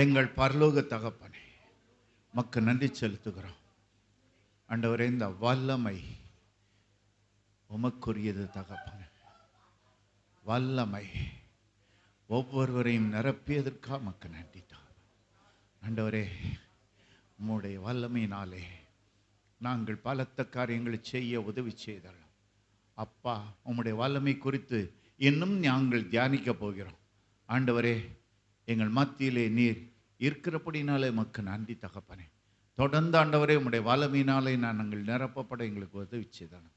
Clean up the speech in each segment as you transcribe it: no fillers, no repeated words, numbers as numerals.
எங்கள் பரலோக தகப்பனே, மக்கு நன்றி செலுத்துகிறோம். ஆண்டவரே, இந்த வல்லமை உமக்குரியது தகப்பனே. வல்லமை ஒவ்வொருவரையும் நிரப்பியதற்காக மக்கு நன்றி ஆண்டவரே. உம்முடைய வல்லமையினாலே நாங்கள் பலத்த காரியங்களை செய்ய உதவி செய்தோம். அப்பா, உம்முடைய வல்லமை குறித்து இன்னும் நாங்கள் தியானிக்க போகிறோம். ஆண்டவரே, எங்கள் மத்தியிலே நீர் இருக்கிறபடினாலே மக்கு நன்றி தகப்பனே. தொடர்ந்து ஆண்டவரே, உம்முடைய வல்லமையினாலே நாங்கள் நிரப்பப்பட எங்களுக்கு உதவி செய்தோம்.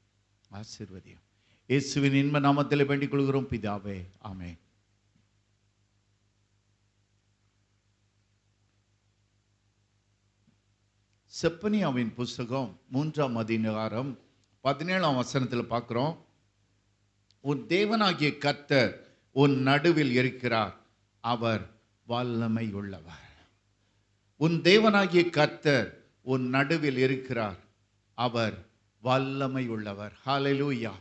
ஆசீர்வதியும் இயேசுவின் இன்ப நாமத்தில் வேண்டிக் கொள்கிறோம் பிதாவே, ஆமென். செப்பனியாவின் புஸ்தகம் 3ஆம் அதிகாரம் 17ஆம் வசனத்தில் பார்க்கிறோம். உன் தேவனாகிய கர்த்தர் உன் நடுவில் இருக்கிறார், அவர் வல்லமை உள்ளவர். உன் தேவனாகிய கர்த்தர் உன் நடுவில் இருக்கிறார், அவர் வல்லமை உள்ளவர். ஹல்லேலூயா.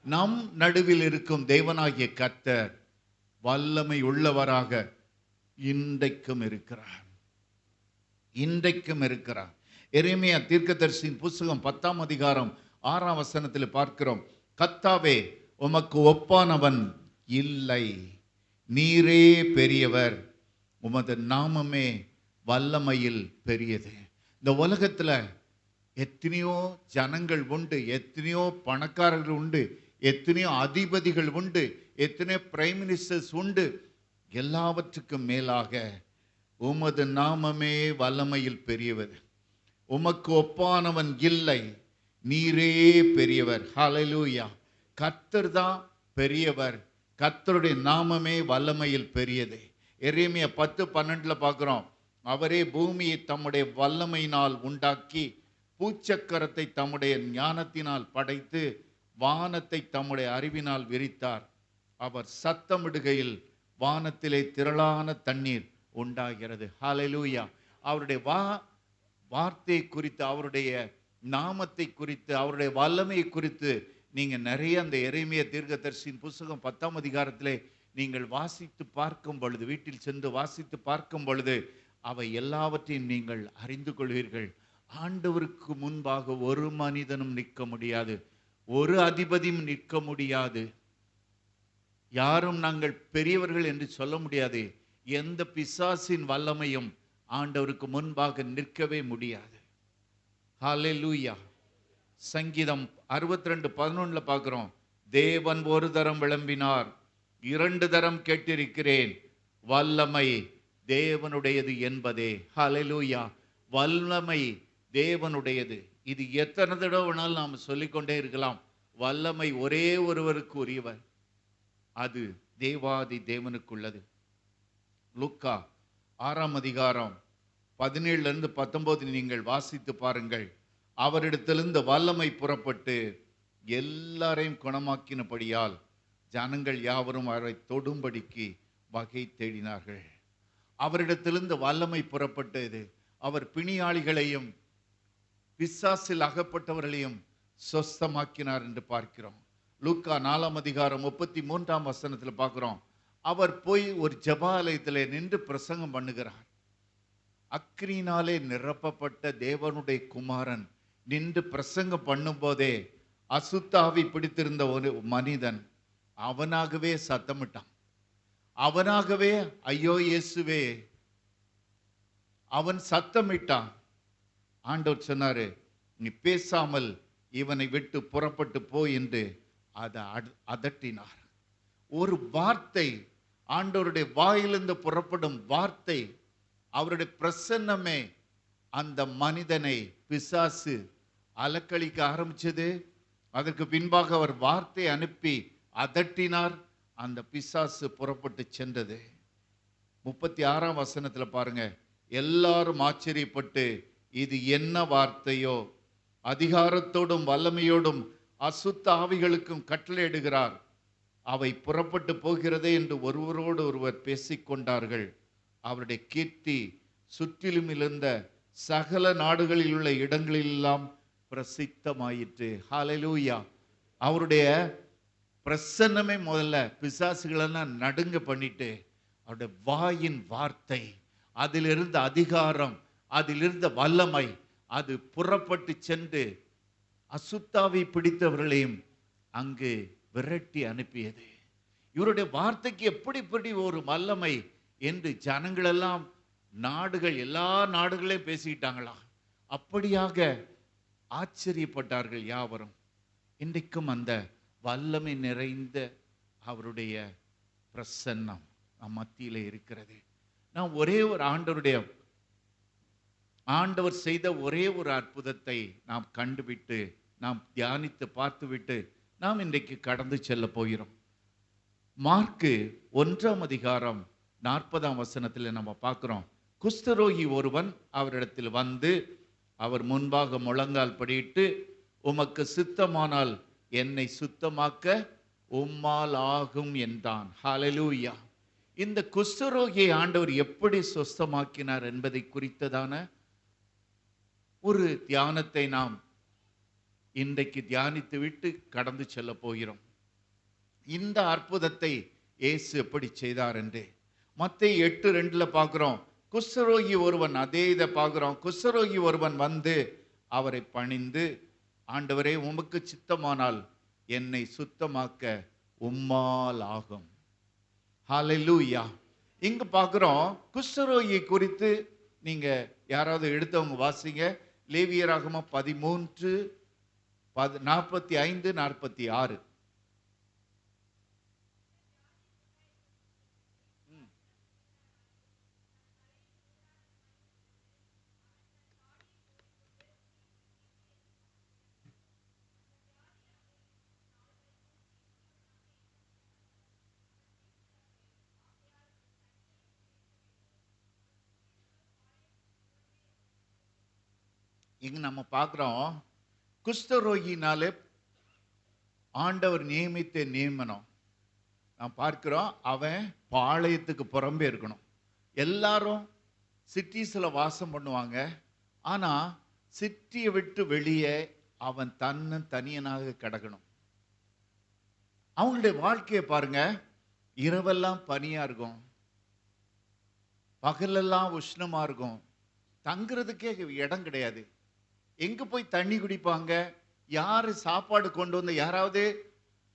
நம் நடுவில் இருக்கும் தேவனாகிய கர்த்தர் வல்லமை உள்ளவராக இன்றைக்கும் இருக்கிறார். இன்றைக்கும் இருக்கிறார். எரேமியா தீர்க்கதரிசியின் புஸ்தகம் 10ஆம் அதிகாரம் 6ஆம் வசனத்தில் பார்க்கிறோம். கர்த்தாவே, உமக்கு ஒப்பானவன் இல்லை, நீரே பெரியவர், உமது நாமமே வல்லமையில் பெரியது. இந்த உலகத்துல எத்தனையோ ஜனங்கள் உண்டு, எத்தனையோ பணக்காரர்கள் உண்டு, எத்தனையோ அதிபதிகள் உண்டு, எத்தனையோ பிரைம் மினிஸ்டர்ஸ் உண்டு. எல்லாவற்றுக்கும் மேலாக உமது நாமமே வல்லமையில் பெரியவர். உமக்கு ஒப்பானவன் இல்லை, நீரே பெரியவர். ஹல்லேலூயா. கர்த்தர் தான் பெரியவர். கர்த்தருடைய நாமமே வல்லமையில் பெரியது. எரேமியா 10:12 பார்க்கிறோம். அவரே பூமியை தம்முடைய வல்லமையினால் உண்டாக்கி, பூச்சக்கரத்தை தம்முடைய ஞானத்தினால் படைத்து, வானத்தை தம்முடைய அறிவினால் விரித்தார். அவர் சத்தமிடுகையில் வானத்திலே திரளான தண்ணீர் உண்டாகிறது. ஹல்லேலூயா. அவருடைய வார்த்தை குறித்து, அவருடைய நாமத்தை குறித்து, அவருடைய வல்லமையை குறித்து நீங்க நிறைய அந்த எரேமியா தீர்க்கதரிசியின் புஸ்தகம் 10ஆம் அதிகாரத்திலே நீங்கள் வாசித்து பார்க்கும் பொழுது, வீட்டில் சென்று வாசித்து பார்க்கும் பொழுது, அவை எல்லாவற்றையும் நீங்கள் அறிந்து கொள்வீர்கள். ஆண்டவருக்கு முன்பாக ஒரு மனிதனும் நிற்க முடியாது, ஒரு அதிபதியும் நிற்க முடியாது, யாரும் நாங்கள் பெரியவர்கள் என்று சொல்ல முடியாது. எந்த பிசாசின் வல்லமையும் ஆண்டவருக்கு முன்பாக நிற்கவே முடியாது. ஹல்லேலூயா. சங்கீதம் 62:11 பார்க்கிறோம். தேவன் ஒரு தரம் விளம்பினார், 2 தரம் கேட்டிருக்கிறேன், வல்லமை தேவனுடையது என்பதே. ஹல்லேலூயா. வல்லமை தேவனுடையது. இது எத்தனை தடவை வேணாலும் நாம் சொல்லிக்கொண்டே இருக்கலாம். வல்லமை ஒரே ஒருவருக்கு உரியவர், அது தேவாதி தேவனுக்குள்ளது. லூக்கா 6ஆம் அதிகாரம் 17-19 நீங்கள் வாசித்து பாருங்கள். அவரிடத்திலிருந்து வல்லமை புறப்பட்டு எல்லாரையும் குணமாக்கினபடியால் ஜனங்கள் யாவரும் அவரை தொடும்படிக்கு வகை தேடினார்கள். அவரிடத்திலிருந்து வல்லமை புறப்பட்டது. அவர் பிணியாளிகளையும் பிசாசில் அகப்பட்டவர்களையும் சொஸ்தமாக்கினார் என்று பார்க்கிறோம். லூக்கா 4ஆம் அதிகாரம் 33ஆம் வசனத்தில் பார்க்கிறோம். அவர் போய் ஒரு ஜெபாலயத்திலே நின்று பிரசங்கம் பண்ணுகிறார். அக்கினியினாலே நிரப்பப்பட்ட தேவனுடைய குமாரன் நின்று பிரசங்கம் பண்ணும் போதே அசுத்தாவி பிடித்திருந்த ஒரு மனிதன் அவனாகவே சத்தமிட்டான். அவனாகவே ஐயோ இயேசுவே அவன் சத்தமிட்டான். ஆண்டவர் சொன்னாரு, நீ பேசாமல் இவனை விட்டு புறப்பட்டு போ என்று அதை அதட்டினார். ஒரு வார்த்தை, ஆண்டவருடைய வாயிலிருந்து புறப்படும் வார்த்தை, அவருடைய பிரசன்னமே அந்த மனிதனை பிசாசு அலக்களிக்க ஆரம்பிச்சது. அதற்கு பின்பாக அவர் வார்த்தை அனுப்பி அதட்டினார். அந்த பிசாசு புறப்பட்டு சென்றது. 36ஆம் வசனத்துல பாருங்க. எல்லாரும் ஆச்சரியப்பட்டு, இது என்ன வார்த்தையோ, அதிகாரத்தோடும் வல்லமையோடும் அசுத்த ஆவிகளுக்கும் கட்டளையிடுகிறார், அவை புறப்பட்டு போகிறதே என்று ஒருவரோடு ஒருவர் பேசிக்கொண்டார்கள். அவருடைய கீர்த்தி சுற்றிலும் இருந்த சகல நாடுகளில் உள்ள இடங்களெல்லாம் பிரசித்தமாயிற்று. ஹல்லேலூயா. அவருடைய பிரசன்னமே முதல்ல பிசாசுகளெல்லாம் நடுங்க பண்ணிட்டு, அவருடைய வாயின் வார்த்தை, அதிலிருந்த அதிகாரம், அதிலிருந்த வல்லமை, அது புறப்பட்டு சென்று அசுத்தாவை பிடித்தவர்களையும் அங்கு விரட்டி அனுப்பியது. இவருடைய வார்த்தைக்கு எப்படி ஒரு வல்லமை என்று ஜனங்கள் எல்லாம், நாடுகள், எல்லா நாடுகளையும் பேசிக்கிட்டாங்களா. அப்படியாக ஆச்சரியப்பட்டார்கள் யாவரும். இன்றைக்கும் அந்த வல்லமை நிறைந்த அவருடைய பிரசன்னம் நம் மத்தியிலே இருக்கிறது. நாம் ஒரே ஒரு ஆண்டவர் செய்த ஒரே ஒரு அற்புதத்தை நாம் கண்டுவிட்டு, நாம் தியானித்து பார்த்துவிட்டு நாம் இன்றைக்கு கடந்து செல்ல போகிறோம். மார்க்கு 1ஆம் அதிகாரம் 40ஆம் வசனத்தில் நம்ம பார்க்கிறோம். குஷ்டரோகி ஒருவன் அவரிடத்தில் வந்து அவர் முன்பாக முழங்கால் படியிட்டு, உமக்கு சித்தமானால் என்னை சுத்தமாக்க உம்மால் ஆகும் என்றான். ஹல்லேலூயா. இந்த குஷ்டரோகியை ஆண்டவர் எப்படி சுத்தமாக்கினார் என்பதை குறித்ததான ஒரு தியானத்தை நாம் இன்றைக்கு தியானித்து விட்டு கடந்து செல்ல போகிறோம். இந்த அற்புதத்தை இயேசு எப்படி செய்தார் என்று மத்தேயு 8:2 பார்க்கிறோம். குஷ்டரோகி ஒருவன், அதே இதை பார்க்கிறோம். குஷ்டரோகி ஒருவன் வந்து அவரை பணிந்து, ஆண்டவரே உமக்கு சித்தமானால் என்னை சுத்தமாக்க உம்மால் ஆகும். ஹல்லேலூயா. இங்க பார்க்கிறோம் குஷ்டரோகி குறித்து. நீங்க யாராவது எடுத்தவங்க வாசிங்க. லேவியராகமம் 13:45-46. இங்க நம்ம பார்க்கிறோம், குஷ்டரோகினாலே ஆண்டவர் நியமித்த நியமனம் நாம் பார்க்கிறோம். அவன் பாளையத்துக்கு புறம்பே இருக்கணும். எல்லாரும் சிட்டிஸ்ல வாசம் பண்ணுவாங்க. ஆனா சிட்டியை விட்டு வெளியே அவன் தனியனாக கிடக்கணும். அவங்களுடைய வாழ்க்கையை பாருங்க. இரவெல்லாம் பனியா இருக்கும், பகலெல்லாம் உஷ்ணமா இருக்கும், தங்குறதுக்கே இடம் கிடையாது. எங்க போய் தண்ணி குடிப்பாங்க? யாரு சாப்பாடு கொண்டு வந்து, யாராவது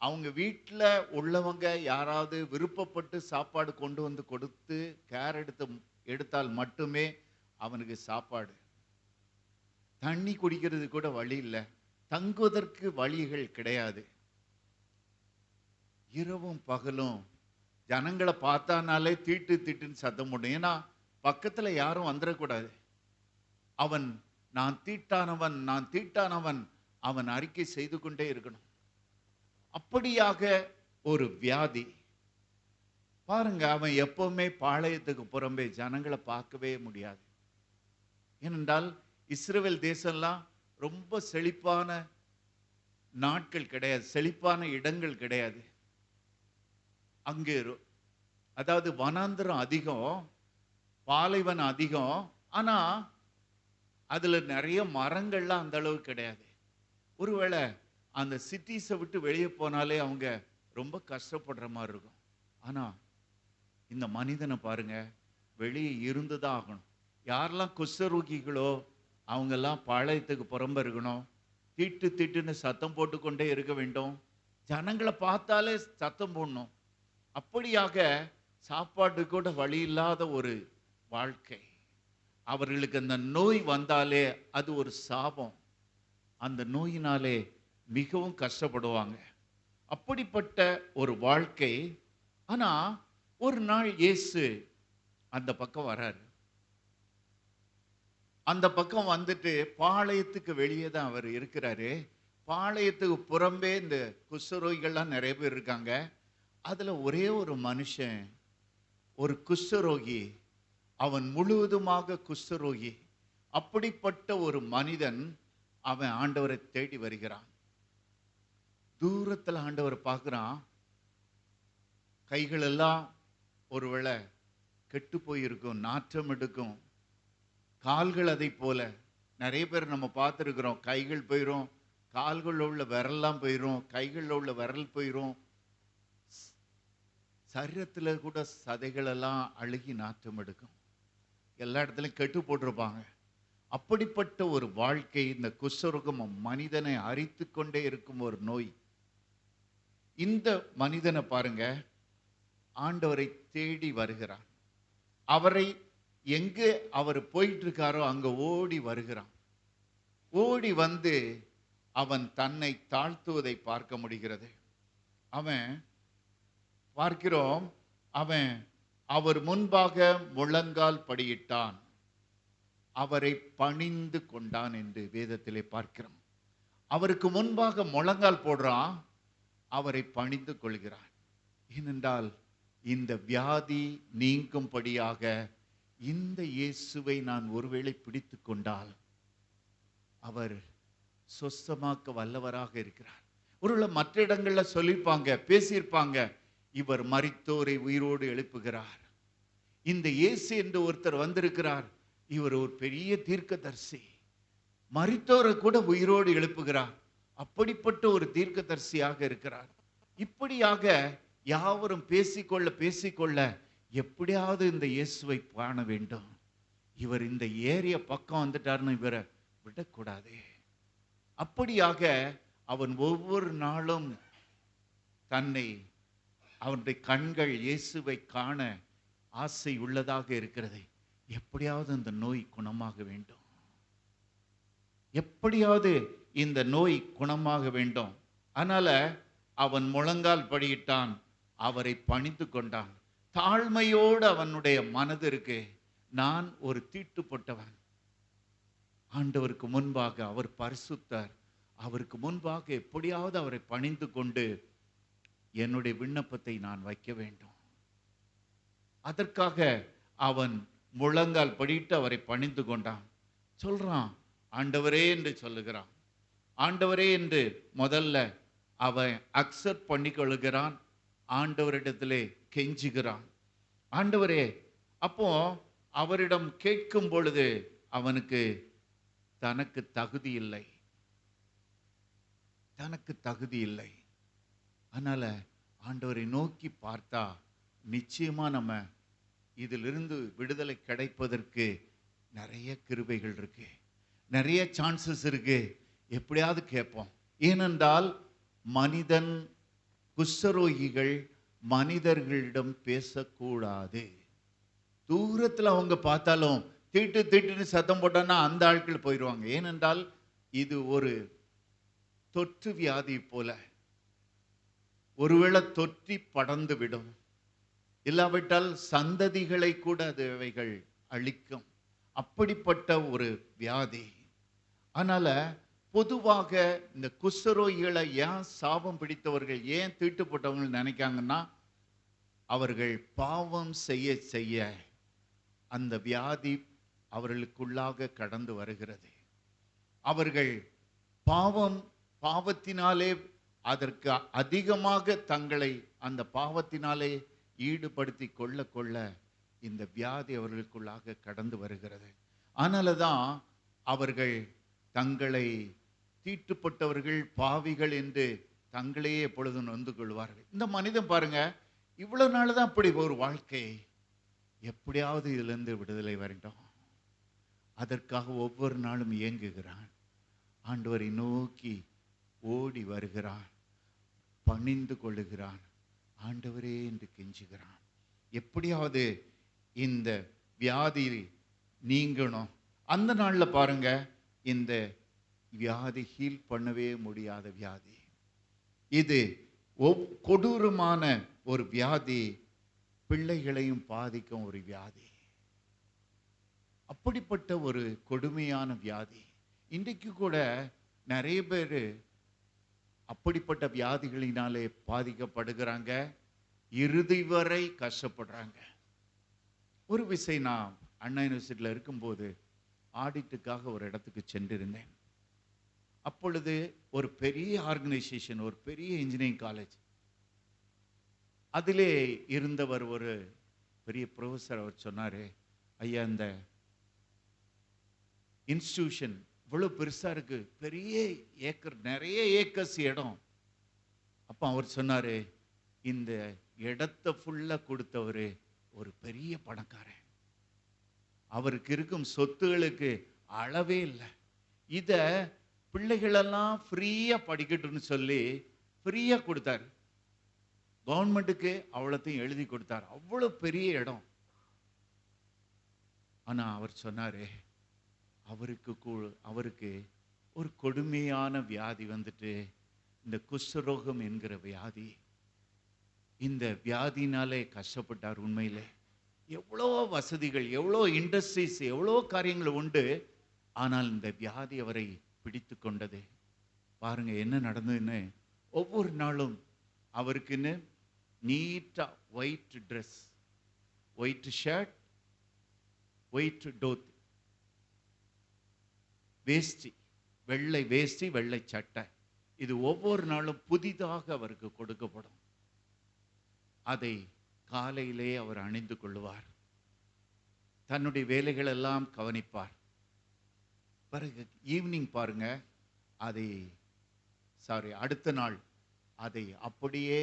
அவங்க வீட்டில் உள்ளவங்க யாராவது விருப்பப்பட்டு சாப்பாடு கொண்டு வந்து கொடுத்து கேர் எடுத்தால் மட்டுமே அவனுக்கு சாப்பாடு. தண்ணி குடிக்கிறது கூட வழி இல்லை, தங்குவதற்கு வழிகள் கிடையாது. இரவும் பகலும் ஜனங்களை பார்த்தானாலே தீட்டு தீட்டுன்னு சத்தம் போடும். ஏன்னா பக்கத்துல யாரும் வந்துடக்கூடாது. அவன் நான் தீட்டானவன் அவன் அறிக்கை செய்து கொண்டே இருக்கணும். அப்படியாக ஒரு வியாதி பாருங்க. அவன் எப்பவுமே பாளையத்துக்கு புறம்பே, ஜனங்களை பார்க்கவே முடியாது. ஏனென்றால் இஸ்ரவேல் தேசம்லாம் ரொம்ப செழிப்பான நாட்கள் கிடையாது, செழிப்பான இடங்கள் கிடையாது. அங்கே அதாவது வனாந்திரம் அதிகம், பாலைவனம் அதிகம். ஆனா அதுல நிறைய மரங்கள்லாம் அந்த அளவு கிடையாது. ஒருவேளை அந்த சிட்டிஸை விட்டு வெளியே போனாலே அவங்க ரொம்ப கஷ்டப்படுற மாதிரி இருக்கும். ஆனா இந்த மனிதனை பாருங்க, வெளியே இருந்துதான் ஆகணும். யாரெல்லாம் குஷ்டரோகிகளோ அவங்கெல்லாம் பாளையத்துக்கு புறம்ப இருக்கணும். தீட்டுன்னு சத்தம் போட்டுக்கொண்டே இருக்க வேண்டும். ஜனங்களை பார்த்தாலே சத்தம் போடணும். அப்படியாக சாப்பாடு கூட வழி இல்லாத ஒரு வாழ்க்கை. அவர்களுக்கு அந்த நோய் வந்தாலே அது ஒரு சாபம். அந்த நோயினாலே மிகவும் கஷ்டப்படுவாங்க. அப்படிப்பட்ட ஒரு வாழ்க்கை. ஆனா ஒரு நாள் இயேசு அந்த பக்கம் வராரு. அந்த பக்கம் வந்துட்டு பாளையத்துக்கு வெளியே தான் அவர் இருக்கிறாரு. பாளையத்துக்கு புறம்பே இந்த குஷ்டரோகிகள்லாம் நிறைய பேர் இருக்காங்க. அதுல ஒரே ஒரு மனுஷன், ஒரு குஷ்டரோகி, அவன் முழுவதுமாக குஷ்டரோகி. அப்படிப்பட்ட ஒரு மனிதன் அவன் ஆண்டவரை தேடி வருகிறான். தூரத்தில் ஆண்டவர் பார்க்கிறான். கைகள் எல்லாம் ஒருவேளை கெட்டு போயிருக்கும், நாற்றம் எடுக்கும். கால்கள் அதை போல நிறைய பேர் நம்ம பார்த்துருக்கிறோம். கைகள் போயிரும், கால்களில் உள்ள விரல்லாம் போயிரும், கைகளில் உள்ள விரல் போயிரும். சரீரத்தில் கூட சதைகள் எல்லாம் அழுகி நாற்றம் எடுக்கும். எல்லா இடத்துலையும் கெட்டு போட்டிருப்பாங்க. அப்படிப்பட்ட ஒரு வாழ்க்கை, இந்த குஷ்டரோகம் மனிதனை அரித்து கொண்டே இருக்கும் ஒரு நோய். இந்த மனிதனை பாருங்க, ஆண்டவரை தேடி வருகிறான். அவரை எங்கே அவர் போயிட்டு இருக்காரோ அங்க ஓடி வருகிறான். ஓடி வந்து அவன் தன்னை தாழ்த்துவதை பார்க்க முடிகிறது. அவன் பார்க்கிறோம், அவன் அவர் முன்பாக முழங்கால் படியிட்டான், அவரை பணிந்து கொண்டான் என்று வேதத்திலே பார்க்கிறோம். அவருக்கு முன்பாக முழங்கால் போடுறான், அவரை பணிந்து கொள்கிறான். ஏனென்றால் இந்த வியாதி நீங்கும்படியாக இந்த இயேசுவை நான் ஒருவேளை பிடித்து கொண்டால் அவர் சொஸ்தமாக்க வல்லவராக இருக்கிறார். ஒருவேளை மற்ற இடங்கள்ல சொல்லியிருப்பாங்க, பேசியிருப்பாங்க, இவர் மரித்தோரை உயிரோடு எழுப்புகிறார், இந்த இயேசு என்று ஒருத்தர் வந்திருக்கிறார், இவர் ஒரு பெரிய தீர்க்கதரிசி, மரித்தோரை கூட உயிரோடு எழுப்புகிறார், அப்படிப்பட்ட ஒரு தீர்க்கதரிசியாக இருக்கிறார். இப்படியாக யாவரும் பேசிக்கொள்ள எப்படியாவது இந்த இயேசுவை காண வேண்டும், இவர் இந்த ஏரிய பக்கம் வந்துட்டார்னு இவரை விடக்கூடாது. அப்படியாக அவன் ஒவ்வொரு நாளும் தன்னை, அவனுடைய கண்கள் இயேசுவை காண ஆசை உள்ளதாக இருக்கிறது. எப்படியாவது இந்த நோய் குணமாக வேண்டும், எப்படியாவது இந்த நோய் குணமாக வேண்டும். அதனால அவன் முழங்கால் படியிட்டான், அவரை பணிந்து கொண்டான். தாழ்மையோடு அவனுடைய மனது இருக்கு, நான் ஒரு தீட்டுப்பட்டவன், ஆண்டவருக்கு முன்பாக அவர் பரிசுத்தர், அவருக்கு முன்பாக எப்படியாவது அவரை பணிந்து கொண்டு என்னுடைய விண்ணப்பத்தை நான் வைக்க வேண்டும். அதற்காக அவன் முழங்கால் படியிட்டு அவரை பணிந்து கொண்டான். சொல்றான், ஆண்டவரே என்று சொல்லுகிறான். ஆண்டவரே என்று முதல்ல அவன் அக்செப்ட் பண்ணிக்கொள்கிறான், ஆண்டவரிடத்திலே கெஞ்சுகிறான். ஆண்டவரே, அப்போ அவரிடம் கேட்கும் பொழுது அவனுக்கு தனக்கு தகுதி இல்லை, தனக்கு தகுதி இல்லை. அதனால ஆண்டவரை நோக்கி பார்த்தா நிச்சயமா நம்ம இதிலிருந்து விடுதலை கிடைப்பதற்கு நிறைய கிருபைகள் இருக்கு, நிறைய சான்சஸ் இருக்கு. எப்படியாவது கேட்போம். ஏனென்றால் மனிதன், குஷ்டரோகிகள் மனிதர்களிடம் பேசக்கூடாது. தூரத்தில் அவங்க பார்த்தாலும் தீட்டு தீட்டுன்னு சத்தம் போட்டான்னா அந்த ஆட்கள் போயிடுவாங்க. ஏனென்றால் இது ஒரு தொற்று வியாதி போல, ஒருவேளை தொற்றி படர்ந்து விடும், இல்லாவிட்டால் சந்ததிகளை கூட அது அவைகள் அழிக்கும். அப்படிப்பட்ட ஒரு வியாதி. அதனால பொதுவாக இந்த குஷ்டரோகிகளை ஏன் சாபம் பிடித்தவர்கள், ஏன் தீட்டுப்பட்டவங்க நினைக்காங்கன்னா, அவர்கள் பாவம் செய்ய செய்ய அந்த வியாதி அவர்களுக்குள்ளாக கடந்து வருகிறது. அவர்கள் பாவத்தினாலே அதற்கு அதிகமாக தங்களை அந்த பாவத்தினாலே ஈடுபடுத்தி கொள்ள இந்த வியாதி அவர்களுக்குள்ளாக கடந்து வருகிறது. அதனால தான் அவர்கள் தங்களை தீட்டுப்பட்டவர்கள், பாவிகள் என்று தங்களையே எப்பொழுதும் நொந்து கொள்வார்கள். இந்த மனிதன் பாருங்க, இவ்வளவு நாள் தான் அப்படி ஒரு வாழ்க்கை, எப்படியாவது இதிலிருந்து விடுதலை வரட்டும், அதற்காக ஒவ்வொரு நாளும் இயங்குகிறான். ஆண்டவரை நோக்கி ஓடி வருகிறான், பணிந்து கொள்ளுகிறான், ஆண்டவரே என்று கெஞ்சுகிறான். எப்படியாவது இந்த வியாதி நீங்கணும். அந்த நாள்ல பாருங்க, இந்த வியாதி ஹீல் பண்ணவே முடியாத வியாதி, இது கொடூரமான ஒரு வியாதி, பிள்ளைகளையும் பாதிக்கும் ஒரு வியாதி. அப்படிப்பட்ட ஒரு கொடுமையான வியாதி. இன்றைக்கு கூட நிறைய பேர் அப்படிப்பட்ட வியாதிகளினாலே பாதிக்கப்படுகிறாங்க, இறுதி வரை கஷ்டப்படுறாங்க. ஒரு விஷயம், நான் அண்ணா யூனிவர்சிட்டியில் இருக்கும்போது ஆடிட்டுக்காக ஒரு இடத்துக்கு சென்றிருந்தேன். அப்பொழுது ஒரு பெரிய ஆர்கனைசேஷன், ஒரு பெரிய இன்ஜினியரிங் காலேஜ், அதிலே இருந்தவர் ஒரு பெரிய ப்ரொஃபஸர். அவர் சொன்னார், ஐயா இந்த இன்ஸ்டிடியூஷன் இவ்வளோ பெருசாக இருக்கு, பெரிய ஏக்கர், நிறைய ஏக்கர்ஸ் இடம். அப்போ அவர் சொன்னார், இந்த இடத்தை ஃபுல்லாக கொடுத்தவர் ஒரு பெரிய பணக்காரன். அவருக்கு இருக்கும் சொத்துகளுக்கு அளவே இல்லை. இத பிள்ளைகளெல்லாம் ஃப்ரீயா படிக்கட்டும்னு சொல்லி ஃப்ரீயா கொடுத்தாரு. கவர்மெண்ட்டுக்கு அவ்வளோத்தையும் எழுதி கொடுத்தார். அவ்வளோ பெரிய இடம். ஆனா அவர் சொன்னாரு, அவருக்கு ஒரு கொடுமையான வியாதி வந்துட்டு, இந்த குஷ்டரோகம் என்கிற வியாதி. இந்த வியாதினாலே கஷ்டப்பட்டார். உண்மையிலே எவ்வளோ வசதிகள், எவ்வளோ இண்டஸ்ட்ரீஸ், எவ்வளோ காரியங்கள் உண்டு. ஆனால் இந்த வியாதி அவரை பிடித்து கொண்டது. பாருங்க என்ன நடந்ததுன்னு. ஒவ்வொரு நாளும் அவருக்குன்னு நீட்டா white dress, white shirt, white dhoti, வேஷ்டி, வெள்ளை வேஷ்டி, வெள்ளை சட்டை, இது ஒவ்வொரு நாளும் புதிதாக அவருக்கு கொடுக்கப்படும். அதை காலையிலே அவர் அணிந்து கொள்வார். தன்னுடைய வேலைகள் எல்லாம் கவனிப்பார். பிறகு ஈவினிங் பாருங்க, அடுத்த நாள் அதை அப்படியே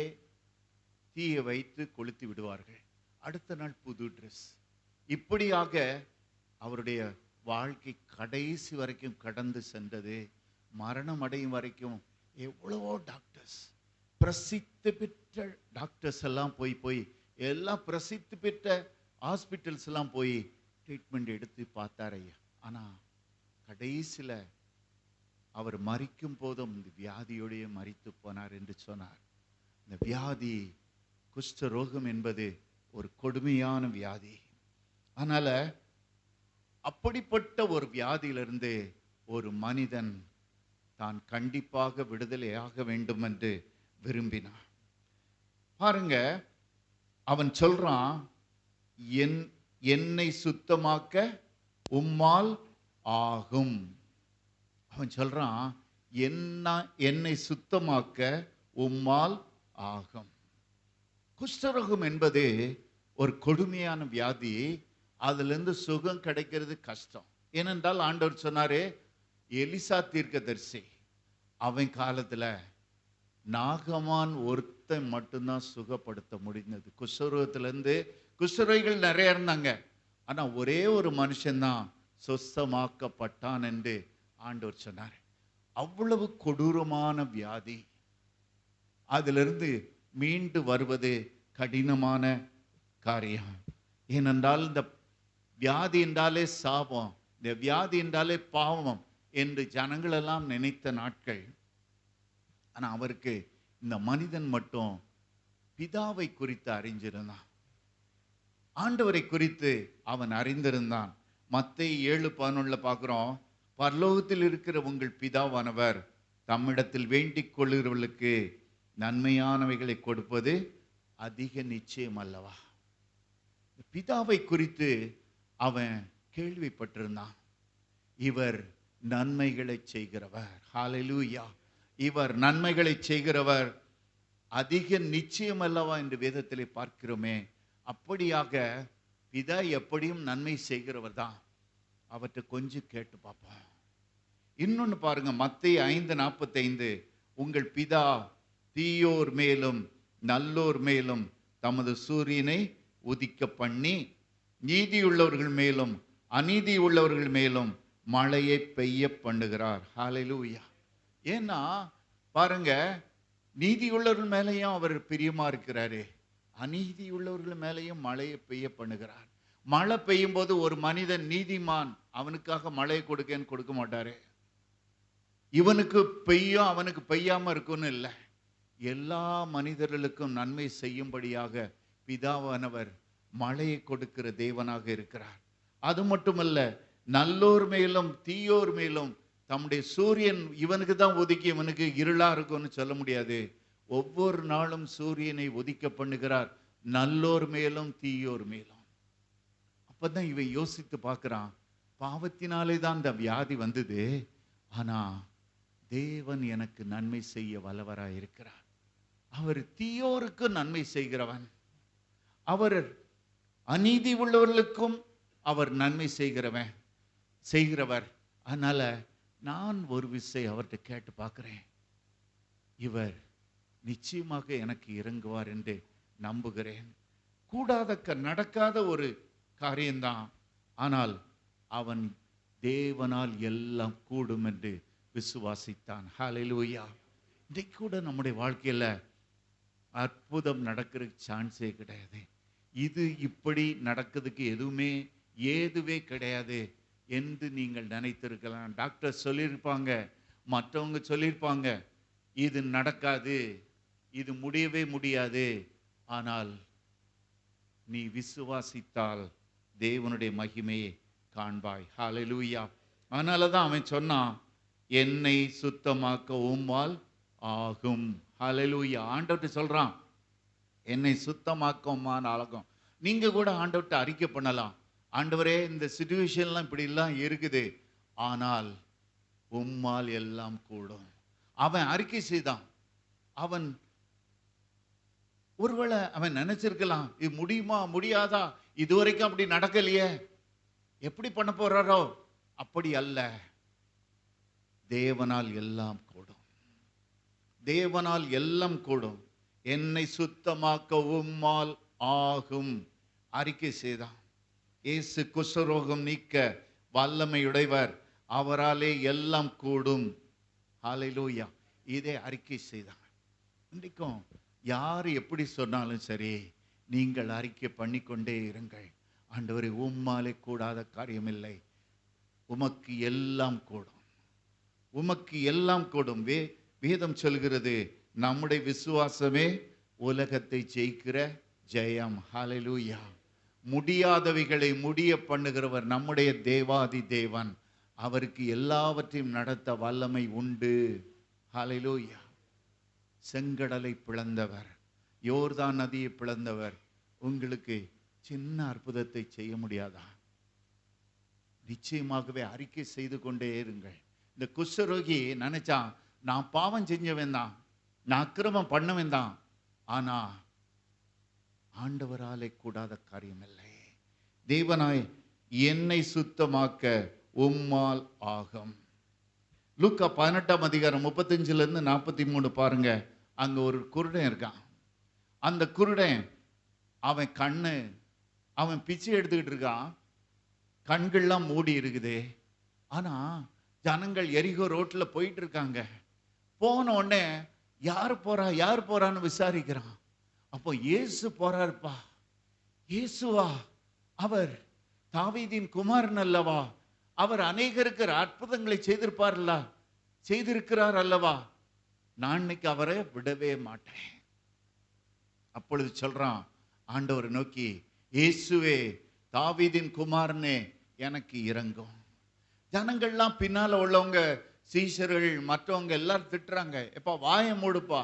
தீயை வைத்து கொளுத்தி விடுவார்கள். அடுத்த நாள் புது ட்ரெஸ். இப்படியாக அவருடைய வாழ்க்கை கடைசி வரைக்கும் கடந்து சென்றது. மரணம் அடையும் வரைக்கும் எவ்வளவோ டாக்டர்ஸ், பிரசித்தி பெற்ற டாக்டர்ஸ் எல்லாம் போய் எல்லாம் பிரசித்தி பெற்ற ஹாஸ்பிட்டல்ஸ் எல்லாம் போய் ட்ரீட்மெண்ட் எடுத்து பார்த்தார் ஐயா. ஆனா கடைசியில அவர் மரிக்கும் போதும் இந்த வியாதியோடையே மரித்து போனார் என்று சொன்னார். இந்த வியாதி, குஷ்ட ரோகம் என்பது ஒரு கொடுமையான வியாதி. அதனால அப்படிப்பட்ட ஒரு வியாதியிலிருந்து ஒரு மனிதன் தான் கண்டிப்பாக விடுதலையாக வேண்டும் என்று விரும்பினான். பாருங்க, அவன் சொல்றான், என்னை சுத்தமாக்க உம்மால் ஆகும். அவன் சொல்றான், என்னை சுத்தமாக்க உம்மால் ஆகும். குஷ்டரோகம் என்பது ஒரு கொடுமையான வியாதி. அதிலிருந்து சுகம் கிடைக்கிறது கஷ்டம். ஏனென்றால் ஆண்டவர் சொன்னாரு, எலிசா தீர்க்கதரிசி அவன் காலத்துல நாகமான் ஒருத்தன் மட்டும்தான் சுகப்படுத்த முடிந்தது குஷ்டரோகத்திலிருந்து. குஷ்டரோகிகள் நிறைய இருந்தாங்க, ஆனா ஒரே ஒரு மனுஷன்தான் சொஸ்தமாக்கப்பட்டான் என்று ஆண்டவர் சொன்னார். அவ்வளவு கொடூரமான வியாதி. அதிலிருந்து மீண்டு வருவது கடினமான காரியம். ஏனென்றால் இந்த வியாதி என்றாலே சாபம், இந்த வியாதி என்றாலே பாவம் என்று ஜனங்கள் எல்லாம் நினைத்த நாட்கள். ஆனா அவருக்கு இந்த மனிதன் மட்டும் பிதாவை குறித்து அறிஞ்சிருந்தான். ஆண்டவரை குறித்து அவன் அறிந்திருந்தான். மத்தேயு 7:11 பார்க்கிறோம், பரலோகத்தில் இருக்கிற உங்கள் பிதாவானவர் தம்மிடத்தில் வேண்டிக் கொள்ளுகிறவர்களுக்கு நன்மையானவைகளை கொடுப்பது அதிக நிச்சயம் அல்லவா. பிதாவை குறித்து அவன் கேள்விப்பட்டிருந்தான். இவர் நன்மைகளை செய்கிறவர். ஹல்லேலூயா. இவர் நன்மைகளை செய்கிறவர் அதிக நிச்சயம் அல்லவா என்று வேதத்திலே பார்க்கிறோமே. அப்படியாக பிதா எப்படியும் நன்மை செய்கிறவர் தான். அவற்றை கொஞ்சம் கேட்டு பார்ப்போம். இன்னொன்னு பாருங்க, மத்தேயு 5:45, உங்கள் பிதா தீயோர் மேலும் நல்லோர் மேலும் தமது சூரியனை உதிக்க பண்ணி நீதியுள்ளவர்கள் மேலும் அநீதி உள்ளவர்கள் மேலும் மழையை பெய்ய பண்ணுகிறார். ஹல்லேலூயா. ஏன்னா பாருங்க, நீதி உள்ளவர்கள் மேலேயும் அவர் பிரியமா இருக்கிறாரு, அநீதி உள்ளவர்கள் மேலேயும் மழையை பெய்ய பண்ணுகிறார். மழை பெய்யும் போது ஒரு மனிதன் நீதிமான், அவனுக்காக மழையை கொடுக்க மாட்டாரு. இவனுக்கு பெய்யும் அவனுக்கு பெய்யாம இருக்குன்னு இல்லை, எல்லா மனிதர்களுக்கும் நன்மை செய்யும்படியாக பிதாவானவர் மழையை கொடுக்கிற தேவனாக இருக்கிறார். அது மட்டுமல்ல, நல்லோர் மேலும் தீயோர் மேலும் தம்முடைய சூரியன் இவனுக்கு தான் ஒதுக்கி இவனுக்கு இருளா இருக்கும்னு சொல்ல முடியாது. ஒவ்வொரு நாளும் சூரியனை ஒதுக்க பண்ணுகிறார், நல்லோர் மேலும் தீயோர் மேலும். அப்பதான் இவன் யோசித்து பார்க்கிறான், பாவத்தினாலே தான் இந்த வியாதி வந்தது, ஆனா தேவன் எனக்கு நன்மை செய்ய வல்லவராய் இருக்கிறார். அவர் தீயோருக்கு நன்மை செய்கிறவன், அவர் அநீதி உள்ளவர்களுக்கும் அவர் நன்மை செய்கிறவர். அதனால நான் ஒரு விஷயம் அவர்கிட்ட கேட்டு பார்க்கிறேன், இவர் நிச்சயமாக எனக்கு இறங்குவார் என்று நம்புகிறேன். நடக்காத ஒரு காரியம்தான். ஆனால் அவன் தேவனால் எல்லாம் கூடும் என்று விசுவாசித்தான். ஹல்லேலூயா. இன்றைக்கு கூட நம்முடைய வாழ்க்கையில் அற்புதம் நடக்கிற சான்ஸே கிடையாது. இது இப்படி நடக்கிறதுக்கு ஏதுவே கிடையாது என்று நீங்கள் நினைத்திருக்கலாம். டாக்டர் சொல்லியிருப்பாங்க, மற்றவங்க சொல்லியிருப்பாங்க, இது நடக்காது, இது முடியவே முடியாது. ஆனால் நீ விசுவாசித்தால் தேவனுடைய மகிமையை காண்பாய். ஹல்லேலூயா. அதனால தான் அவன் சொன்னான், என்னை சுத்தமாக்க உம்மால் ஆகும். ஹல்லேலூயா. ஆண்டவர்கிட்ட சொல்றான், என்னை சுத்தமாக்க உம்மால் ஆகும். நீங்க கூட ஆண்டவர்கிட்ட அறிக்கை பண்ணலாம், ஆண்டவரே இந்த சிச்சுவேஷன்லாம் இப்படி எல்லாம் இருக்குது, ஆனால் உம்மால் எல்லாம் கூடும். அவன் அறிக்கை செய்தான். அவன் ஒருவேளை அவன் நினைச்சிருக்கலாம், இது முடியுமா முடியாதா, இதுவரைக்கும் அப்படி நடக்கலையே, எப்படி பண்ண போறாரோ. அப்படி அல்ல. தேவனால் எல்லாம் கூடும். தேவனால் எல்லாம் கூடும். என்னை சுத்தமாக்க உம்மால் ஆகும். அறிக்கை செய்தான். இயேசு குஷ்டரோகம் நீக்க வல்லமையுடையவர், அவராலே எல்லாம் கூடும். ஹல்லேலூயா. இதே அறிக்கை செய்தான். இன்றைக்கும் யார் எப்படி சொன்னாலும் சரி, நீங்கள் அறிக்கை பண்ணிக்கொண்டே இருங்கள். ஆண்டவரே, உம்மாலே கூடாத காரியமில்லை, உமக்கு எல்லாம் கூடும், உமக்கு எல்லாம் கூடும். வேதம் சொல்கிறது, நம்முடைய விசுவாசமே உலகத்தை ஜெயிக்கிற ஜெயம். ஹல்லேலூயா. முடியாதவைகளை முடிய பண்ணுகிறவர் நம்முடைய தேவாதி தேவன். அவருக்கு எல்லாவற்றையும் நடத்த வல்லமை உண்டு. ஹல்லேலூயா. செங்கடலை பிளந்தவர், யோர்தான் நதியை பிளந்தவர், உங்களுக்கு சின்ன அற்புதத்தை செய்ய முடியாதா? நிச்சயமாகவே அறிக்கை செய்து கொண்டே இருங்கள். இந்த குஷ்டரோகி நினைச்சான், நான் பாவம் செஞ்சவன் தான், நான் அக்கிரமம் பண்ணவன் தான், ஆனா ஆண்டவராலே கூடாத காரியம் இல்லை. தேவனாய் என்னை சுத்தமாக்க உம்மால் ஆகும். லூக்கா 18:35-43 பாருங்க. அங்க ஒரு குருடன் இருக்கான். அந்த குருடன், அவன் பிச்சை எடுத்துக்கிட்டு இருக்கான், கண்கள்லாம் மூடி இருக்குது. ஆனா ஜனங்கள் எரிகோ ரோட்ல போயிட்டு இருக்காங்க. போன உடனே யார் போறான்னு விசாரிக்கிறான். அப்போ இயேசு போறாருப்பா. இயேசுவா? அவர் தாவீதின் குமாரன் அல்லவா? அவர் அநேகருக்கு அற்புதங்களை செய்திருக்கிறார் அல்லவா? நான் இன்னைக்கு அவரை விடவே மாட்டேன். அப்பொழுது சொல்றான், ஆண்டவரை நோக்கி, இயேசுவே, தாவீதின் குமாரனே, எனக்கு இரங்கும். ஜனங்கள்லாம் பின்னால உள்ளவங்க, சீஷர்கள், மற்றவங்க எல்லாரும் திட்டுறாங்க, எப்பா வாயை மூடுப்பா,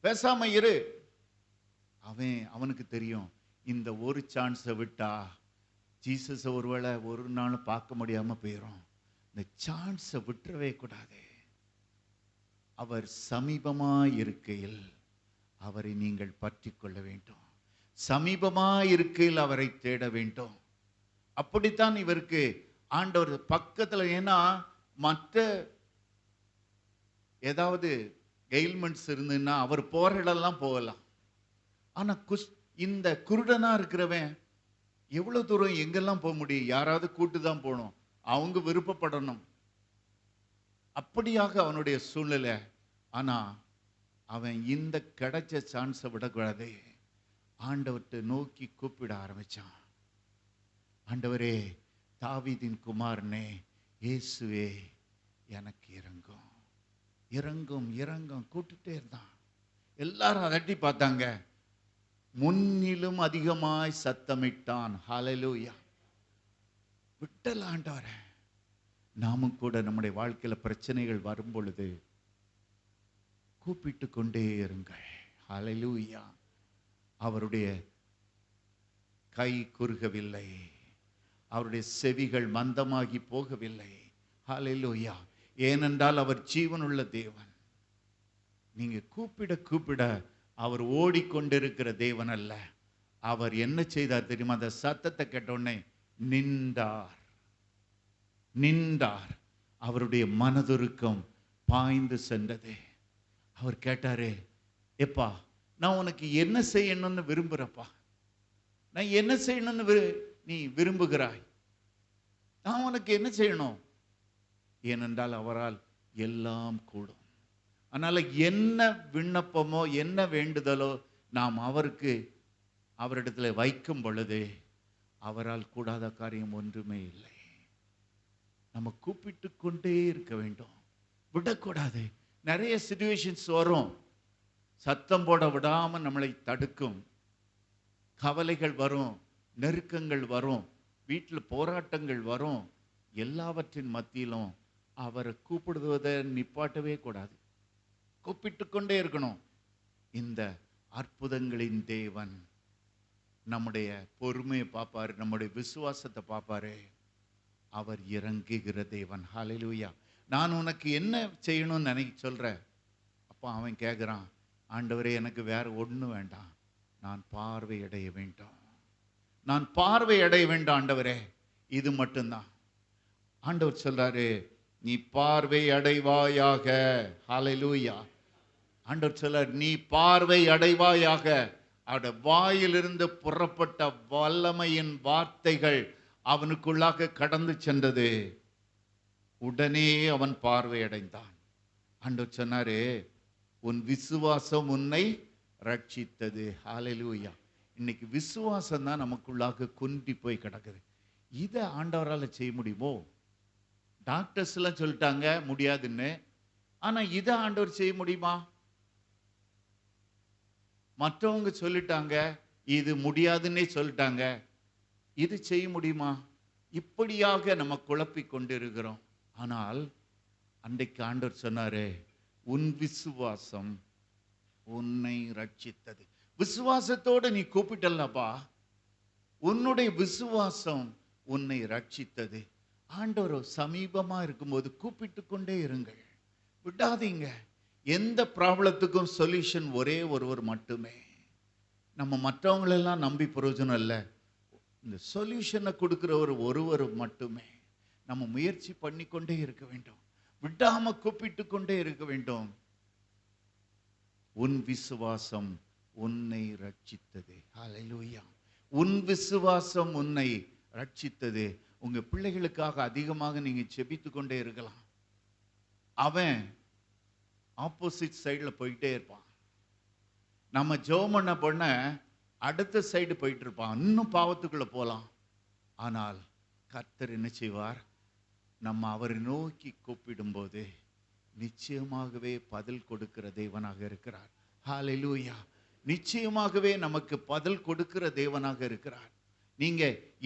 பேசாம இரு. அவனுக்கு தெரியும், இந்த ஒரு சான்ஸை விட்டா ஜீசஸ் ஒருவேளை ஒரு நாள் பார்க்க முடியாம போயிடும். இந்த சான்ஸை விட்டுறவே கூடாது. அவர் சமீபமாய் இருக்கையில் அவரை நீங்கள் பற்றி கொள்ள வேண்டும். சமீபமாய் இருக்கையில் அவரை தேட வேண்டும். அப்படித்தான் இவருக்கு ஆண்டவர் பக்கத்துல, ஏன்னா மற்ற ஏதாவது எயில்மெண்ட்ஸ் இருந்துன்னா அவர் போற இடம்லாம் போகலாம். ஆனா இந்த குருடனா இருக்கிறவன் எவ்வளவு தூரம் எங்கெல்லாம் போக முடியும்? யாராவது கூட்டு தான் போகணும், அவங்க விருப்பப்படணும். அப்படியாக அவனுடைய சூழ்நிலை. ஆனா அவன் இந்த கிடைச்ச சான்ஸை விடக்கூடாது. ஆண்டவர்கிட்ட நோக்கி கூப்பிட ஆரம்பிச்சான். ஆண்டவரே, தாவீதின் குமாரனே, இயேசுவே, எனக்கு இரங்கும், இரங்கும், இரங்கும் கூப்பிட்டுட்டே இருந்தான். எல்லாரும் அதட்டி பார்த்தாங்க. முன்னிலும் அதிகமாய் சத்தமிட்டான். ஹல்லேலூயா. விட்டல ஆண்டவரே. நாமும் கூட நம்முடைய வாழ்க்கையில பிரச்சனைகள் வரும் பொழுது கூப்பிட்டு கொண்டே இருங்கள். ஹல்லேலூயா. அவருடைய கை குறுகவில்லை, அவருடைய செவிகள் மந்தமாகி போகவில்லை. ஹல்லேலூயா. ஏனென்றால் அவர் ஜீவனுள்ள தேவன். நீங்க கூப்பிட கூப்பிட அவர் ஓடிக்கொண்டிருக்கிற தேவன் அல்ல. அவர் என்ன செய்தார் தெரியுமா? அந்த சத்தத்தை கேட்டோடனே நின்றார். அவருடைய மனதுருக்கம் பாய்ந்து சென்றது. அவர் கேட்டாரு, எப்பா, நான் உனக்கு என்ன செய்யணும்னு விரும்புறப்பா? நான் என்ன செய்யணும்னு நீ விரும்புகிறாய்? நான் உனக்கு என்ன செய்யணும்? ஏனென்றால் அவரால் எல்லாம் கூடும். அதனால என்ன விண்ணப்பமோ என்ன வேண்டுதலோ நாம் அவரிடத்தில் வைக்கும் பொழுது அவரால் கூடாத காரியம் ஒன்றுமே இல்லை. நம்ம கூப்பிட்டு கொண்டே இருக்க வேண்டும், விடக்கூடாது. நிறைய சிச்சுவேஷன்ஸ் வரும், சத்தம் போட விடாம நம்மளை தடுக்கும். கவலைகள் வரும், நெருக்கங்கள் வரும், வீட்டில் போராட்டங்கள் வரும். எல்லாவற்றின் மத்தியிலும் அவரை கூப்பிடுவதை நிப்பாட்டவே கூடாது, கூப்பிட்டு கொண்டே இருக்கணும். இந்த அற்புதங்களின் தேவன் நம்முடைய பொறுமையை பார்ப்பாரு, நம்முடைய விசுவாசத்தை பார்ப்பாரு. அவர் இறங்குகிற தேவன். ஹல்லேலூயா. நான் உனக்கு என்ன செய்யணும்னு சொல்றேன். அப்போ அவன் கேட்குறான், ஆண்டவரே எனக்கு வேற ஒன்றும் வேண்டாம், நான் பார்வை அடைய வேண்டும், நான் பார்வை அடைய வேண்டும் ஆண்டவரே, இது மட்டும்தான். ஆண்டவர் சொல்றாரு, நீ பார்வை அடைவாயாக. ஹல்லேலூயா. ஆண்டவர் சொல்றார், நீ பார்வை அடைவாயாக. அவருடைய வாயிலிருந்து புறப்பட்ட வல்லமையின் வார்த்தைகள் அவனுக்குள்ளாக கடந்து சென்றது. உடனே அவன் பார்வை அடைந்தான். ஆண்டவர் சொன்னாரு, உன் விசுவாசம் உன்னை ரட்சித்தது. ஹல்லேலூயா. இன்னைக்கு விசுவாசம் தான் நமக்குள்ளாக குன்றி போய் கிடக்குது. இதை ஆண்டவரால் செய்ய முடியுமோ? டாக்டர்ஸ் எல்லாம் சொல்லிட்டாங்க முடியாதுன்னு. ஆனா இதை ஆண்டவர் செய்ய முடியுமா? மற்றவங்க சொல்லிட்டாங்க இது முடியாதுன்னே சொல்லிட்டாங்க, இது செய்ய முடியுமா? இப்படியாக நம்ம குழப்பிக் கொண்டு இருக்கிறோம். ஆனால் அன்றைக்கு ஆண்டவர் சொன்னாரு, உன் விசுவாசம் உன்னை ரட்சித்தது. விசுவாசத்தோட நீ கூப்பிட்டல்லப்பா, உன்னுடைய விசுவாசம் உன்னை ரட்சித்தது. ஆண்டவர் சமீபமா இருக்கும்போது கூப்பிட்டு கொண்டே இருங்கள், விடாதீங்க. எந்த ப்ராப்ளத்துக்கும் சொல்யூஷன் ஒரே ஒருவர் மட்டுமே. நம்ம மற்றவங்களெல்லாம் நம்பி பிரயோஜனம் இல்லை, இந்த சொல்யூஷனை கொடுக்கிறவர் ஒருவர் மட்டுமே. நம்ம முயற்சி பண்ணி கொண்டே இருக்க வேண்டும், விடாம கூப்பிட்டு கொண்டே இருக்க வேண்டும். உன் விசுவாசம் உன்னை ரட்சித்தது. ஹல்லேலூயா. உன் விசுவாசம் உன்னை ரட்சித்தது. உங்க பிள்ளைகளுக்காக அதிகமாக நீங்க செபித்து கொண்டே இருக்கலாம். அவன் ஆப்போசிட் சைடில் போயிட்டே இருப்பான். நம்ம ஜெபம் பண்ண அடுத்த சைடு போயிட்டு இருப்பான், இன்னும் பாவத்துக்குள்ள போகலாம். ஆனால் கர்த்தர் என்ன செய்வார்? நம்ம அவரை நோக்கி கூப்பிடும்போது நிச்சயமாகவே பதில் கொடுக்கிற தேவனாக இருக்கிறார். ஹல்லேலூயா. நிச்சயமாகவே நமக்கு பதில் கொடுக்கிற தேவனாக இருக்கிறார். நீங்க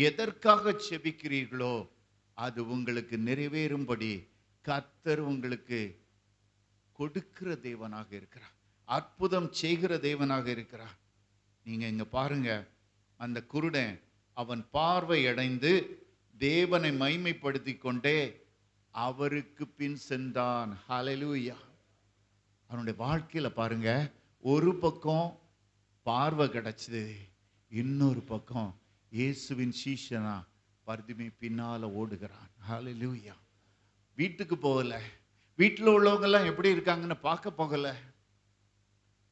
எதற்காக செபிக்கிறீர்களோ அது உங்களுக்கு நிறைவேறும்படி கர்த்தர் உங்களுக்கு கொடுக்கிற தேவனாக இருக்கிறார், அற்புதம் செய்கிற தேவனாக இருக்கிறார். நீங்க இங்க பாருங்க, அந்த குருடன் அவன் பார்வை அடைந்து தேவனை மைமைப்படுத்தி கொண்டே அவருக்கு பின் சென்றான். ஹல்லேலூயா. அவனுடைய வாழ்க்கையில பாருங்க, ஒரு பக்கம் பார்வை கிடைச்சது, இன்னொரு பக்கம் இயேசுவின் சீஷனா பர்திமை பின்னால ஓடுகிறான். ஹல்லேலூயா. வீட்டுக்கு போகல, வீட்டில் உள்ளவங்க எல்லாம் எப்படி இருக்காங்கன்னு பார்க்க போகல.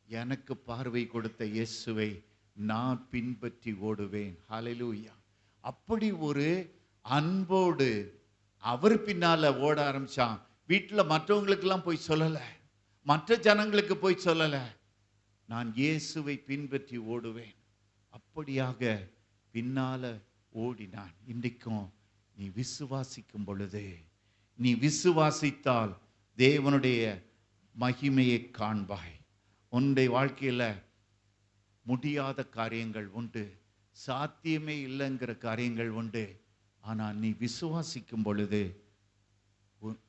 எனக்கு பார்வை கொடுத்த இயேசுவை நான் பின்பற்றி ஓடுவேன். ஹல்லேலூயா. அப்படி ஒரு அன்போடு அவர் பின்னால ஓட ஆரம்பிச்சான். வீட்டில் மற்றவங்களுக்கெல்லாம் போய் சொல்லல, மற்ற ஜனங்களுக்கு போய் சொல்லல, நான் இயேசுவை பின்பற்றி ஓடுவேன். அப்படியாக பின்னால ஓடினான். இன்றைக்கும் நீ விசுவாசிக்கும் பொழுது, நீ விசுவாசித்தால் தேவனுடைய மகிமையை காண்பாய். உன்னுடைய வாழ்க்கையில முடியாத காரியங்கள் உண்டு, சாத்தியமே இல்லைங்கிற காரியங்கள் உண்டு. ஆனால் நீ விசுவாசிக்கும் பொழுது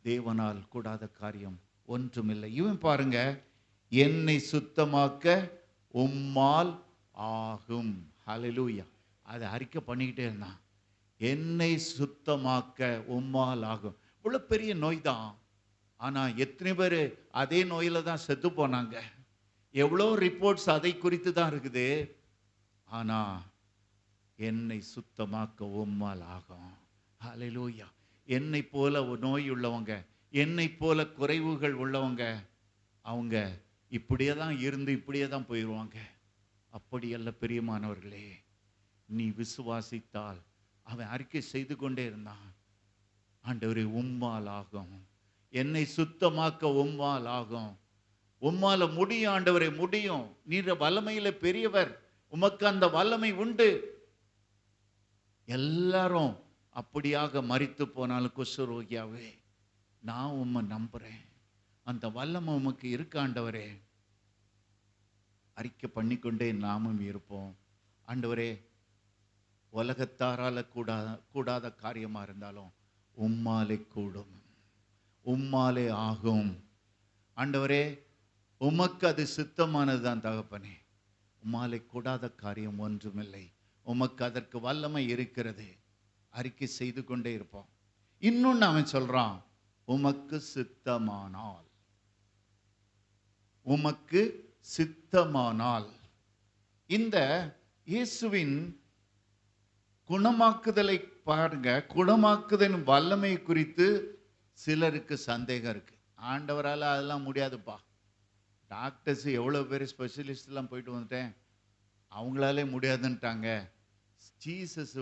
தேவனால் கூடாத காரியம் ஒன்றுமில்லை. இவன் பாருங்க, என்னை சுத்தமாக்க உம்மால் ஆகும். ஹல்லேலூயா. அதை அறிக்கை பண்ணிக்கிட்டே இருந்தான். என்னை சுத்தமாக்க உம்மால் ஆகும். இவ்வளவு பெரிய நோய் தான். ஆனா எத்தனை பேர் அதே நோயில தான் செத்து போனாங்க. எவ்வளோ ரிப்போர்ட்ஸ் அதை குறித்து தான் இருக்குது. ஆனா என்னை சுத்தமாக்க உம்மால் ஆகும். ஹல்லேலூயா. என்னை போல நோய் உள்ளவங்க, என்னை போல குறைவுகள் உள்ளவங்க, அவங்க இப்படியே தான் இருந்து இப்படியே தான் போயிடுவாங்க. அப்படியல்ல பிரியமானவர்களே, நீ விசுவாசித்தால். அவன் அறிக்கை செய்து கொண்டே இருந்தான், ஆண்டவரே உம்மால் ஆகும், என்னை சுத்தமாக்க உம்மால் ஆகும், உம்மால முடியும் ஆண்டவரே, முடியும், நீர் வல்லமையில பெரியவர், உமக்கு அந்த வல்லமை உண்டு. எல்லாரும் அப்படியாக மரித்து போனாலும் குஷ்டரோகியாவே நான் உம்மை நம்புறேன், அந்த வல்லமை உமக்கு இருக்க ஆண்டவரே. அறிக்கை பண்ணிக்கொண்டே நாமும் இருப்போம். ஆண்டவரே, உலகத்தாரால கூடாத காரியமா இருந்தாலும் உம்மாலே கூடும், உம்மாலே ஆகும். ஆண்டவரே, உமக்கு அது சித்தமானதுதான் தகப்பனே. உம்மாலே கூடாத காரியம் ஒன்றுமில்லை, உமக்கு அதற்கு வல்லமை இருக்கிறது. அறிக்கை செய்து கொண்டே இருப்போம். இன்னொன்னு அவன் சொல்றான், உமக்கு சித்தமானால், உமக்கு சித்தமானால். இந்த இயேசுவின் குணமாக்குதலை பாருங்க, குணமாக்குதலின் வல்லமை குறித்து சிலருக்கு சந்தேகம் இருக்கு. ஆண்டவரால் அதெல்லாம் முடியாதுப்பா, டாக்டர்ஸ் எவ்வளோ பேர் ஸ்பெஷலிஸ்ட்லாம் போயிட்டு வந்துட்டேன், அவங்களாலே முடியாதுன்ட்டாங்க, ஜீசஸ்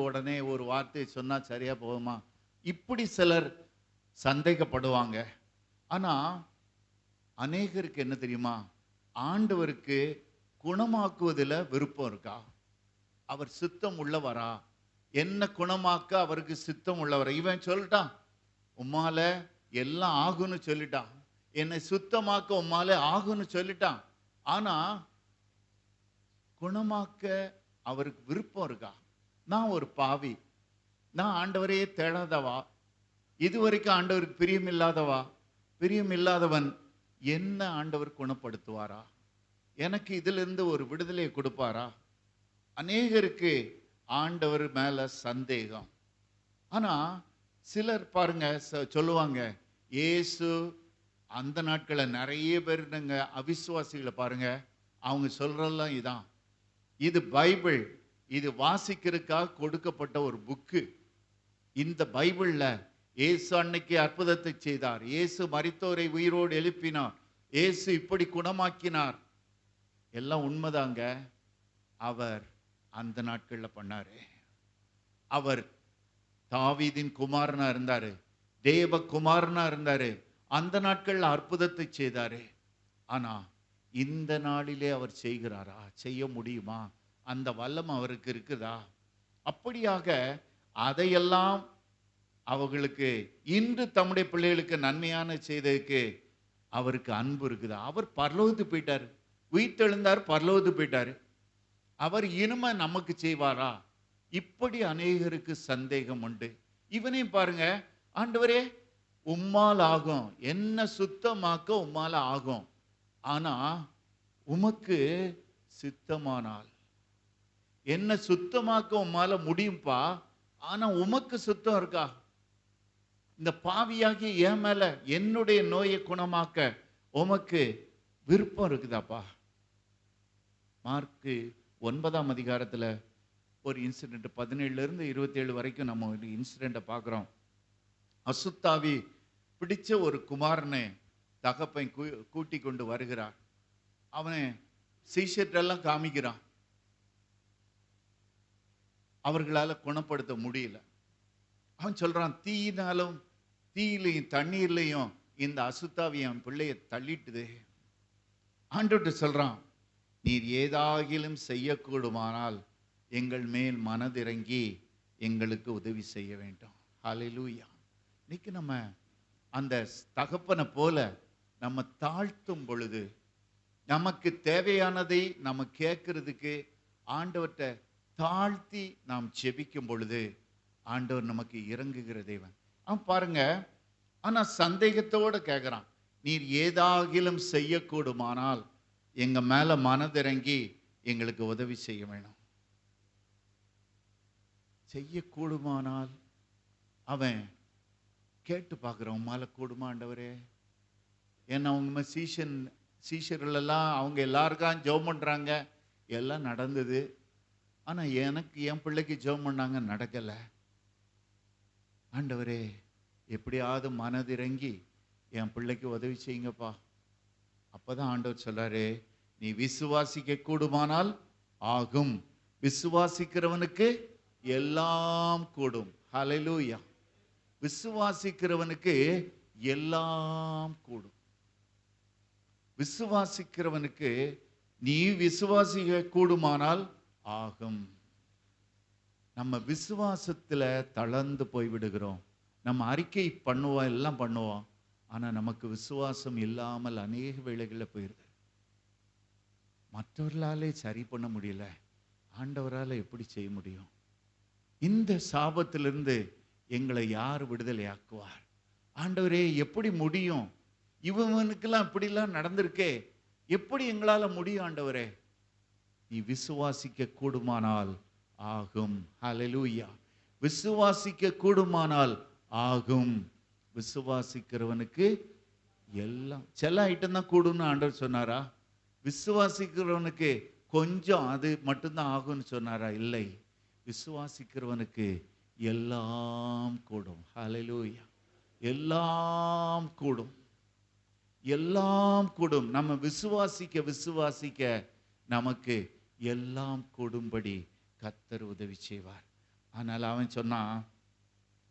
உடனே ஒரு வார்த்தை சொன்னால் சரியா போகுமா, இப்படி சிலர் சந்தேகப்படுவாங்க. ஆனால் அநேகருக்கு என்ன தெரியுமா, ஆண்டவருக்கு குணமாக்குவதில் விருப்பம் இருக்கா, அவர் சித்தம் உள்ளவரா, என்ன குணமாக்க அவருக்கு சித்தம் உள்ளவரா. இவன் சொல்லிட்டான், உம்மால எல்லாம் ஆகுன்னு சொல்லிட்டான், என்னை சுத்தமாக்க உம்மால ஆகுன்னு சொல்லிட்டான். ஆனா குணமாக்க அவருக்கு விருப்பம் இருக்கா. நான் ஒரு பாவி, நான் ஆண்டவரையே தேடாதவா, இதுவரைக்கும் ஆண்டவருக்கு பிரியமில்லாதவா, பிரியமில்லாதவன் என்ன ஆண்டவர் குணப்படுத்துவாரா, எனக்கு இதிலிருந்து ஒரு விடுதலையை கொடுப்பாரா. அநேகருக்கு ஆண்டவர் மேல சந்தேகம். ஆனா சிலர் பாருங்க சொல்லுவாங்க, இயேசு அந்த நாட்களை நிறைய பேர் அவிசுவாசிகளை பாருங்க, அவங்க சொல்றதெல்லாம் இதான், இது பைபிள், இது வாசிக்கிறதுக்காக கொடுக்கப்பட்ட ஒரு புக்கு. இந்த பைபிள்ல இயேசு அன்னைக்கு அற்புதத்தை செய்தார், இயேசு மரித்தோரை உயிரோடு எழுப்பினார், இயேசு இப்படி குணமாக்கினார், எல்லாம் உண்மைதாங்க. அவர் அந்த நாட்கள்ல பண்ணாரு. அவர் தாவீதின் குமாரனா இருந்தாரு, தேவ குமாரனா இருந்தாரு, அந்த நாட்கள்ல அற்புதத்தை செய்தாரு. ஆனா இந்த நாளிலே அவர் செய்கிறாரா, செய்ய முடியுமா, அந்த வல்லம் அவருக்கு இருக்குதா? அப்படியாக அதையெல்லாம் அவர்களுக்கு இன்று தம்முடைய பிள்ளைகளுக்கு நன்மையான செய்ததுக்கு அவருக்கு அன்பு இருக்குதா? அவர் பரலோகத்துக்கு போயிட்டார், உயிர்த்தெழுந்தார், பரலோகத்துக்கு போயிட்டாரு, அவர் இனிமே நமக்கு செய்வாரா? இப்படி அநேகருக்கு சந்தேகம் உண்டு. இவனையும் பாருங்க, ஆண்டவரே உம்மால் ஆகும், என்ன சுத்தமாக்க உம்மால ஆகும், ஆனா உமக்கு சித்தமானால், என்ன சுத்தமாக்க உம்மால முடியும்பா, ஆனா உமக்கு சுத்தம் இருக்கா? இந்த பாவியாகி என் மேல என்னுடைய நோயை குணமாக்க உமக்கு விருப்பம் இருக்குதாப்பா? மார்க்கு 9ஆம் அதிகாரத்துல ஒரு இன்சிடென்ட், 17 இருந்து 27 வரைக்கும் நம்ம ஒரு இன்சிடென்ட்டை பார்க்குறோம். அசுத்தாவி பிடிச்ச ஒரு குமாரனை தகப்பன் கூட்டி கொண்டு வருகிறார். அவனை சீஷர்களெல்லாம் காமிக்கிறான், அவர்களால குணப்படுத்த முடியல. அவன் சொல்றான், தீயினாலும் தீயிலையும் தண்ணீர்லையும் இந்த அசுத்தாவி என் பிள்ளைய தள்ளிட்டுது. ஆண்டவர்கிட்ட சொல்றான், நீர் ஏதாகிலும் செய்யக்கூடுமானால் எங்கள் மேல் மனதிறங்கி எங்களுக்கு உதவி செய்ய வேண்டும். ஹல்லேலூயா. இன்னைக்கு நம்ம அந்த தகப்பனை போல நம்ம தாழ்த்தும் பொழுது, நமக்கு தேவையானதை நம்ம கேட்கறதுக்கு ஆண்டவர்கிட்ட தாழ்த்தி நாம் ஜெபிக்கும் பொழுது ஆண்டவர் நமக்கு இறங்குகிற தேவன். அவன் பாருங்க, ஆனா சந்தேகத்தோட கேட்கிறான், நீர் ஏதாகிலும் செய்யக்கூடுமானால் எங்க மேல மனதிறங்கி எங்களுக்கு உதவி செய்ய வேணும். செய்யக்கூடுமானால் அவன் கேட்டு பார்க்குறான், உம்மால கூடுமா ஆண்டவரே? ஏன்னா அவங்க சீஷர்கள் எல்லாம் அவங்க எல்லாருக்கும் ஜெபம் பண்றாங்க, எல்லாம் நடந்தது. ஆனா எனக்கு என் பிள்ளைக்கு ஜெபம் பண்ணாங்க, நடக்கல. ஆண்டவரே எப்படியாவது மனதிறங்கி என் பிள்ளைக்கு உதவி செய்யுங்கப்பா. அப்பதான் ஆண்டவர் சொல்றாரு, நீ விசுவாசிக்க கூடுமானால் ஆகும், விசுவாசிக்கிறவனுக்கு எல்லாம் கூடும். ஹல்லேலூயா. விசுவாசிக்கிறவனுக்கு எல்லாம் கூடும். விசுவாசிக்கிறவனுக்கு நீ விசுவாசிக்க கூடுமானால் ஆகும். நம்ம விசுவாசத்துல தளர்ந்து போய்விடுகிறோம். நம்ம அறிக்கை பண்ணுவோம், எல்லாம் பண்ணுவோம், ஆனா நமக்கு விசுவாசம் இல்லாமல் அநேக வேளைகளில் போயிருது. மற்றவர்களாலே சரி பண்ண முடியல, ஆண்டவரால் எப்படி செய்ய முடியும்? இந்த சாபத்திலிருந்து எங்களை யார் விடுதலை ஆக்குவார்? ஆண்டவரே எப்படி முடியும்? இவனுக்கெல்லாம் இப்படிலாம் நடந்திருக்கே, எப்படி எங்களால முடியும் ஆண்டவரே? நீ விசுவாசிக்க கூடுமானால் ஆகும். ஹல்லேலூயா. விசுவாசிக்க கூடுமானால் ஆகும். விசுவாசிக்கிறவனுக்கு எல்லாம். சில ஐட்டம் தான் கூடும்னு ஆண்டவர் சொன்னாரா? விசுவாசிக்கிறவனுக்கு கொஞ்சம் அது மட்டும்தான் ஆகும்னு சொன்னாரா? இல்லை, விசுவாசிக்கிறவனுக்கு எல்லாம் கூடும். ஹல்லேலூயா. எல்லாம் கூடும், எல்லாம் கூடும். நம்ம விசுவாசிக்க விசுவாசிக்க நமக்கு எல்லாம் கூடும்படி கர்த்தர் உதவி செய்வார். ஆனால் அவன் சொன்னான்,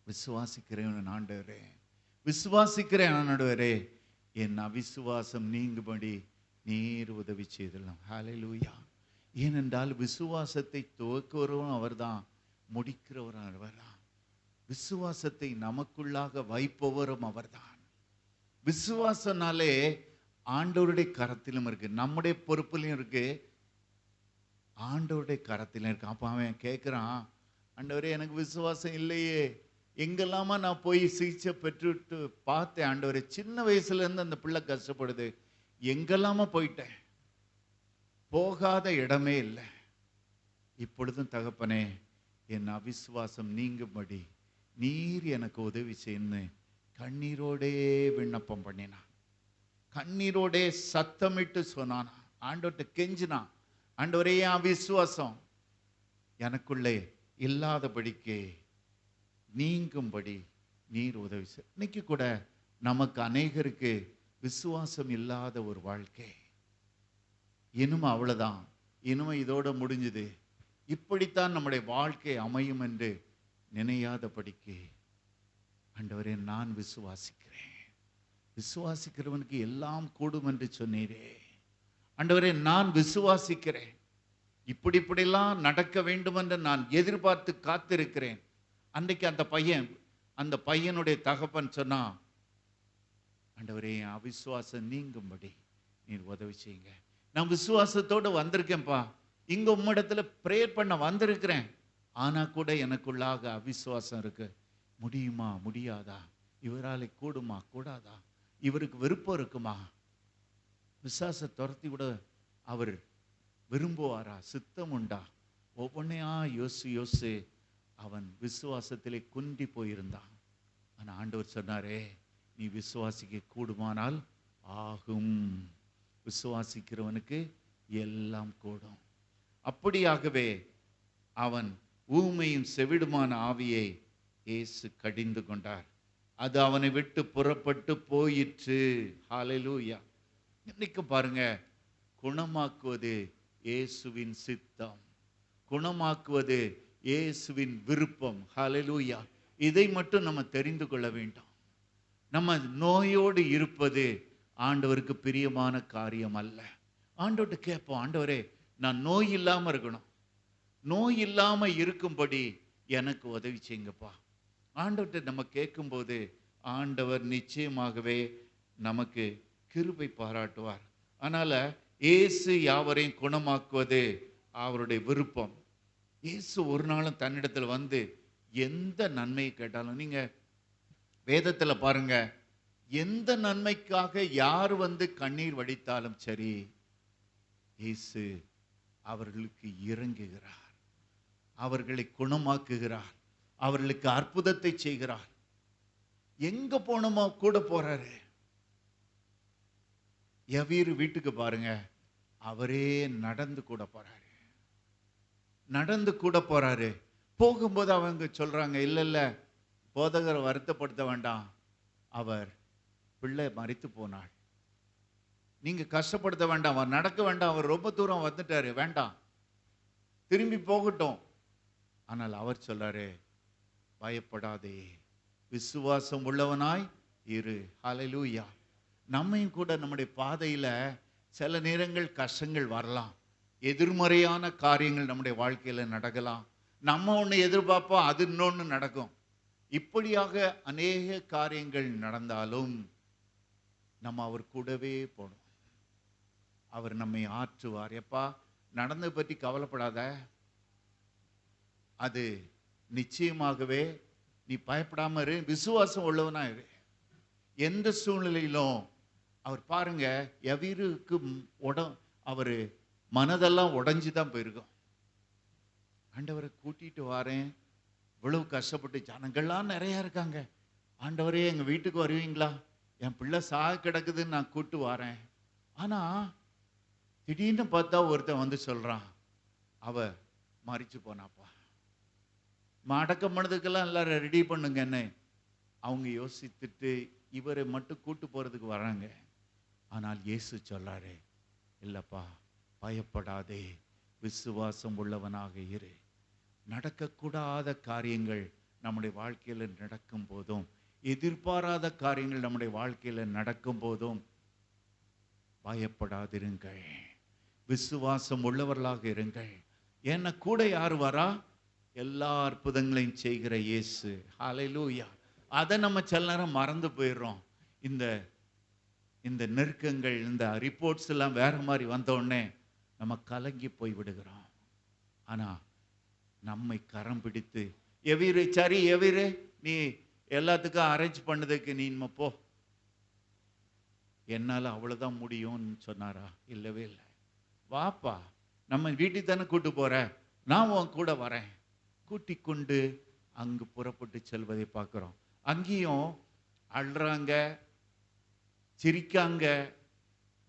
விசுவாசிக்கிறேன் ஆண்டவரே, விசுவாசிக்கிறேன் ஆண்டவரே, என் அவிசுவாசம் நீங்கும்படி நீர் உதவி செய்தலாம். ஹல்லேலூயா. ஏனென்றால் விசுவாசத்தை துவக்குறவரும் அவர்தான், முடிக்கிறவரும் அவர்தான். விசுவாசத்தை நமக்குள்ளாக வைப்பவரும் அவர்தான். விசுவாசனாலே ஆண்டவருடைய கரத்திலும் இருக்கு, நம்முடைய பொறுப்பிலும் இருக்கு, ஆண்டவருடைய கரத்திலும் இருக்கு. அப்போ அவன் கேட்குறான், ஆண்டவரே எனக்கு விசுவாசம் இல்லையே, எங்கெல்லாமா நான் போய் சிகிச்சை பெற்றுட்டு பார்த்தேன் ஆண்டவரே, சின்ன வயசுலேருந்து அந்த பிள்ளை கஷ்டப்படுது, எங்கெல்லாமா போயிட்டேன், போகாத இடமே இல்லை. இப்பொழுதும் தகப்பனே, என் அவிசுவாசம் நீங்கும்படி நீர் எனக்கு உதவி செய்யணும்னு கண்ணீரோடே விண்ணப்பம் பண்ணினான். கண்ணீரோடே சத்தமிட்டு சொன்னான், ஆண்டவர்கிட்ட கெஞ்சினான், ஆண்டவரே என் அவிசுவாசம் எனக்குள்ளே இல்லாதபடிக்கு நீங்கும்படி நீர் உதவி செய். இன்னைக்கு கூட நமக்கு அநேகருக்கு விசுவாசம் இல்லாத ஒரு வாழ்க்கை. இனிமே அவ்வளவுதான், இனிமே இதோட முடிஞ்சது, இப்படித்தான் நம்முடைய வாழ்க்கை அமையும் என்று நினையாதபடிக்கு ஆண்டவரே நான் விசுவாசிக்கிறேன், விசுவாசிக்கிறவனுக்கு எல்லாம் கூடும் என்று சொன்னீரே, ஆண்டவரே நான் விசுவாசிக்கிறேன், இப்படிலாம் நடக்க வேண்டும் என்று நான் எதிர்பார்த்து காத்திருக்கிறேன். அன்றைக்கு அந்த பையனுடைய தகப்பன் சொன்னா, ஆண்டவரே என் அவிசுவாசம் நீங்கும்படி நீர் உதவி செய்யுங்க. நான் விசுவாசத்தோடு வந்திருக்கேன்ப்பா, இங்க உம்மிடத்துல பிரேயர் பண்ண வந்திருக்கிறேன், ஆனா கூட எனக்குள்ளாக அவிசுவாசம் இருக்கு. முடியுமா முடியாதா? இவராலே கூடுமா கூடாதா? இவருக்கு விருப்பம் இருக்குமா? விசுவாச துரத்தி விட அவர் விரும்புவாரா? சித்தம் உண்டா? ஒவ்வொன்றையா யோசி அவன் விசுவாசத்திலே குன்றி போயிருந்தான். ஆனா ஆண்டவர் சொன்னாரே, நீ விசுவாசிக்க கூடுமானால் ஆகும். விசுவாசிக்கிறவனுக்கு எல்லாம் கூடும். அப்படியாகவே அவன் ஊமையும் செவிடுமான ஆவியை இயேசு கடிந்து கொண்டார். அது அவனை விட்டு புறப்பட்டு போயிற்று. ஹல்லேலூயா. இன்னைக்கு பாருங்க, குணமாக்குவது இயேசுவின் சித்தம், குணமாக்குவது இயேசுவின் விருப்பம். ஹல்லேலூயா. இதை மட்டும் நம்ம தெரிந்து கொள்ள வேண்டும். நம்ம நோயோடு இருப்பது ஆண்டவருக்கு பிரியமான காரியம் அல்ல. ஆண்டவர்கிட்ட கேட்போம், ஆண்டவரே நான் நோய் இல்லாம இருக்கணும், நோய் இல்லாம இருக்கும்படி எனக்கு உதவி செய்யுங்கப்பா. ஆண்டவர்கிட்ட நம்ம கேட்கும்போது ஆண்டவர் நிச்சயமாகவே நமக்கு கிருபை பாராட்டுவார். அதனால இயேசு யாவரையும் குணமாக்குவது அவருடைய விருப்பம். இயேசு ஒரு நாளும் தன்னிடத்தில் வந்து எந்த நன்மையை கேட்டாலும், நீங்க வேதத்துல பாருங்க, எந்த நன்மைக்காக யார் வந்து கண்ணீர் வடித்தாலும் சரி, இயேசு அவர்களுக்கு இறங்குகிறார், அவர்களை குணமாக்குகிறார், அவர்களுக்கு அற்புதத்தை செய்கிறார். எங்க போனோமோ கூட போறாரு. யவீரு வீட்டுக்கு பாருங்க, அவரே நடந்து கூட போறாரு, நடந்து கூட போறாரு. போகும்போது அவங்க சொல்றாங்க, இல்ல இல்ல போதகரை வருத்தப்படுத்த வேண்டாம், அவர் பிள்ளை மரித்து போனாள், நீங்க கஷ்டப்படுத்த வேண்டாம், அவர் நடக்க வேண்டாம், அவர் ரொம்ப தூரம் வந்துட்டாரு, வேண்டாம், திரும்பி போகட்டும். ஆனால் அவர் சொல்றாரு, பயப்படாதே, விசுவாசம் உள்ளவனாய் இரு. ஹல்லேலூயா. நம்மையும் கூட நம்முடைய பாதையில சில நேரங்கள் கஷ்டங்கள் வரலாம், எதிர்மறையான காரியங்கள் நம்முடைய வாழ்க்கையில நடக்கலாம். நம்ம ஒன்று எதிர்பார்ப்போம், அது இன்னொன்று நடக்கும். இப்படியாக அநேக காரியங்கள் நடந்தாலும் நம்ம அவர் கூடவே போகணும். அவர் நம்மை ஆற்றுவார். எப்பா, நடந்ததை பற்றி கவலைப்படாத, அது நிச்சயமாகவே நீ பயப்படாம இரு, விசுவாசம் உள்ளவனா இரு. எந்த சூழ்நிலையிலும் அவர் பாருங்க, எவருக்கு அவர் மனதெல்லாம் உடைஞ்சு தான் போயிருக்கும். ஆண்டவரை கூட்டிட்டு வாரேன், இவ்வளவு கஷ்டப்பட்டு ஜனங்கள்லாம் நிறைய இருக்காங்க, ஆண்டவரே எங்க வீட்டுக்கு வருவீங்களா, என் பிள்ளை சாக கிடக்குதுன்னு நான் கூட்டு வரேன். ஆனா திடீர்னு பார்த்தா ஒருத்தன் வந்து சொல்றான், அவ மறிச்சு போனாப்பா, அடக்கம் பண்ணதுக்கெல்லாம் எல்லாரும் ரெடி பண்ணுங்கன்னு அவங்க யோசித்துட்டு இவரை மட்டும் கூட்டு போறதுக்கு வராங்க. ஆனால் இயேசு சொல்றாரு, இல்லப்பா பயப்படாதே, விசுவாசம் உள்ளவனாக இரு. நடக்கக்கூடாத காரியங்கள் நம்முடைய வாழ்க்கையில நடக்கும் போதும், எதிர்பாராத காரியங்கள் நம்முடைய வாழ்க்கையில நடக்கும் போதும் பயப்படாதிருங்கள், விசுவாசம் உள்ளவர்களாக இருங்கள். ஏன்னா கூட யார் வரா? எல்லா அற்புதங்களையும் செய்கிற இயேசு. ஹல்லேலூயா. அதை நம்ம சில நேரம் மறந்து போயிடுறோம். இந்த நெருக்கங்கள், இந்த ரிப்போர்ட்ஸ் எல்லாம் வேற மாதிரி வந்த உடனே நம்ம கலங்கி போய் விடுகிறோம். ஆனா நம்மை கரம் பிடித்து, எவிரு சரி எவிரு, நீ எல்லாத்துக்கும் அரேஞ்ச் பண்ணதுக்கு நீ போ, என்னால அவ்வளவுதான் முடியும்னு சொன்னாரா? இல்லவே இல்லை. வாப்பா, நம்ம வீட்டுக்கு தானே கூட்டு போற, நான் உன் கூட வரேன். கூட்டிக் கொண்டு அங்கு புறப்பட்டு செல்வதை பார்க்கிறோம். அங்கேயும் அழுறாங்க, சிரிக்காங்க.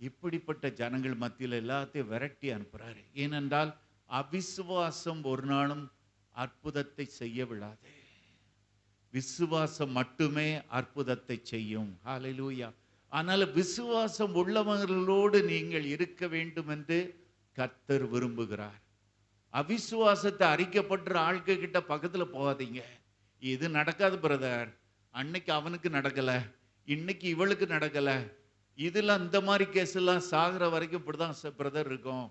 இப்படிப்பட்ட ஜனங்கள் மத்தியில் எல்லாத்தையும் விரட்டி அனுப்புறாரு. ஏனென்றால் அவிசுவாசம் ஒரு நாளும் அற்புதத்தை செய்ய விடாது. விசுவாசம் மட்டுமே அற்புதத்தை செய்யும். ஹல்லேலூயா. ஆனால் விசுவாசம் உள்ளவர்களோடு நீங்கள் இருக்க வேண்டும் என்று கர்த்தர் விரும்புகிறார். அவிசுவாசத்தை அறிக்கப்பட்ட ஆட்கள் கிட்ட பக்கத்துல போகாதீங்க. இது நடக்காது பிரதர், அன்னைக்கு அவனுக்கு நடக்கல, இன்னைக்கு இவளுக்கு நடக்கல, இதுல இந்த மாதிரி கேஸ் எல்லாம் சாகிற வரைக்கும் இப்படிதான் பிரதர் இருக்கும்,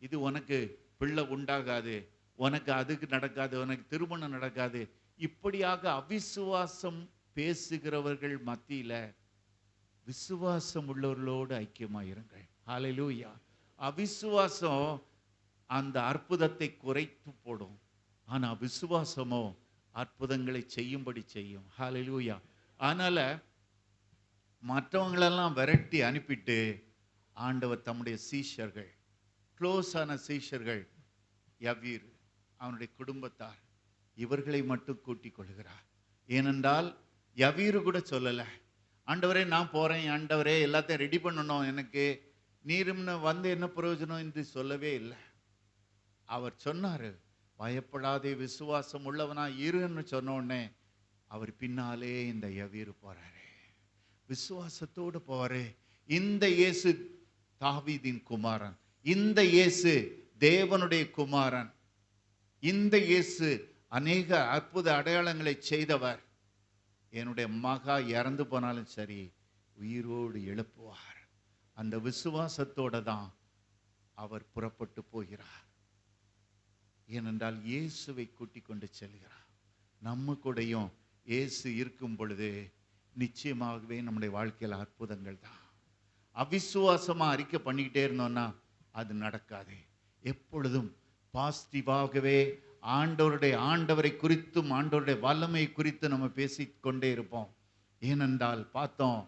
இது உனக்கு பிள்ளை உண்டாகாது, உனக்கு அதுக்கு நடக்காது, உனக்கு திருமணம் நடக்காது. இப்படியாக அவிசுவாசம் பேசுகிறவர்கள் மத்தியில விசுவாசம் உள்ளவர்களோடு ஐக்கியமாயிருங்கள். ஹல்லேலூயா. அவிசுவாசம் அந்த அற்புதத்தை குறைத்து போடும், ஆனா விசுவாசமோ அற்புதங்களை செய்யும்படி செய்யும். ஹல்லேலூயா. அதனால மற்றவங்களெல்லாம் விரட்டி அனுப்பிட்டு ஆண்டவர் தம்முடைய சீஷர்கள், க்ளோஸான சீஷர்கள், யவீர் அவனுடைய குடும்பத்தார், இவர்களை மட்டும் கூட்டிக் கொள்கிறார். ஏனென்றால் யவீரு கூட சொல்லல, ஆண்டவரே நான் போறேன், ஆண்டவரே எல்லாத்தையும் ரெடி பண்ணணும், எனக்கு நீரும்னு வந்து என்ன பிரயோஜனம் என்று சொல்லவே இல்லை. அவர் சொன்னாரு, பயப்படாதே, விசுவாசம் உள்ளவனா இருன்னு சொன்ன உடனே அவர் பின்னாலே இந்த யவீரு போறாரு, விசுவாசத்தோடு போவாரு. இந்த இயேசு தாவீதின் குமாரன், இந்த இயேசு தேவனுடைய குமாரன், இந்த இயேசு அநேக அற்புத அடையாளங்களை செய்தவர். என்னுடைய மகா இறந்து போனாலும் சரி உயிரோடு எழுப்புவார். அந்த விசுவாசத்தோட தான் அவர் புறப்பட்டு போகிறார். ஏனென்றால் இயேசுவை கூட்டிக் கொண்டு செல்கிறார். நம்ம கூடயும் இயேசு இருக்கும் பொழுது நிச்சயமாகவே நம்முடைய வாழ்க்கையில் அற்புதங்கள் தான். அவிசுவாசமா அறிக்கை பண்ணிக்கிட்டே இருந்தோம்னா அது நடக்காது. எப்பொழுதும் பாசிட்டிவாகவே ஆண்டவரை குறித்தும் ஆண்டவருடைய வல்லமை குறித்து நம்ம பேசிக்கொண்டே இருப்போம். ஏனென்றால் பார்த்தோம்,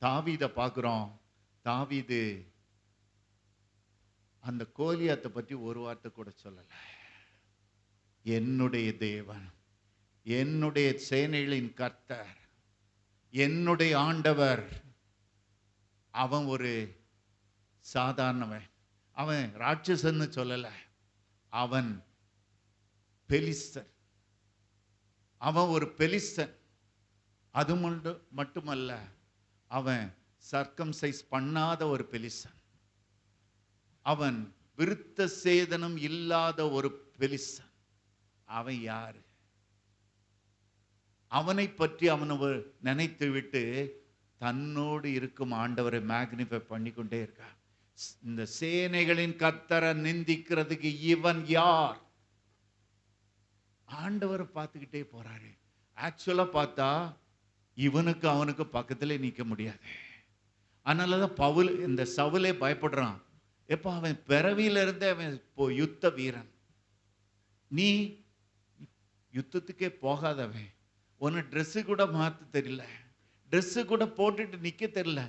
தாவீதை பார்க்கிறோம். தாவீது அந்த கோலியாத்தை பற்றி ஒரு வார்த்தை கூட சொல்லல. என்னுடைய தேவன், என்னுடைய சேனைகளின் கர்த்தர், என்னுடைய ஆண்டவர். அவன் ஒரு சாதாரணவன், அவன் ராட்சசன்னு சொல்லல, அவன் பெலிஸ்தன், அவன் ஒரு பெலிஸ்தன். அது மட்டுமல்ல, அவன் சர்க்கம்சைஸ் பண்ணாத ஒரு பெலிஸ்தன், அவன் விருத்த சேதனம் இல்லாத ஒரு பெலிஸ்தன். அவன் யாரு? அவனை பற்றி அவன் நினைத்து விட்டு தன்னோடு இருக்கும் ஆண்டவரை மேக்னிஃபை பண்ணிக்கொண்டே இருக்கான். இந்த சேனைகளின் கர்த்தரை நிந்திக்கிறதுக்கு இவன் யார்? ஆண்டவரை பார்த்துக்கிட்டே போறாரு. ஆக்சுவலா பார்த்தா இவனுக்கு அவனுக்கு பக்கத்திலே நிற்க முடியாது. அதனாலதான் பவுல் இந்த சவுலே பயப்படுறான். எப்ப அவன் பிறவியில இருந்தே அவன் இப்போ யுத்த வீரன், நீ யுத்தத்துக்கே போகாதவன், உன்னை ட்ரெஸ்ஸு கூட மாற்ற தெரியல, ட்ரெஸ்ஸு கூட போட்டுட்டு நிற்க தெரியல,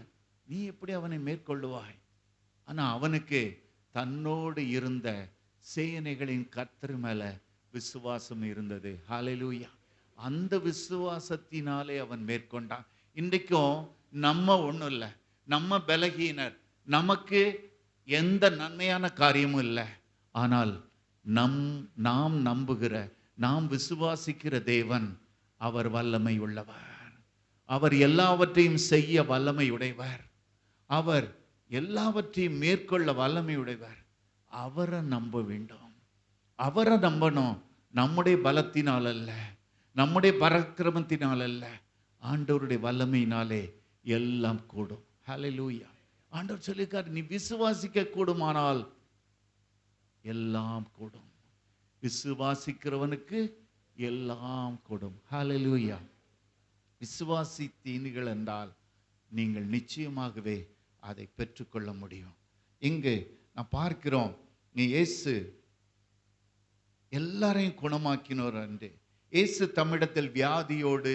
நீ எப்படி அவனை மேற்கொள்ளுவாய்? ஆனா அவனுக்கு தன்னோடு இருந்த சேனைகளின் கர்த்தர் மேல விசுவாசம் இருந்தது. ஹல்லேலூயா. அந்த விசுவாசத்தினாலே அவன் மேற்கொண்டான். இன்றைக்கும் நம்ம ஒண்ணும் இல்லை, நம்ம பலகீனர், நமக்கு எந்த நன்மையான காரியமும் இல்லை. ஆனால் நாம் நம்புகிற, நாம் விசுவாசிக்கிற தேவன் அவர் வல்லமை உள்ளவர், அவர் எல்லாவற்றையும் செய்ய வல்லமை உடையவர், அவர் எல்லாவற்றையும் மேற்கொள்ள வல்லமை உடையவர். அவரை நம்ப வேண்டும், அவரை நம்பணும். நம்முடைய பலத்தினால் அல்ல, நம்முடைய பராக்கிரமத்தினால் அல்ல, ஆண்டவருடைய வல்லமையினாலே எல்லாம் கூடும். ஹல்லேலூயா. ஆண்டவர் சொல்லியிருக்கார், நீ விசுவாசிக்க கூடுமானால் எல்லாம் கூடும். விசுவாசிக்கிறவனுக்கு எல்லாம் கூடும். ஹல்லேலூயா. விசுவாசித்தீர்கள் என்றால் நீங்கள் நிச்சயமாகவே அதை பெற்றுக்கொள்ள முடியும். இங்கு நான் பார்க்கிறோம், நீ இயேசு எல்லாரையும் குணமாக்கினோர் என்று. இயேசு தம்மிடத்தில் வியாதியோடு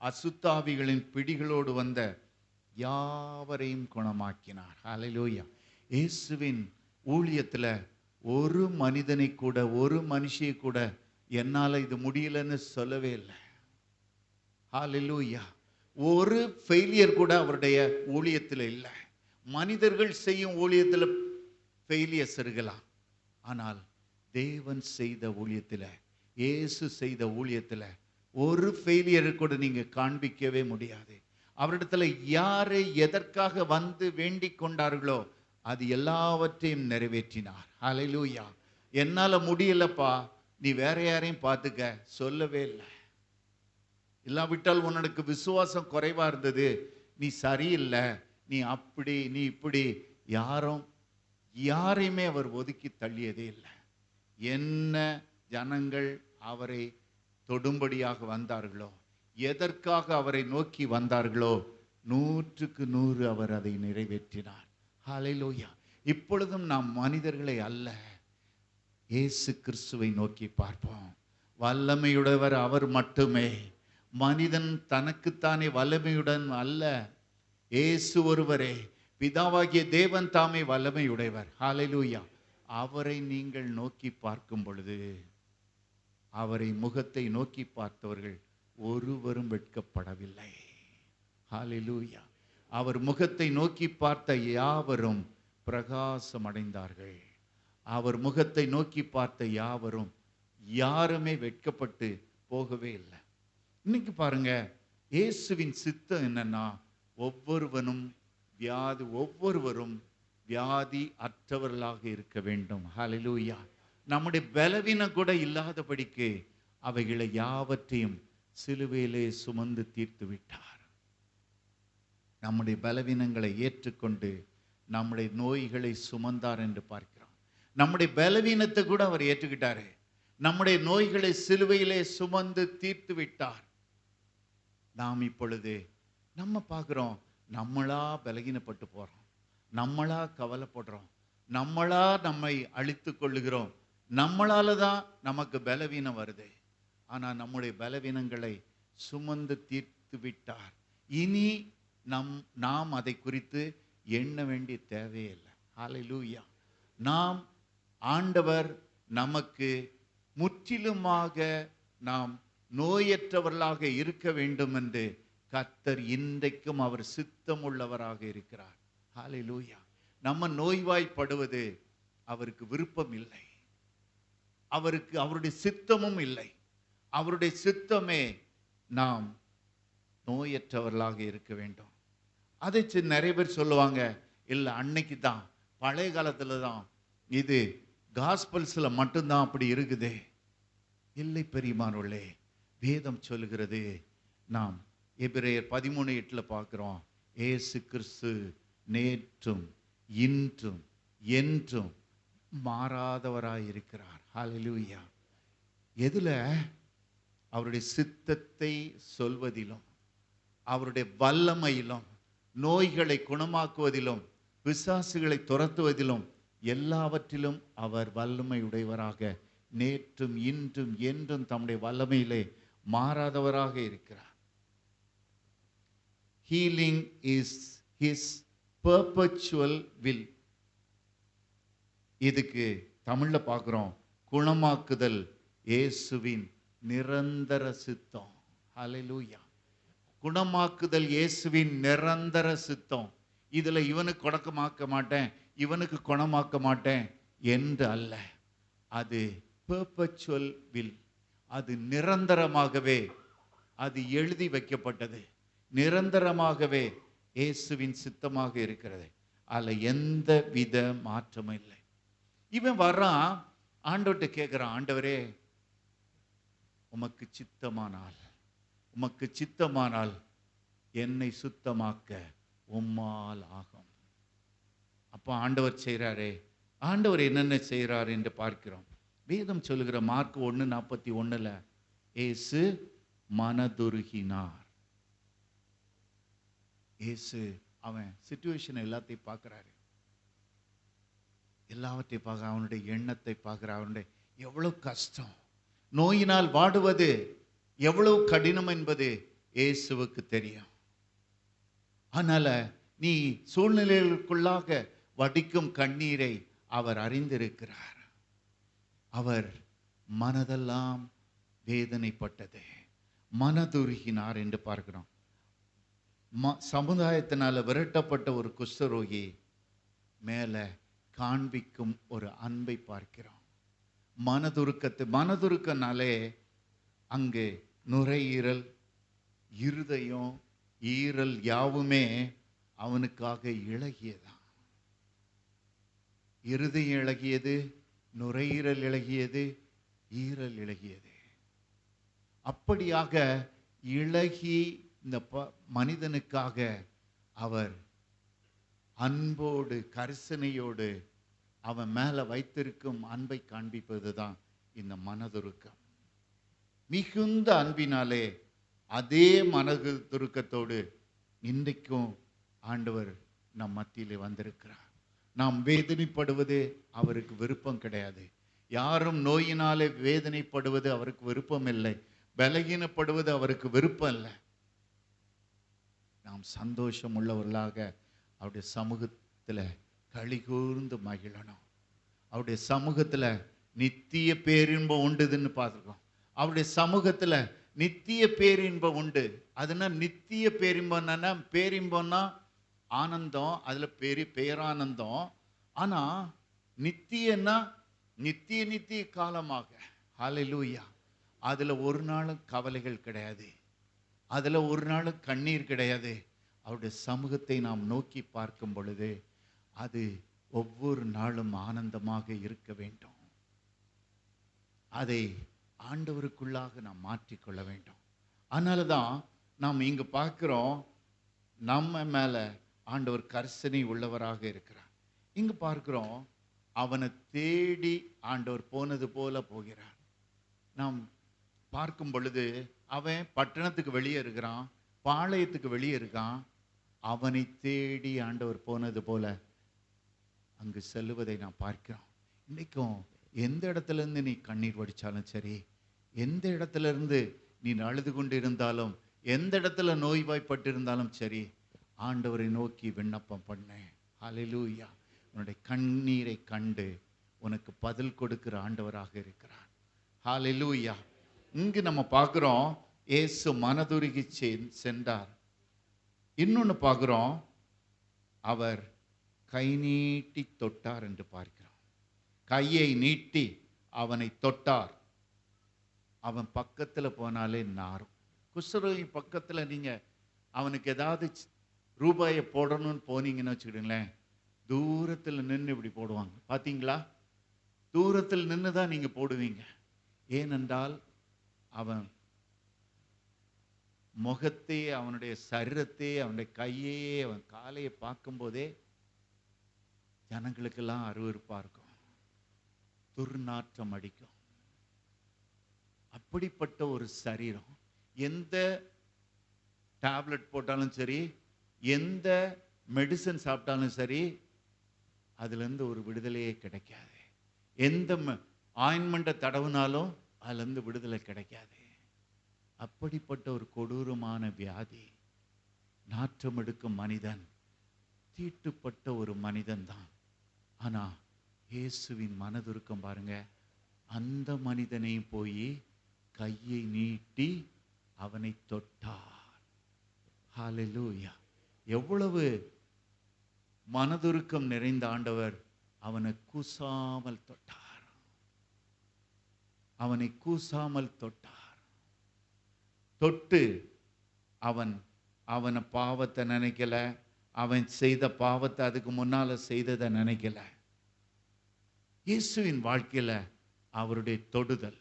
அசுத்தாவிகளின் பிடிகளோடு வந்த யாவரையும் குணமாக்கினார். ஹல்லேலூயா. இயேசுவின் ஊழியத்தில் ஒரு மனிதனை கூட, ஒரு மனுஷியை கூட என்னால் இது முடியலன்னு சொல்லவே இல்லை. ஹல்லேலூயா. ஒரு ஃபெயிலியர் கூட அவருடைய ஊழியத்தில் இல்லை. மனிதர்கள் செய்யும் ஊழியத்தில் ஃபெயிலியர்ஸ் இருக்கலாம், ஆனால் தேவன் செய்த ஊழியத்தில், இயேசு செய்த ஊழியத்தில் ஒரு ஃபெயிலியரை கூட நீங்க காண்பிக்கவே முடியாது. அவரிடத்துல யாரு எதற்காக வந்து வேண்டிக் கொண்டார்களோ அது எல்லாவற்றையும் நிறைவேற்றினார். ஹல்லேலூயா. என்னால முடியலப்பா, நீ வேற யாரையும் பார்த்துக்க சொல்லவே இல்லை. இல்லாவிட்டால் உனக்கு விசுவாசம் குறைவா இருந்தது, நீ சரியில்லை, நீ அப்படி, நீ இப்படி, யாரையுமே அவர் ஒதுக்கி தள்ளியதே இல்லை. என்ன ஜனங்கள் அவரை தொடும்படியாக வந்தார்களோ, எதற்காக அவரை நோக்கி வந்தார்களோ 100க்கு 100 அவர் அதை நிறைவேற்றினார். ஹல்லேலூயா. இப்பொழுதும் நாம் மனிதர்களை அல்ல, இயேசு கிறிஸ்துவை நோக்கி பார்ப்போம். வல்லமையுடையவர் அவர் மட்டுமே. மனிதன் தனக்குத்தானே வல்லமையுடன் அல்ல, இயேசு ஒருவரே, பிதாவாகிய தேவன் தாமே வல்லமையுடையவர். ஹல்லேலூயா. அவரை நீங்கள் நோக்கி பார்க்கும் பொழுது, அவரை முகத்தை நோக்கி பார்த்தவர்கள் ஒருவரும் வெட்கப்படவில்லை. ஹல்லேலூயா. அவர் முகத்தை நோக்கி பார்த்த யாவரும் பிரகாசம் அடைந்தார்கள். அவர் முகத்தை நோக்கி பார்த்த யாவரும், யாருமே வெட்கப்பட்டு போகவே இல்லை. இன்னைக்கு பாருங்க, இயேசுவின் சித்தம் என்னன்னா, ஒவ்வொருவரும் வியாதி அற்றவர்களாக இருக்க வேண்டும். ஹல்லேலூயா. நம்முடைய பலவீனம் கூட இல்லாதபடிக்கு அவைகளை யாவற்றையும் சிலுவையிலே சுமந்து தீர்த்து விட்டார். நம்முடைய பலவீனங்களை ஏற்றுக்கொண்டு நம்முடைய நோய்களை சுமந்தார் என்று பார்க்கிறோம். நம்முடைய பலவீனத்தை கூட அவர் ஏற்றுக்கிட்டாரு. நம்முடைய நோய்களை சிலுவையிலே சுமந்து தீர்த்து விட்டார். நாம் இப்பொழுது நம்ம பார்க்கிறோம், நம்மளா பலகீனப்பட்டு போறோம், நம்மளா கவலைப்படுறோம், நம்மளா நம்மை அழித்து கொள்ளுகிறோம், நம்மளால தான் நமக்கு பலவீனம் வருது. ஆனா நம்முடைய பலவீனங்களை சுமந்து தீர்த்து விட்டார். இனி நாம் அதை குறித்து எண்ண வேண்டிய தேவையில்லை. ஹல்லேலூயா. நாம் ஆண்டவர் நமக்கு முற்றிலுமாக நாம் நோயற்றவர்களாக இருக்க வேண்டும் என்று கர்த்தர் இன்றைக்கும் அவர் சித்தமுள்ளவராக இருக்கிறார். ஹல்லேலூயா. நம்ம நோய்வாய்ப்படுவது அவருக்கு விருப்பம் இல்லை, அவருடைய சித்தமும் இல்லை. அவருடைய சித்தமே நாம் நோயற்றவர்களாக இருக்க வேண்டும். அதை நிறைய பேர் சொல்லுவாங்க, இல்லை அன்னைக்கு தான், பழைய காலத்துல தான், இது காஸ்பல்ஸ்ல மட்டும்தான் அப்படி இருக்குது. இல்லை பெரியமானவர்களே, வேதம் சொல்லுகிறது, நாம் எபிரேயர் 13:8 பார்க்கிறோம், இயேசு கிறிஸ்து நேற்றும் இன்றும் என்றும் மாறாதவராய் இருக்கிறார். ஹல்லேலூயா. எதுல? அவருடைய சித்தத்தை சொல்வதிலும், அவருடைய வல்லமையிலும், நோய்களை குணமாக்குவதிலும், பிசாசுகளை துரத்துவதிலும், எல்லாவற்றிலும் அவர் வல்லமை உடையவராக நேற்றும் இன்றும் என்றும் தம்முடைய வல்லமையிலே மாறாதவராக இருக்கிறார். Healing is his perpetual will. இதுக்கு தமிழ்ல பார்க்கிறோம், குணமாக்குதல் இயேசுவின் நிரந்தர சித்தம். ஹல்லேலூயா. குணமாக்குதல் இயேசுவின் நிரந்தர சித்தம். இதுல இவனுக்கு குணமாக்க மாட்டேன், இவனுக்கு குணமாக்க மாட்டேன் என்று அல்ல. அது பெர்பச்சுவல் வில். அது நிரந்தரமாகவே அது எழுதி வைக்கப்பட்டது. நிரந்தரமாகவே இயேசுவின் சித்தமாக இருக்கிறது. அதுல எந்த வித மாற்றமும் இல்லை. இவன் வர்றான், ஆண்டவர்கிட்ட கேட்கிறான், ஆண்டவரே உமக்கு சித்தமானால், உமக்கு சித்தமானால் என்னை சுத்தமாக்க உம்மால் ஆகும். அப்போ ஆண்டவர் செய்கிறாரே, ஆண்டவர் என்னென்ன செய்கிறார் என்று பார்க்கிறோம். வேதம் சொல்லுகிற மார்க் 1:41 இயேசு மனதுருகினார். இயேசு அவன் சிச்சுவேஷன் எல்லாத்தையும் பார்க்கிறாரு, எல்லாவற்றையும் பார்க்க, அவனுடைய எண்ணத்தை பார்க்கிறார். அவனுடைய எவ்வளவு கஷ்டம், நோயினால் வாடுவது எவ்வளவு கடினம் என்பது இயேசுவுக்கு தெரியும். அதனால நீ சூழ்நிலைகளுக்குள்ளாக வடிக்கும் கண்ணீரை அவர் அறிந்திருக்கிறார். அவர் மனதெல்லாம் வேதனைப்பட்டது, மனதுருகினார் என்று பார்க்கிறோம். சமுதாயத்தினால விரட்டப்பட்ட ஒரு குஷ்டரோகி மேல காண்பிக்கும் ஒரு அன்பை பார்க்கிறோம். மனதுருக்கனாலே அங்கு நுரையீரல், இருதயம், ஈரல் யாவுமே அவனுக்காக இளகியதான். இருதயம் இளகியது, நுரையீரல் இளகியது, ஈரல் இளகியது. அப்படியாக இளகி இந்த மனிதனுக்காக அவர் அன்போடு கரிசனையோடு அவன் மேல வைத்திருக்கும் அன்பை காண்பிப்பதுதான் இந்த மனதுருக்கம். மிகுந்த அன்பினாலே அதே மனதுருக்கத்தோடு இன்றைக்கும் ஆண்டவர் நம் மத்தியிலே வந்திருக்கிறார். நாம் வேதனைப்படுவது அவருக்கு விருப்பம் கிடையாது. யாரும் நோயினாலே வேதனைப்படுவது அவருக்கு விருப்பம் இல்லை, பலகீனப்படுவது அவருக்கு விருப்பம் இல்லை. நாம் சந்தோஷம் உள்ளவர்களாக அவருடைய சமூகத்தில் களிகூர்ந்து மகிழணும். அவருடைய சமூகத்தில் நித்திய பேரின்பம் உண்டுதுன்னு பார்த்துருக்கோம். அவருடைய சமூகத்தில் நித்திய பேரின்பம் உண்டு. அதுனா நித்திய பேரின்பம்னா, பேரின்பம்னா ஆனந்தம், அதில் பேரானந்தம். ஆனால் நித்தியன்னா நித்திய காலமாக. ஹல்லேலூயா. அதில் ஒரு நாளும் கவலைகள் கிடையாது, அதில் ஒரு நாளும் கண்ணீர் கிடையாது. அவருடைய சமூகத்தை நாம் நோக்கி பார்க்கும் பொழுது அது ஒவ்வொரு நாளும் ஆனந்தமாக இருக்க வேண்டும். அதை ஆண்டவருக்குள்ளாக நாம் மாற்றிக்கொள்ள வேண்டும். அதனால தான் நாம் இங்கு பார்க்கிறோம், நம்ம மேல ஆண்டவர் கரிசனை உள்ளவராக இருக்கிறார். இங்கு பார்க்கிறோம், அவனை தேடி ஆண்டவர் போனது போல போகிறார். நாம் பார்க்கும் பொழுது அவன் பட்டணத்துக்கு வெளியே இருக்கிறான், பாளையத்துக்கு வெளியே இருக்கான். அவனை தேடி ஆண்டவர் போனது போல அங்கு செல்லுவதை நாம் பார்க்கிறோம். இன்னைக்கும் எந்த இடத்துல இருந்து நீ கண்ணீர் வடிச்சாலும் சரி, எந்த இடத்துல இருந்து நீ அழுது கொண்டு இருந்தாலும், எந்த இடத்துல நோய்வாய்ப்பட்டிருந்தாலும் சரி, ஆண்டவரை நோக்கி விண்ணப்பம் பண்ணு. ஹல்லேலூயா. உன்னுடைய கண்ணீரை கண்டு உனக்கு பதில் கொடுக்கிற ஆண்டவராக இருக்கிறார். ஹல்லேலூயா. இங்கு நம்ம பார்க்கிறோம், இயேசு மனதுருகி சென்றார். இன்னொன்னு பார்க்கிறோம், அவர் கை நீட்டி தொட்டார் என்று பார்க்கிறோம். கையை நீட்டி அவனை தொட்டார். அவன் பக்கத்துல போனாலே நாரும். குஷ்டரோகி பக்கத்துல நீங்க அவனுக்கு ஏதாவது ரூபாயை போடணும்னு போனீங்கன்னு வச்சுக்கிடுங்களேன், தூரத்தில் நின்று இப்படி போடுவாங்க. பார்த்தீங்களா? தூரத்தில் நின்று தான் நீங்க போடுவீங்க. ஏனென்றால் அவன் முகத்தையே, அவனுடைய சரீரத்தையே, அவனுடைய கையையே, அவன் காலையை பார்க்கும்போதே ஜனங்களுக்கெல்லாம் அருவருப்பா இருக்கும், துர்நாற்றம் அடிக்கும். அப்படிப்பட்ட ஒரு சரீரம். எந்த டேப்லெட் போட்டாலும் சரி, எந்த மெடிசன் சாப்பிட்டாலும் சரி, அதுலேருந்து ஒரு விடுதலையே கிடைக்காது. எந்த ஆயின்மெண்ட்டை தடவுனாலும் அதுலேருந்து விடுதலை கிடைக்காது. அப்படிப்பட்ட ஒரு கொடூரமான வியாதி. நாற்றம் எடுக்கும் மனிதன், தீட்டுப்பட்ட ஒரு மனிதன் தான். ஆனா இயேசுவின் மனதுருக்கம் பாருங்க, அந்த மனிதனையும் போய் கையை நீட்டி அவனை தொட்டார். ஹல்லேலூயா! எவ்வளவு மனதுருக்கம் நிறைந்த ஆண்டவர் அவனை கூசாமல் தொட்டார். அவனை கூசாமல் தொட்டார். தொட்டு அவனை பாவத்தை நினைக்கல, அவன் செய்த பாவத்தை அதுக்கு முன்னால செய்ததை நினைக்கல. இயேசுவின் வாழ்க்கையில அவருடைய தொடுதல்,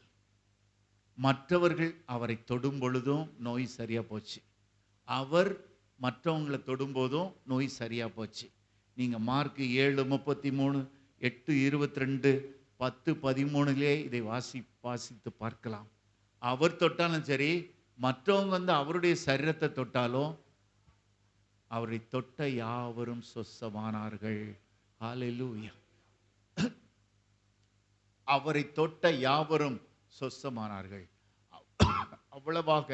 மற்றவர்கள் அவரை தொடும் பொழுதும் நோய் சரியா போச்சு, அவர் மற்றவங்களை தொடும்போதும் நோய் சரியா போச்சு. நீங்க மார்க் 7:33, 8:22, 10:13 இதை வாசித்து பார்க்கலாம். அவர் தொட்டாலும் சரி, மற்றவங்க அவருடைய சரீரத்தை தொட்டாலும் அவரை தொட்ட யாவரும் சொஸ்தமானார்கள். ஹல்லேலூயா! அவரை தொட்ட யாவரும் சொஸ்தமானார்கள். அவ்வளவாக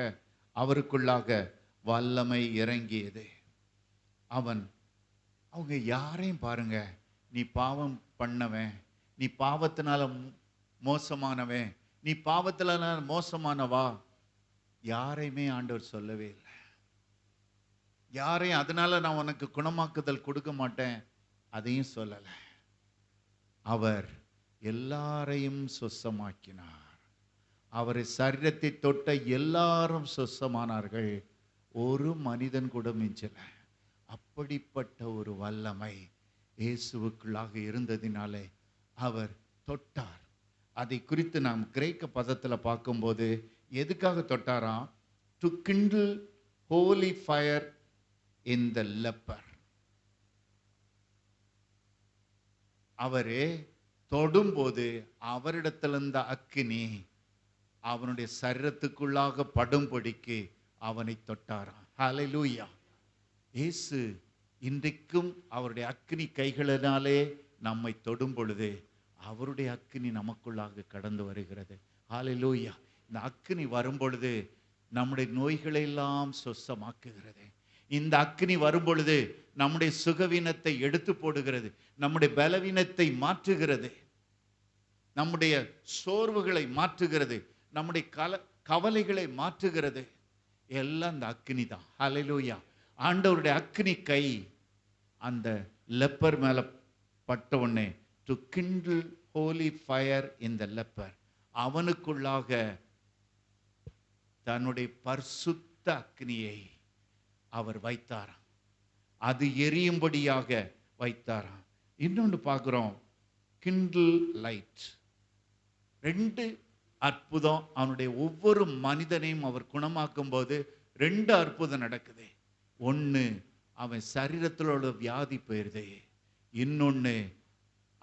அவருக்குள்ளாக வல்லமை இறங்கியது. அவங்க யாரையும் பாருங்க, நீ பாவம் பண்ணவன், நீ பாவத்தினால மோசமானவன், நீ பாவத்தினால மோசமானவா, யாரையுமே ஆண்டவர் சொல்லவே இல்லை. யாரையும் அதனால நான் உனக்கு குணமாக்குதல் கொடுக்க மாட்டேன், அதையும் சொல்லலை. அவர் எல்லாரையும் சொஸ்தமாக்கினார். அவரை சரீரத்தை தொட்ட எல்லாரும் சொஸ்தமானார்கள். ஒரு மனிதன் கூட மிஞ்சல. அப்படிப்பட்ட ஒரு வல்லமை இயேசுவுக்குள்ளாக இருந்ததினாலே அவர் தொட்டார். அதை குறித்து நாம் கிரேக்க பதத்தில் பார்க்கும்போது எதுக்காக தொட்டாராம்? To kindle holy fire in the leper. அவரே தொடும்போது அவரிடத்தில் இருந்த அக்கினி அவனுடைய சரீரத்துக்குள்ளாக படும்படிக்கு அவனை தொட்டாராம். ஹல்லேலூயா! இயேசு இன்றைக்கும் அவருடைய அக்கினி கைகளினாலே நம்மை தொடும் பொழுது அவருடைய அக்கினி நமக்குள்ளாக கடந்து வருகிறது. ஹல்லேலூயா! இந்த அக்கினி வரும் பொழுது நம்முடைய நோய்களை எல்லாம் சொஸ்தமாக்குகிறது. இந்த அக்கினி வரும் பொழுது நம்முடைய சுகவீனத்தை எடுத்து போடுகிறது, நம்முடைய பலவீனத்தை மாற்றுகிறது, நம்முடைய சோர்வுகளை மாற்றுகிறது, நம்முடைய கவலைகளை மாற்றுகிறது. எல்லாம் இந்த அக்கினி தான். ஹல்லேலூயா! ஆண்டவருடைய அக்கினி கை அந்த லெப்பர் மேல பட்ட உடனே, to kindle holy fire in the leper, அவனுக்குள்ளாக தன்னுடைய பரிசுத்த அக்கினியை அவர் வைத்தாராம். அது எரியும்படியாக வைத்தாராம். இன்னொன்று பார்க்கிறோம், கிண்டில் லைட். 2 அற்புதம். அவனுடைய ஒவ்வொரு மனிதனையும் அவர் குணமாக்கும் போது 2 அற்புதம் நடக்குது. ஒன்று, அவன் சரீரத்திலோட வியாதி போயிருது. இன்னொன்று,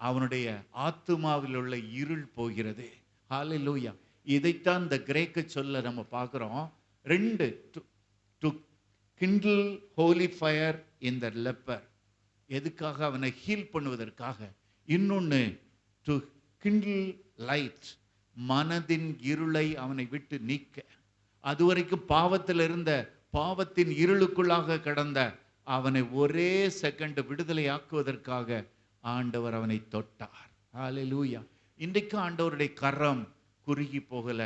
அவனுடைய ஆத்துமாவில் உள்ள இருள் போகிறது. ஹல்லேலூயா! இதைத்தான் இந்த கிரேக்க சொல்ல நம்ம பார்க்கிறோம். 2, to kindle holy fire in the leper. எதுக்காக? அவனை ஹீல் பண்ணுவதற்காக. இன்னொன்று, டு கிண்டில் லைட், மனதின் இருளை அவனை விட்டு நீக்க. அதுவரைக்கும் பாவத்தில் இருந்த, பாவத்தின் இருளுக்குள்ளாக கடந்த அவனை ஒரே செகண்ட் விடுதலை ஆக்குவதற்காக ஆண்டவர் அவனை தொட்டார். ஹல்லேலூயா! இன்றைக்கு ஆண்டவருடைய கரம் குறுகி போகல.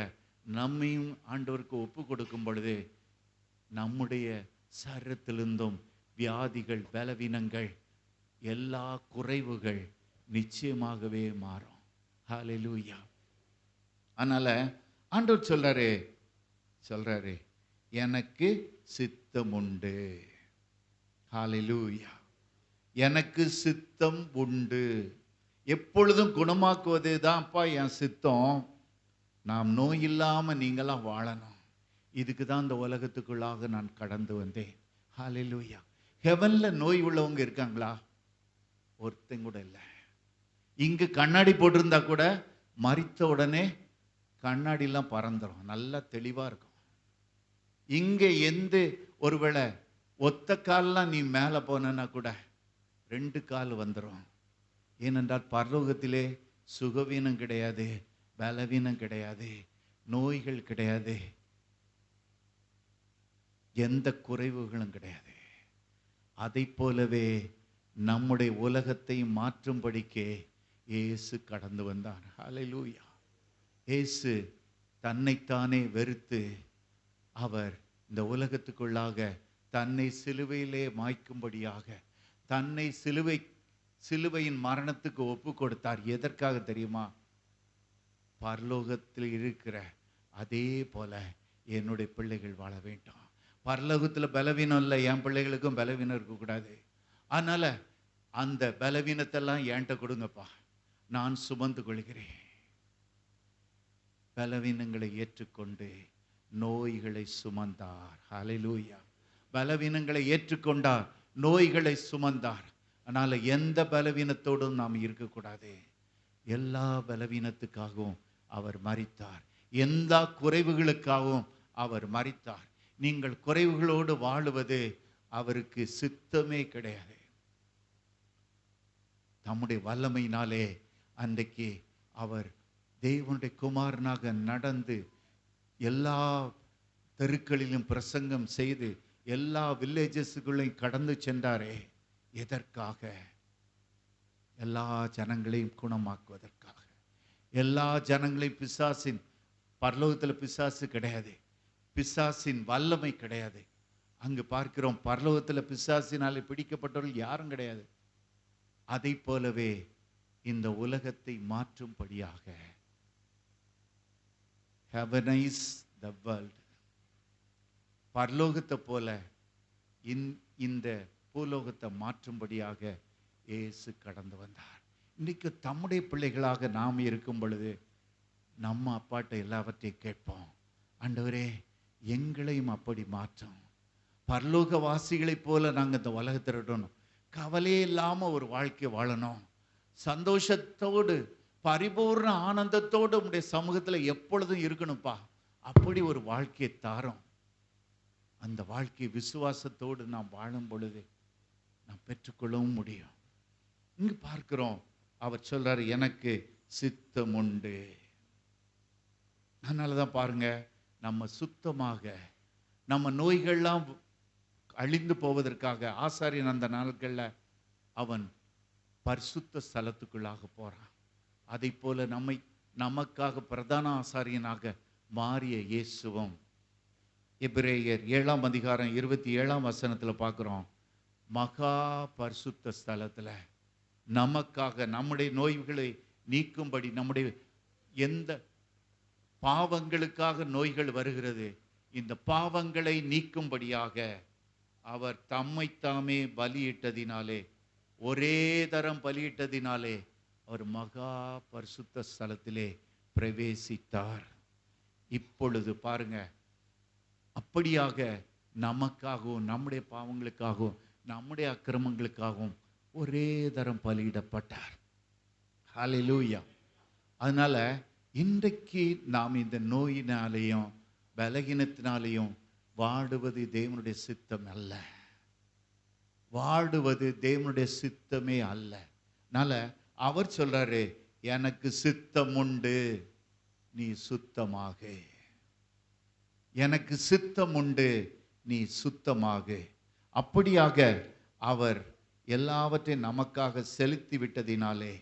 நம்மையும் ஆண்டவருக்கு ஒப்பு கொடுக்கும் பொழுது நம்முடைய சரீரத்திலிருந்தும் வியாதிகள், பலவீனங்கள், எல்லா குறைவுகள் நிச்சயமாகவே மாறும். ஹல்லேலூயா! அதனால ஆண்டவர் சொல்றாரு, எனக்கு சித்தம் உண்டு. ஹல்லேலூயா! எனக்கு சித்தம் உண்டு. எப்பொழுதும் குணமாக்குவதே தான்ப்பா என் சித்தம். நாம் நோய் இல்லாம நீங்களாம் வாழணும். இதுக்கு தான் இந்த உலகத்துக்குள்ளாக நான் கடந்து வந்தேன். ஹல்லேலூயா. ஹெவன்ல நோய் உள்ளவங்க இருக்காங்களா? ஒருத்தங்க கூட இல்லை. இங்கு கண்ணாடி போட்டிருந்தா கூட மரித்த உடனே கண்ணாடிலாம் பறந்துடும், நல்லா தெளிவா இருக்கும். இங்க எந்த ஒருவேளை ஒத்த கால்லாம் நீ மேல போனா கூட 2 கால் வந்துடும். ஏனென்றால் பரலோகத்திலே சுகவீனம் கிடையாது, பலவீனம் கிடையாது, நோய்கள் கிடையாது, எந்த குறைவுகளும் கிடையாது. அதை போலவே நம்முடைய உலகத்தை மாற்றும்படிக்கே இயேசு கடந்து வந்தார். ஹல்லேலூயா. இயேசு தன்னைத்தானே வெறுத்து அவர் இந்த உலகத்துக்குள்ளாக தன்னை சிலுவையிலே மாய்க்கும்படியாக தன்னை சிலுவையின் மரணத்துக்கு ஒப்பு கொடுத்தார். எதற்காக தெரியுமா? பரலோகத்தில் இருக்கிற அதே போல என்னுடைய பிள்ளைகள் வாழ வேண்டும். பரலோகத்தில் பலவீனம் இல்லை, என் பிள்ளைகளுக்கும் பலவீனம் இருக்கக்கூடாது. அதனால அந்த பலவீனத்தெல்லாம் என்கிட்ட கொடுங்கப்பா, நான் சுமந்து கொள்கிறேன். பலவீனங்களை ஏற்றுக்கொண்டு நோய்களை சுமந்தார். ஹல்லேலூயா. பலவீனங்களை ஏற்றுக்கொண்டார், நோய்களை சுமந்தார். அதனால எந்த பலவீனத்தோடும் நாம் இருக்கக்கூடாது. எல்லா பலவீனத்துக்காகவும் அவர் மரித்தார், எந்த குறைவுகளுக்காகவும் அவர் மரித்தார். நீங்கள் குறைவுகளோடு வாழுவது அவருக்கு சித்தமே கிடையாது. தம்முடைய வல்லமையினாலே அன்றைக்கு அவர் தேவனுடைய குமாரனாக நடந்து எல்லா தெருக்களிலும் பிரசங்கம் செய்து எல்லா வில்லேஜஸ்களையும் கடந்து சென்றாரே. எதற்காக? எல்லா ஜனங்களையும் குணமாக்குவதற்காக. எல்லா ஜனங்களையும் பிசாசின், பரலோகத்தில் பிசாசு கிடையாது, பிசாசின் வல்லமை கிடையாது. அங்கு பார்க்கிறோம், பரலோகத்தில் பிசாசினாலே பிடிக்கப்பட்டவர்கள் யாரும் கிடையாது. அதை போலவே இந்த உலகத்தை மாற்றும்படியாக heavenize the world, பரலோகத்தை போல இந்த பூலோகத்தை மாற்றும்படியாக இயேசு கடந்து வந்தார். இன்னைக்கு தம்முடைய பிள்ளைகளாக நாம் இருக்கும் பொழுது நம்ம அப்பாட்ட எல்லாவற்றையும் கேட்போம். ஆண்டவரே, எங்களையும் அப்படி மாற்றும். பரலோக வாசிகளைப் போல நாங்கள் இந்த உலகத்தில் இருக்கணும். கவலையே இல்லாம ஒரு வாழ்க்கை வாழணும். சந்தோஷத்தோடு பரிபூர்ண ஆனந்தத்தோடு உங்களுடைய சமூகத்தில் எப்பொழுதும் இருக்கணும்ப்பா. அப்படி ஒரு வாழ்க்கையை தாரோம். அந்த வாழ்க்கை விசுவாசத்தோடு நாம் வாழும் பொழுது நாம் பெற்றுக்கொள்ளவும் முடியும். இங்கு பார்க்கிறோம், அவர் சொல்றாரு, எனக்கு சித்தம் உண்டு. அதனாலதான் பாருங்க, நம்ம சுத்தமாக நம்ம நோய்கள்லாம் அழிந்து போவதற்காக ஆசாரியன் அந்த நாட்கள்ல அவன் பரிசுத்த ஸ்தலத்துக்குள்ளாக போறான். அதை போல நமக்காக பிரதான ஆசாரியனாக மாறிய இயேசுவும் எபிரேயர் 7ஆம் அதிகாரம் 27ஆம் வசனத்துல பார்க்கிறோம், மகா பரிசுத்த ஸ்தலத்துல நமக்காக நம்முடைய நோய்களை நீக்கும்படி, நம்முடைய எந்த பாவங்களுக்காக நோய்கள் வருகிறது, இந்த பாவங்களை நீக்கும்படியாக அவர் தம்மைத்தாமே பலியிட்டதினாலே, ஒரே தரம் பலியிட்டதினாலே அவர் மகா பரிசுத்த ஸ்தலத்திலே பிரவேசித்தார். இப்பொழுது பாருங்க, அப்படியாக நமக்காகவும் நம்முடைய பாவங்களுக்காகவும் நம்முடைய அக்கிரமங்களுக்காகவும் ஒரே தரம் பலியிடப்பட்டார். ஹல்லேலூயா. அதனால இன்றைக்கு நாம் இந்த நோயினாலேயும் பலகீனத்தினாலேயும் வாடுவது தேவனுடைய சித்தம் அல்ல. வாடுவது தேவனுடைய சித்தமே அல்ல. அதனால அவர் சொல்றாரு, எனக்கு சித்தம் உண்டு, நீ சுத்தமாக. எனக்கு சித்தம் உண்டு, நீ சுத்தமாக. அப்படியாக அவர் எல்லாவற்றையும் நமக்காக செலுத்தி விட்டதினாலே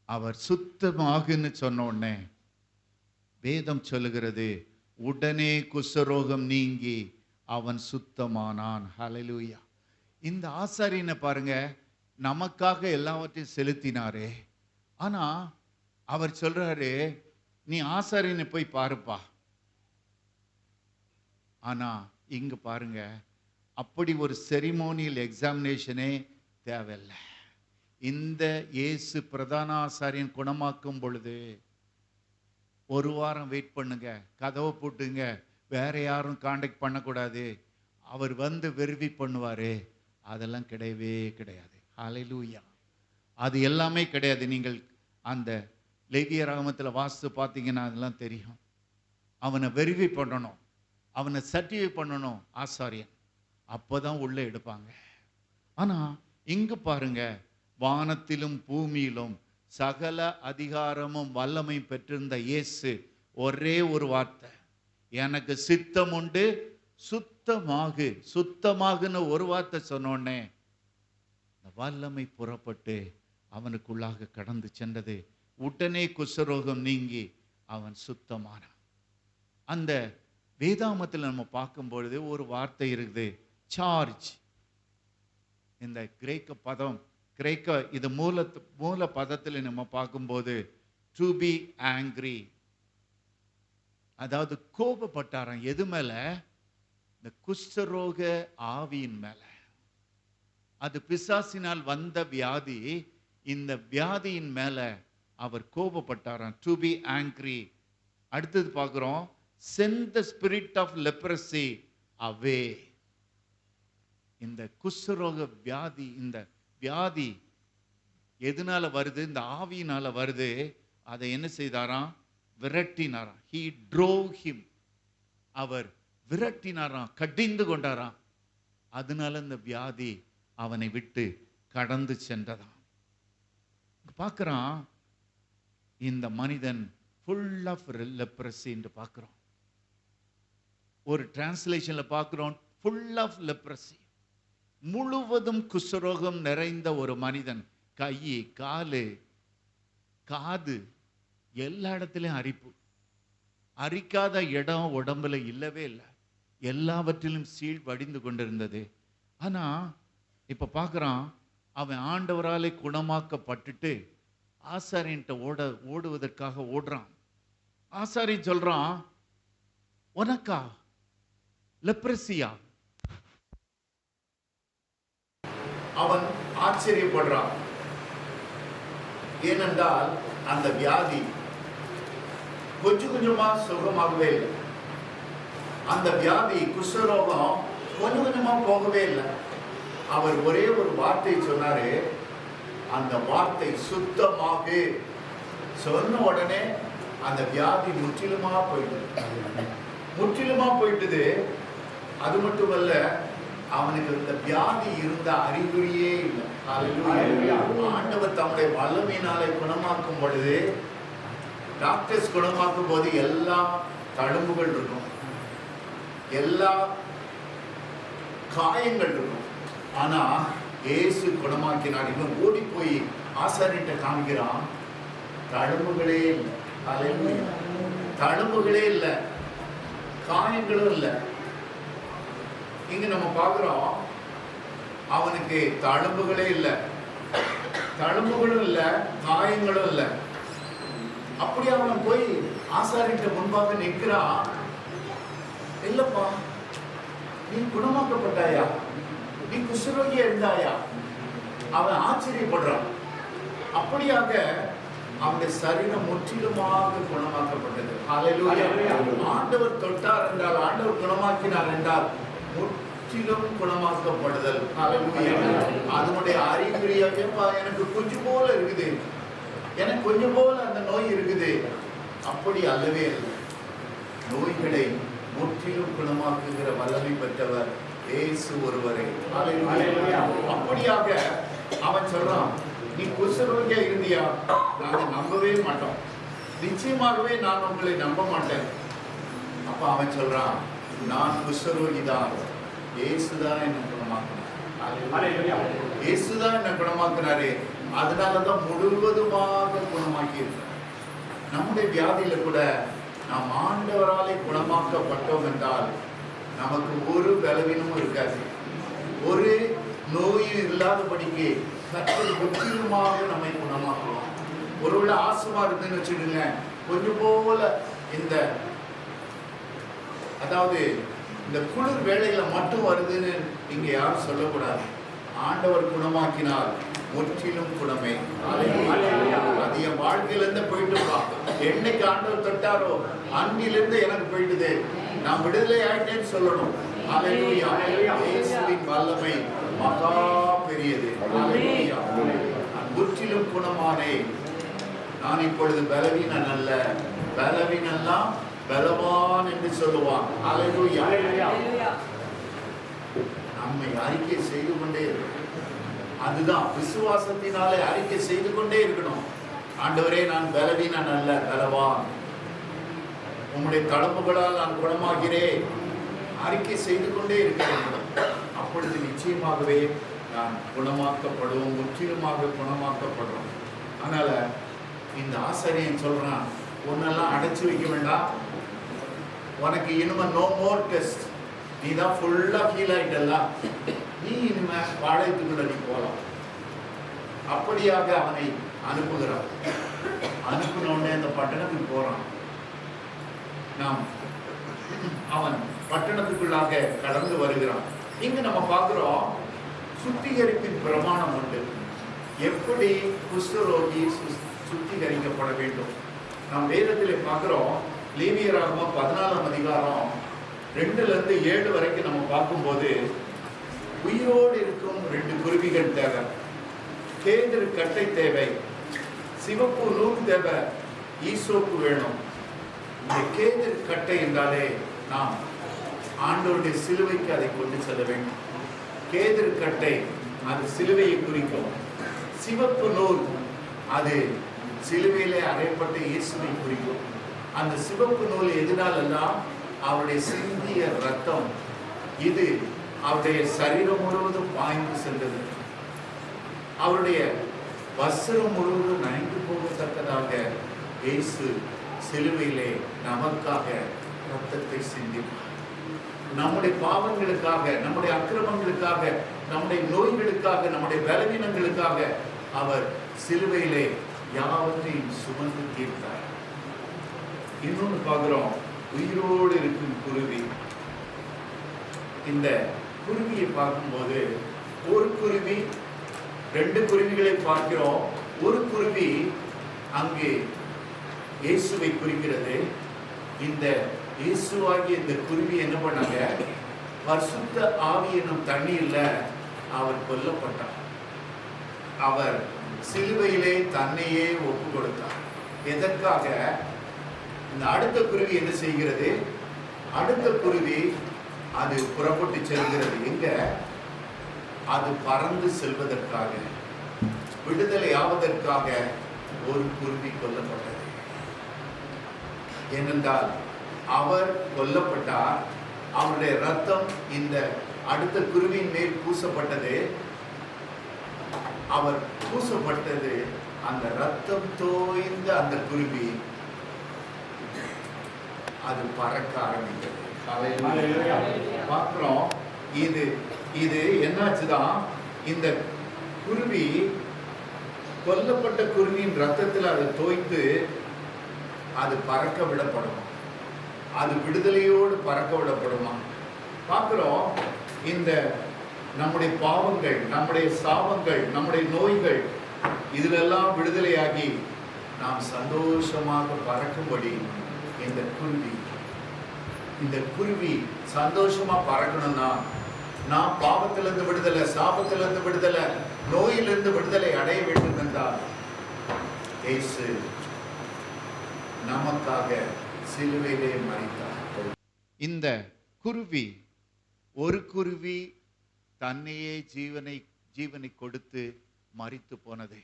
அவர் சுத்தமாகுன்னு சொன்ன உடனே வேதம் சொல்லுகிறது, உடனே குஷ்டரோகம் நீங்கி அவன் சுத்தமானான். ஹல்லேலூயா. இந்த ஆசாரியனை பாருங்க, நமக்காக எல்லாவற்றையும் செலுத்தினாரே. ஆனா அவர் சொல்றாரு, நீ ஆசாரியனை போய் பாருப்பா. ஆனா இங்க பாருங்க, அப்படி ஒரு செரிமோனியல் எக்ஸாமினேஷனே தேவையில்லை. இந்த இயேசு பிரதான ஆசாரியன் குணமாக்கும் பொழுது ஒரு வாரம் வெயிட் பண்ணுங்க, கதவை போட்டுங்க, வேற யாரும் காண்டாக்ட் பண்ணக்கூடாது, அவர் வந்து வெரிஃபை பண்ணுவாரு. அதெல்லாம் கிடையவே கிடையாது. ஹல்லேலூயா. அது எல்லாமே கிடையாது. நீங்கள் அந்த லேவியராகமத்தில் வாசித்து பார்த்தீங்கன்னா அதெல்லாம் தெரியும். அவனை வெரிஃபை பண்ணணும், அவனை சர்டிஃபை பண்ணணும் ஆசாரியன், அப்போதான் உள்ளே எடுப்பாங்க. ஆனால் இங்கு பாருங்க, வானத்திலும் பூமியிலும் சகல அதிகாரமும் வல்லமை பெற்றிருந்த இயேசு ஒரே ஒரு வார்த்தை, எனக்கு சித்தம் உண்டு, சுத்தமாகு, சுத்தமாகுன்னு ஒரு வார்த்தை சொன்னோடனே இந்த வல்லமை புறப்பட்டு அவனுக்குள்ளாக கடந்து சென்றது. உடனே குஷ்டரோகம் நீங்கி அவன் சுத்தமானான். அந்த வேதாமத்தில் நம்ம பார்க்கும் பொழுது ஒரு வார்த்தை இருக்குது, சார்ஜ். இந்த கிரேக்க பதம், கிரேக்க இது மூல பதத்தில் நம்ம பார்க்கும்போது டு பி ஆங்கிரி, அதாவது கோபப்பட்டாராம். எது மேல? இந்த குஷ்டரோக ஆவியின் மேல. அது பிசாசினால் வந்த வியாதி. இந்த வியாதியின் மேல அவர் கோபப்பட்டாராம். To be angry. அடுத்தது பார்க்கிறோம், send the spirit of leprosy away. இந்த குஷ்டரோக வியாதி, இந்த வியாதி எதனால வருது? இந்த ஆவியினால வருது. அதை என்ன செய்தாராம்? விரட்டினாராம். he drove him. அவர் விரட்டினாராம், கடிந்து கொண்டாராம். அதனால இந்த வியாதி அவனை விட்டு கடந்து சென்றதாம். பார்க்கிறான், இந்த மனிதன் full of leprosy என்று பார்க்கிறோம். ஒரு டிரான்ஸ்லேஷன்ல பார்க்கிறோம் full of leprosy, முழுவதும் குஷ்டரோகம் நிறைந்த ஒரு மனிதன். கை, காலு, காது, எல்லா இடத்திலும் அரிப்பு. அரிக்காத இடம் உடம்புல இல்லவே இல்லை. எல்லாவற்றிலும் சீழ் வடிந்து கொண்டிருந்தது. ஆனா இப்ப பார்க்கிறான், அவன் ஆண்டவராலே குணமாக்கப்பட்டுட்டு ஆசாரியன்ட்ட ஓடுவதற்காக ஓடுறான். ஆசாரியன் சொல்றான், உனக்கா லெப்ரசியா? அவன் ஆச்சரியப்படுறான். ஏனென்றால் அந்த வியாதி கொஞ்சம் கொஞ்சமா சுகமாகவே இல்லை. அந்த வியாதி, குஷ்டரோகம் கொஞ்சம் கொஞ்சமா போகவே இல்லை. அவர் ஒரே ஒரு வார்த்தை சொன்னாரு, அந்த வார்த்தை சுத்தமாக சொன்ன உடனே அந்த வியாதி முற்றிலுமா போயிட்டது. அது மட்டுமல்ல, அவனுக்கு இந்த வியாதி இருந்த அறிகுறியே இல்லை. ஆண்டவர் தம்முடைய வல்லமையினாலே குணமாக்கும் பொழுது, டாக்டர்ஸ் குணமாக்கும் போது எல்லா தழும்புகள் இருக்கும், எல்லா காயங்கள் இருக்கும். ஆனா இயேசு குணமாக்கினார். இவன் ஓடி போய் ஆசாரியன்ட்ட காமிக்கிறான், தழும்புகளே இல்லை. தழும்புகளே இல்லை, காயங்களும் இல்லை. இங்க நம்ம பார்க்கிறோம், அவனுக்கு தழும்புகளே இல்லை, தழும்புகளும் இல்லை, காயங்களும் இல்லை. அப்படி அவன் போய் ஆசாரியன்ட்ட முன்பாக நிற்கிறான். இல்லப்பா, நீ குணமாக்கப்பட்டாயா? நீ குஷ்டரோகியா இருந்தாயா? அவன் ஆச்சரியப்படுறான். அப்படியாக அவனுடைய சரீரம் முற்றிலுமாக குணமாக்கப்பட்டது. ஆண்டவர் தொட்டார் என்றால், ஆண்டவர் குணமாக்கினார் என்றால் முற்றிலும் குணமாக்கப்படுதல். அதனுடைய அறிகுறியாக, எனக்கு கொஞ்சம் போல இருக்குது, எனக்கு கொஞ்சம் போல அந்த நோய் இருக்குது, அப்படி அல்லவே இல்லை. நோய்களை முற்றிலும் குணமாக்குகிற வல்லமை பெற்றவர் இயேசு ஒருவரே. அப்படியாக அவன் சொல்றான், நீ குஷ்டரோகியா இருந்தியா? நாங்க நம்பவே மாட்டோம், நிச்சயமாகவே நான் உங்களை நம்ப மாட்டேன். அப்ப அவன் சொல்றான், நான் குஷ்டரோகிதான், இயேசுதான் என்ன குணமாக்கினார், இயேசுதான் என்ன குணமாக்கினாரு. அதனாலதான் முழுவதுமாக குணமாக்கி இருக்கிறார். நம்முடைய வியாதியில கூட நாம் ஆண்டவராலே குணமாக்கப்பட்டோம் என்றால் நமக்கு ஒரு பலவீனமும் இருக்காது, ஒரு நோயும் இல்லாதபடிக்கு கர்த்தர் முற்றிலுமாக நம்மை குணமாக்குவோம். ஒருவேளை ஆசமா இருக்குன்னு வச்சுடுங்க, கொஞ்சம் போல இந்த, அதாவது இந்த குளிர் வேளையில மட்டும் வருதுன்னு இங்க யாரும் சொல்லக்கூடாது. ஆண்டவர் குணமாக்கினார், முற்றிலும் குணமே. அது என் வாழ்க்கையிலிருந்து போயிட்டுப்பா. என்னைக்கு ஆண்டவர் தொட்டாரோ அன்றிலிருந்து எனக்கு போயிட்டுது. நான் விடுதலை ஆயிட்டேன்னு சொல்லணும். அல்லேலூயா. இயேசுவின் வல்லமை மகா பெரியது. அல்லேலூயா. நான் முற்றிலும் குணமானே. நான் இப்பொழுது பலவீனன் அல்ல, பலவீனெல்லாம் பலவான் என்று சொல்லுவான். அல்லேலூயா. நம்மை அறிக்கை செய்து கொண்டே இருக்கணும். அதுதான் விசுவாசத்தினாலே அறிக்கை செய்து கொண்டே இருக்கணும். ஆண்டவரே, நான் பலவீனன் அல்ல, பலவான். உம்முடைய தழும்புகளால் நான் குணமாகிறேன். அறிக்கை செய்து கொண்டே இருக்க வேண்டும். அப்பொழுது நிச்சயமாகவே நான் குணமாக்கப்படுவோம், முற்றிலுமாக குணமாக்கப்படுறோம். அதனால இந்த ஆசிரியன் சொல்றான், உன்னெல்லாம் அடைச்சு வைக்க வேண்டாம். உனக்கு இனிமே நோ மோர் டெஸ்ட். நீ தான் ஃபுல்லா ஹீல் ஆயிட்டல்ல, நீ இனிமே பாளையத்துக்குள்ள நீ போகலாம். அப்படியாக அவனை அனுப்புகிறான். அனுப்பினோடனே அந்த பட்டணத்துக்கு போறான். நாம் அவன் பட்டணத்துக்குள்ளாக கடந்து வருகிறான். இங்க நம்ம பார்க்கிறோம், சுத்திகரிப்பின் பிரமாணம் உண்டு. எப்படி குஷ்டரோகி சுத்திகரிக்கப்பட வேண்டும். நாம் வேதத்திலே பார்க்கிறோம். லேவியராகமம் 14ஆம் அதிகாரம் 2 to 7 வரைக்கும் நம்ம பார்க்கும்போது, உயிரோடு இருக்கும் 2 குருவிகள் தேவை, கேதுரு கட்டை தேவை, சிவப்பு நூல் தேவை, ஈசோப்பு வேணும். இந்த கேதுரு கட்டை என்றாலே நாம் ஆண்டவருடைய சிலுவைக்கு அதை கொண்டு செல்ல வேண்டும். கேதுரு கட்டை அது சிலுவையை குறிக்கும். சிவப்பு நூல் அது சிலுவையிலே அறையப்பட்ட இயேசுவை குறிக்கும். அந்த சிவப்பு நூல் எதனாலெல்லாம் அவருடைய சிந்திய ரத்தம், இது அவருடைய சரீரம் முழுவதும் பாய்ந்து சென்றது. அவருடைய வஸ்திரம் முழுவதும் நனைந்து போகத்தக்கதாக இயேசு சிலுவையிலே நமக்காக ரத்தத்தை சிந்தினார். நம்முடைய பாவங்களுக்காக, நம்முடைய அக்கிரமங்களுக்காக, நம்முடைய நோய்களுக்காக, நம்முடைய பலவீனங்களுக்காக அவர் சிலுவையிலே யாவற்றையும் சுமந்து தீர்த்தார். இன்னொன்று பார்க்கிறோம், உயிரோடு இருக்கும் குருவி. இந்த குருவியை பார்க்கும்போது, ஒரு குருவி 2 குருவிகளை பார்க்கிறோம். ஒரு குருவி அங்கு இயேசுவை குறிக்கிறது. இந்த இயேசுவாகிய இந்த குருவி என்ன பண்ணாங்க, பரிசுத்த ஆவி என்னும் தண்ணீர்ல அவர் கொல்லப்பட்டார். அவர் சிலுவையிலே தன்னையே ஒப்பு கொடுத்தார். எதற்காக? இந்த அடுத்த குருவி என்ன செய்கிறது? அடுத்த குருவி அது புறப்பட்டு செல்கிறது. எங்க? அது பறந்து செல்வதற்காக, விடுதலை ஆவதற்காக ஒரு குருவி கொல்லப்பட்டது. ஏனென்றால் அவர் கொல்லப்பட்டார். அவருடைய ரத்தம் இந்த அடுத்த குருவியின் மேல் பூசப்பட்டது. அவர் பூசப்பட்டது, அந்த ரத்தம் தோய்ந்த அந்த குருவி அது பறக்க ஆரம்பித்தது. பார்க்கிறோம், இது இது என்னாச்சுதான், இந்த குருவி கொல்லப்பட்ட குருவியின் ரத்தத்தில் அது தோய்ந்து அது பறக்க விடப்படுமா, அது விடுதலையோடு பறக்க விடப்படுமா. பார்க்கிறோம், இந்த நம்முடைய பாவங்கள், நம்முடைய சாபங்கள், நம்முடைய நோய்கள், இதிலெல்லாம் விடுதலையாகி நாம் சந்தோஷமாக பறக்கும்படி இந்த குருவி சந்தோஷமா பறக்கணும்னா, நான் பாவத்திலிருந்து விடுதலை, சாபத்திலிருந்து விடுதலை, நோயிலிருந்து விடுதலை அடைய வேண்டும் என்றால் இயேசு நமக்காக சிலுவையிலே மரித்தார். இந்த குருவி, ஒரு குருவி தன்னையே ஜீவனை கொடுத்து மரித்து போனது.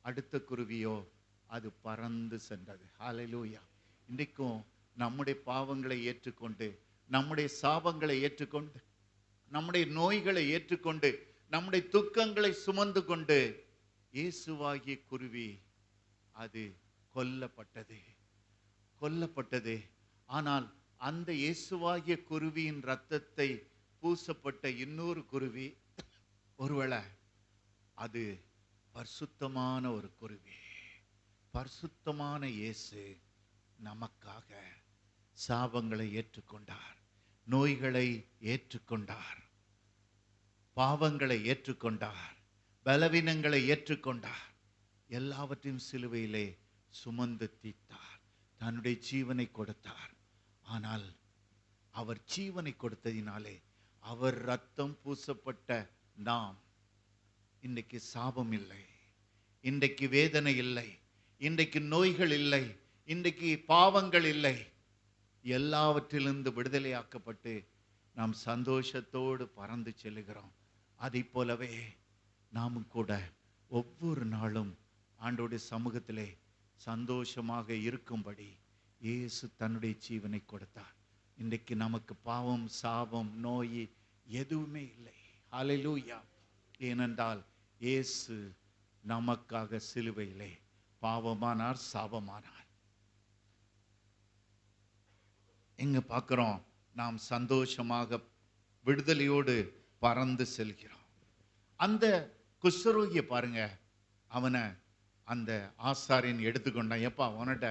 அடுத்த குருவியோ அது பறந்து சென்றது. ஹல்லேலூயா. இன்றைக்கும் நம்முடைய பாவங்களை ஏற்றுக்கொண்டு, நம்முடைய சாபங்களை ஏற்றுக்கொண்டு, நம்முடைய நோய்களை ஏற்றுக்கொண்டு, நம்முடைய துக்கங்களை சுமந்து கொண்டு, இயேசுவாகிய குருவி அது கொல்லப்பட்டது. ஆனால் அந்த இயேசுவாகிய குருவியின் இரத்தத்தை பூசப்பட்ட இன்னொரு குருவி, ஒருவேளை அது பரிசுத்தமான ஒரு குருவி. பரிசுத்தமான இயேசு நமக்காக சாபங்களை ஏற்றுக்கொண்டார், நோய்களை ஏற்றுக்கொண்டார். பாவங்களை ஏற்றுக்கொண்டார், பலவீனங்களை ஏற்றுக்கொண்டார், எல்லாவற்றையும் சிலுவையிலே சுமந்து தீர்த்தார், தன்னுடைய ஜீவனை கொடுத்தார். ஆனால் அவர் ஜீவனை கொடுத்ததினாலே, அவர் ரத்தம் பூசப்பட்ட நாம் இன்றைக்கு சாபம் இல்லை, இன்றைக்கு வேதனை இல்லை, இன்றைக்கு நோய்கள் இல்லை, இன்றைக்கு பாவங்கள் இல்லை. எல்லாவற்றிலிருந்து விடுதலையாக்கப்பட்டு நாம் சந்தோஷத்தோடு பறந்து செல்லுகிறோம். அதை போலவே நாமும் கூட ஒவ்வொரு நாளும் ஆண்டவருடைய சமூகத்திலே சந்தோஷமாக இருக்கும்படி இயேசு தன்னுடைய ஜீவனை கொடுத்தார். இன்றைக்கு நமக்கு பாவம், சாபம், நோய் எதுவுமே இல்லை. ஹல்லேலூயா. ஏனென்றால் இயேசு நமக்காக சிலுவையிலே பாவமானார், சாபமானார். எங்க பார்க்கிறோம்? நாம் சந்தோஷமாக விடுதலையோடு பறந்து செல்கிறோம். அந்த குஷ்டரோகியை பாருங்க, அவனை அந்த ஆசாரியன் எடுத்துக்கொண்டான். எப்பா, உன்கிட்ட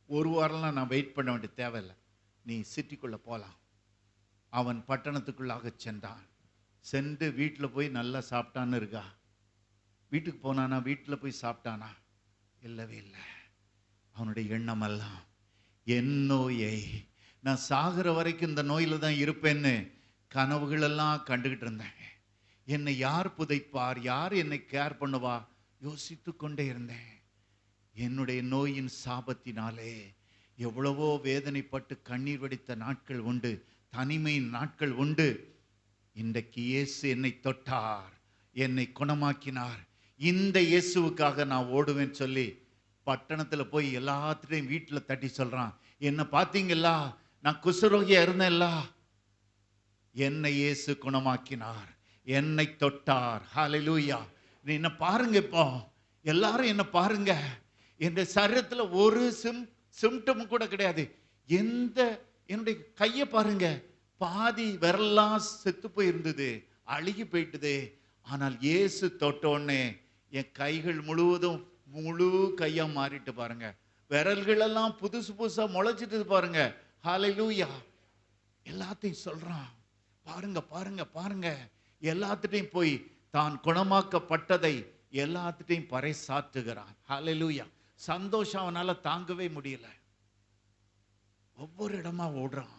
ஒரு வாரம்லாம் நான் வெயிட் பண்ண வேண்டிய தேவையில்லை, நீ சிட்டிக்குள்ள போகலாம். அவன் பட்டணத்துக்குள்ளாக சென்றான். சென்று வீட்டில் போய் நல்லா சாப்பிட்டான்னு இருக்கா? வீட்டுக்கு போனானா? வீட்டில் போய் சாப்பிட்டானா? இல்லவே இல்லை. அவனுடைய எண்ணமெல்லாம் என் நோயை, நான் சாகிற வரைக்கும் இந்த நோயில தான் இருப்பேன்னு கனவுகளெல்லாம் கண்டுகிட்டு இருந்தேன். என்னை யார் புதைப்பார், யார் என்னை கேர் பண்ணுவா யோசித்து கொண்டே இருந்தேன். என்னுடைய நோயின் சாபத்தினாலே எவ்வளவோ வேதனைப்பட்டு கண்ணீர் வடித்த நாட்கள் உண்டு, தனிமையின் நாட்கள் உண்டு. இன்றைக்கு இயேசு என்னை தொட்டார், என்னை குணமாக்கினார். இந்த இயேசுவுக்காக நான் ஓடுவேன்னு சொல்லி பட்டணத்தில் போய் எல்லாத்துடையும் வீட்டில் தட்டி சொல்றான், என்னை பார்த்தீங்களா, நான் குஷ்டரோகியா இருந்தேன்ல, என்னை இயேசு குணமாக்கினார், என்னை தொட்டார். ஹல்லேலூயா. நீ என்ன பாருங்க, இப்போ எல்லாரும் என்ன பாருங்க, என் சரீரத்தில் ஒரு சிம்டம் கூட கிடையாது. என்னுடைய கையை பாருங்க, பாதி விரலாம் செத்து போயிருந்தது, அழுகி போயிட்டுது. ஆனால் இயேசு தொட்டோடனே என் கைகள் முழுவதும் முழு கையா மாறிட்டு பாருங்க, விரல்கள் எல்லாம் புதுசு புதுசா முளைச்சிட்டு பாருங்க. ஹல்லேலூயா. எல்லாத்தையும் சொல்றான், பாருங்க பாருங்க பாருங்க. எல்லாத்துட்டையும் போய் தான் குணமாக்கப்பட்டதை எல்லாத்துட்டையும் பறைசாற்றுகிறான். ஹல்லேலூயா. சந்தோஷம் அவனால தாங்கவே முடியல. ஒவ்வொரு இடமா ஓடுறான்,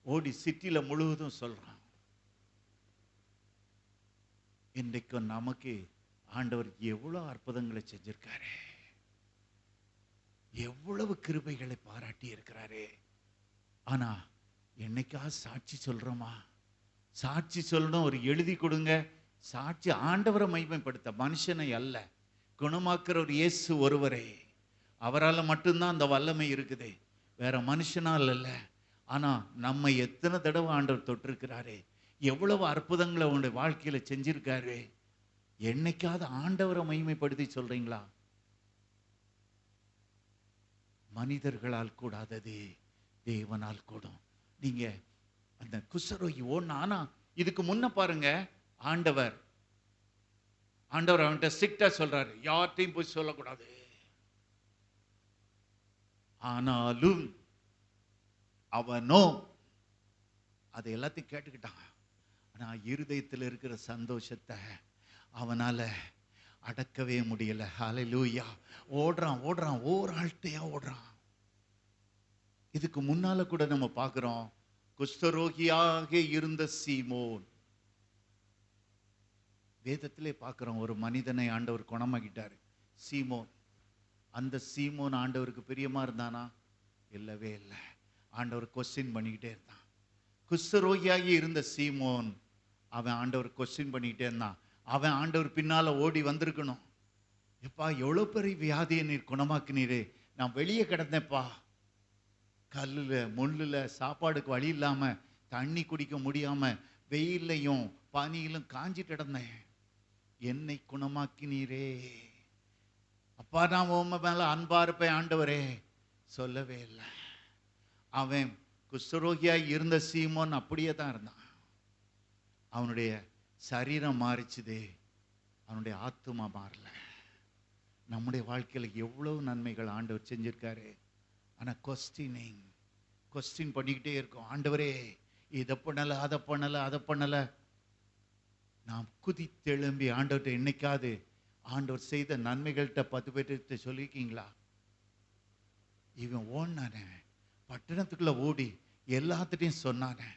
ஓடி சிட்டியில முழுவதும் சொல்றான். இன்றைக்கு நமக்கு ஆண்டவர் எவ்வளவு அற்புதங்களை செஞ்சிருக்காரு, எவ்வளவு கிருபைகளை பாராட்டி இருக்கிறாரு. ஆனா என்னைக்கா சாட்சி சொல்றோமா? சாட்சி சொல்லணும், ஒரு எழுதி கொடுங்க. சாட்சி ஆண்டவரை மகிமைப்படுத்த, மனுஷனை அல்ல. குணமாக்குற ஒரு இயேசு ஒருவரே, அவரால் மட்டும்தான் அந்த வல்லமை இருக்குது, வேற மனுஷனால் அல்ல. ஆனா நம்ம எத்தனை தடவை ஆண்டவர் தொட்டிருக்கிறாரு, எவ்வளவு அற்புதங்களை உங்களுடைய வாழ்க்கையில செஞ்சிருக்காரு. என்னைக்காவது ஆண்டவரை மகிமைப்படுத்தி சொல்றீங்களா? மனிதர்களால் கூடாதது தேவனால் கூடும். நீங்க அந்த குஷ்டரோகி ஓடுனா, ஆனா இதுக்கு முன்ன பாருங்க, ஆண்டவர் அவன்கிட்ட ஸ்ட்ரிக்டா சொல்றாரு, யார்ட்டையும் போய் சொல்லக்கூடாது. ஆனாலும் அவனோ அதை எல்லாத்தையும் கேட்டுக்கிட்டான். ஆனா இருதயத்தில் இருக்கிற சந்தோஷத்தை அவனால அடக்கவே முடியல. ஹல்லேலூயா. ஓடுறான் ஓடுறான், ஓர் ஆள்கிட்டையா ஓடுறான். இதுக்கு முன்னால கூட நம்ம பார்க்கிறோம், குஷ்டரோகியாக இருந்த சீமோன், வேதத்திலே பார்க்கிறோம், ஒரு மனிதனை ஆண்டவர் குணமாக்கிட்டாரு, சீமோன். அந்த சீமோன் ஆண்டவருக்கு பிரியமா இருந்தானா? இல்லவே இல்லை. ஆண்டவர் கொஸ்டின் பண்ணிக்கிட்டே இருந்தான். குஷ்டரோகியாகி இருந்த சீமோன், அவன் ஆண்டவர் கொஸ்டின் பண்ணிக்கிட்டே இருந்தான். அவன் ஆண்டவர் பின்னால ஓடி வந்திருக்கணும். எப்பா, எவ்வளவு பெரிய வியாதியை நீர் குணமாக்கினீரே, நான் வெளியே கிடந்தேன்ப்பா, கல்லுல முள்ளுல, சாப்பாடுக்கு வழி இல்லாம, தண்ணி குடிக்க முடியாம, வெயிலையும் பனியிலும் காஞ்சிட்டு கிடந்தேன், என்னை குணமாக்கினீரே. அப்பா, நான் உம்ம மேல அன்பா இருப்பேன் ஆண்டவரே. சொல்லவே இல்லை. அவன் குஷ்டரோகியாய் இருந்த சீமோன் அப்படியே தான் இருந்தான். அவனுடைய சரீரம் மாறிச்சுது, அவனுடைய ஆத்துமா மாறல. நம்முடைய வாழ்க்கையில எவ்வளவு நன்மைகள் ஆண்டவர் செஞ்சிருக்காரு. ஆனா கொஸ்டின் பண்ணிக்கிட்டே இருக்கும். ஆண்டவரே, இதை பண்ணல, அதை பண்ணல, அதை பண்ணல. நாம் குதித்தெழும்பி ஆண்டவர்கிட்ட என்னைக்காவது ஆண்டவர் செய்த நன்மைகள்கிட்ட 10 பேர்கிட்ட சொல்லியிருக்கீங்களா? இவன் ஓடினானே, பட்டணத்துக்குள்ள ஓடி எல்லாத்துட்டையும் சொன்னானே,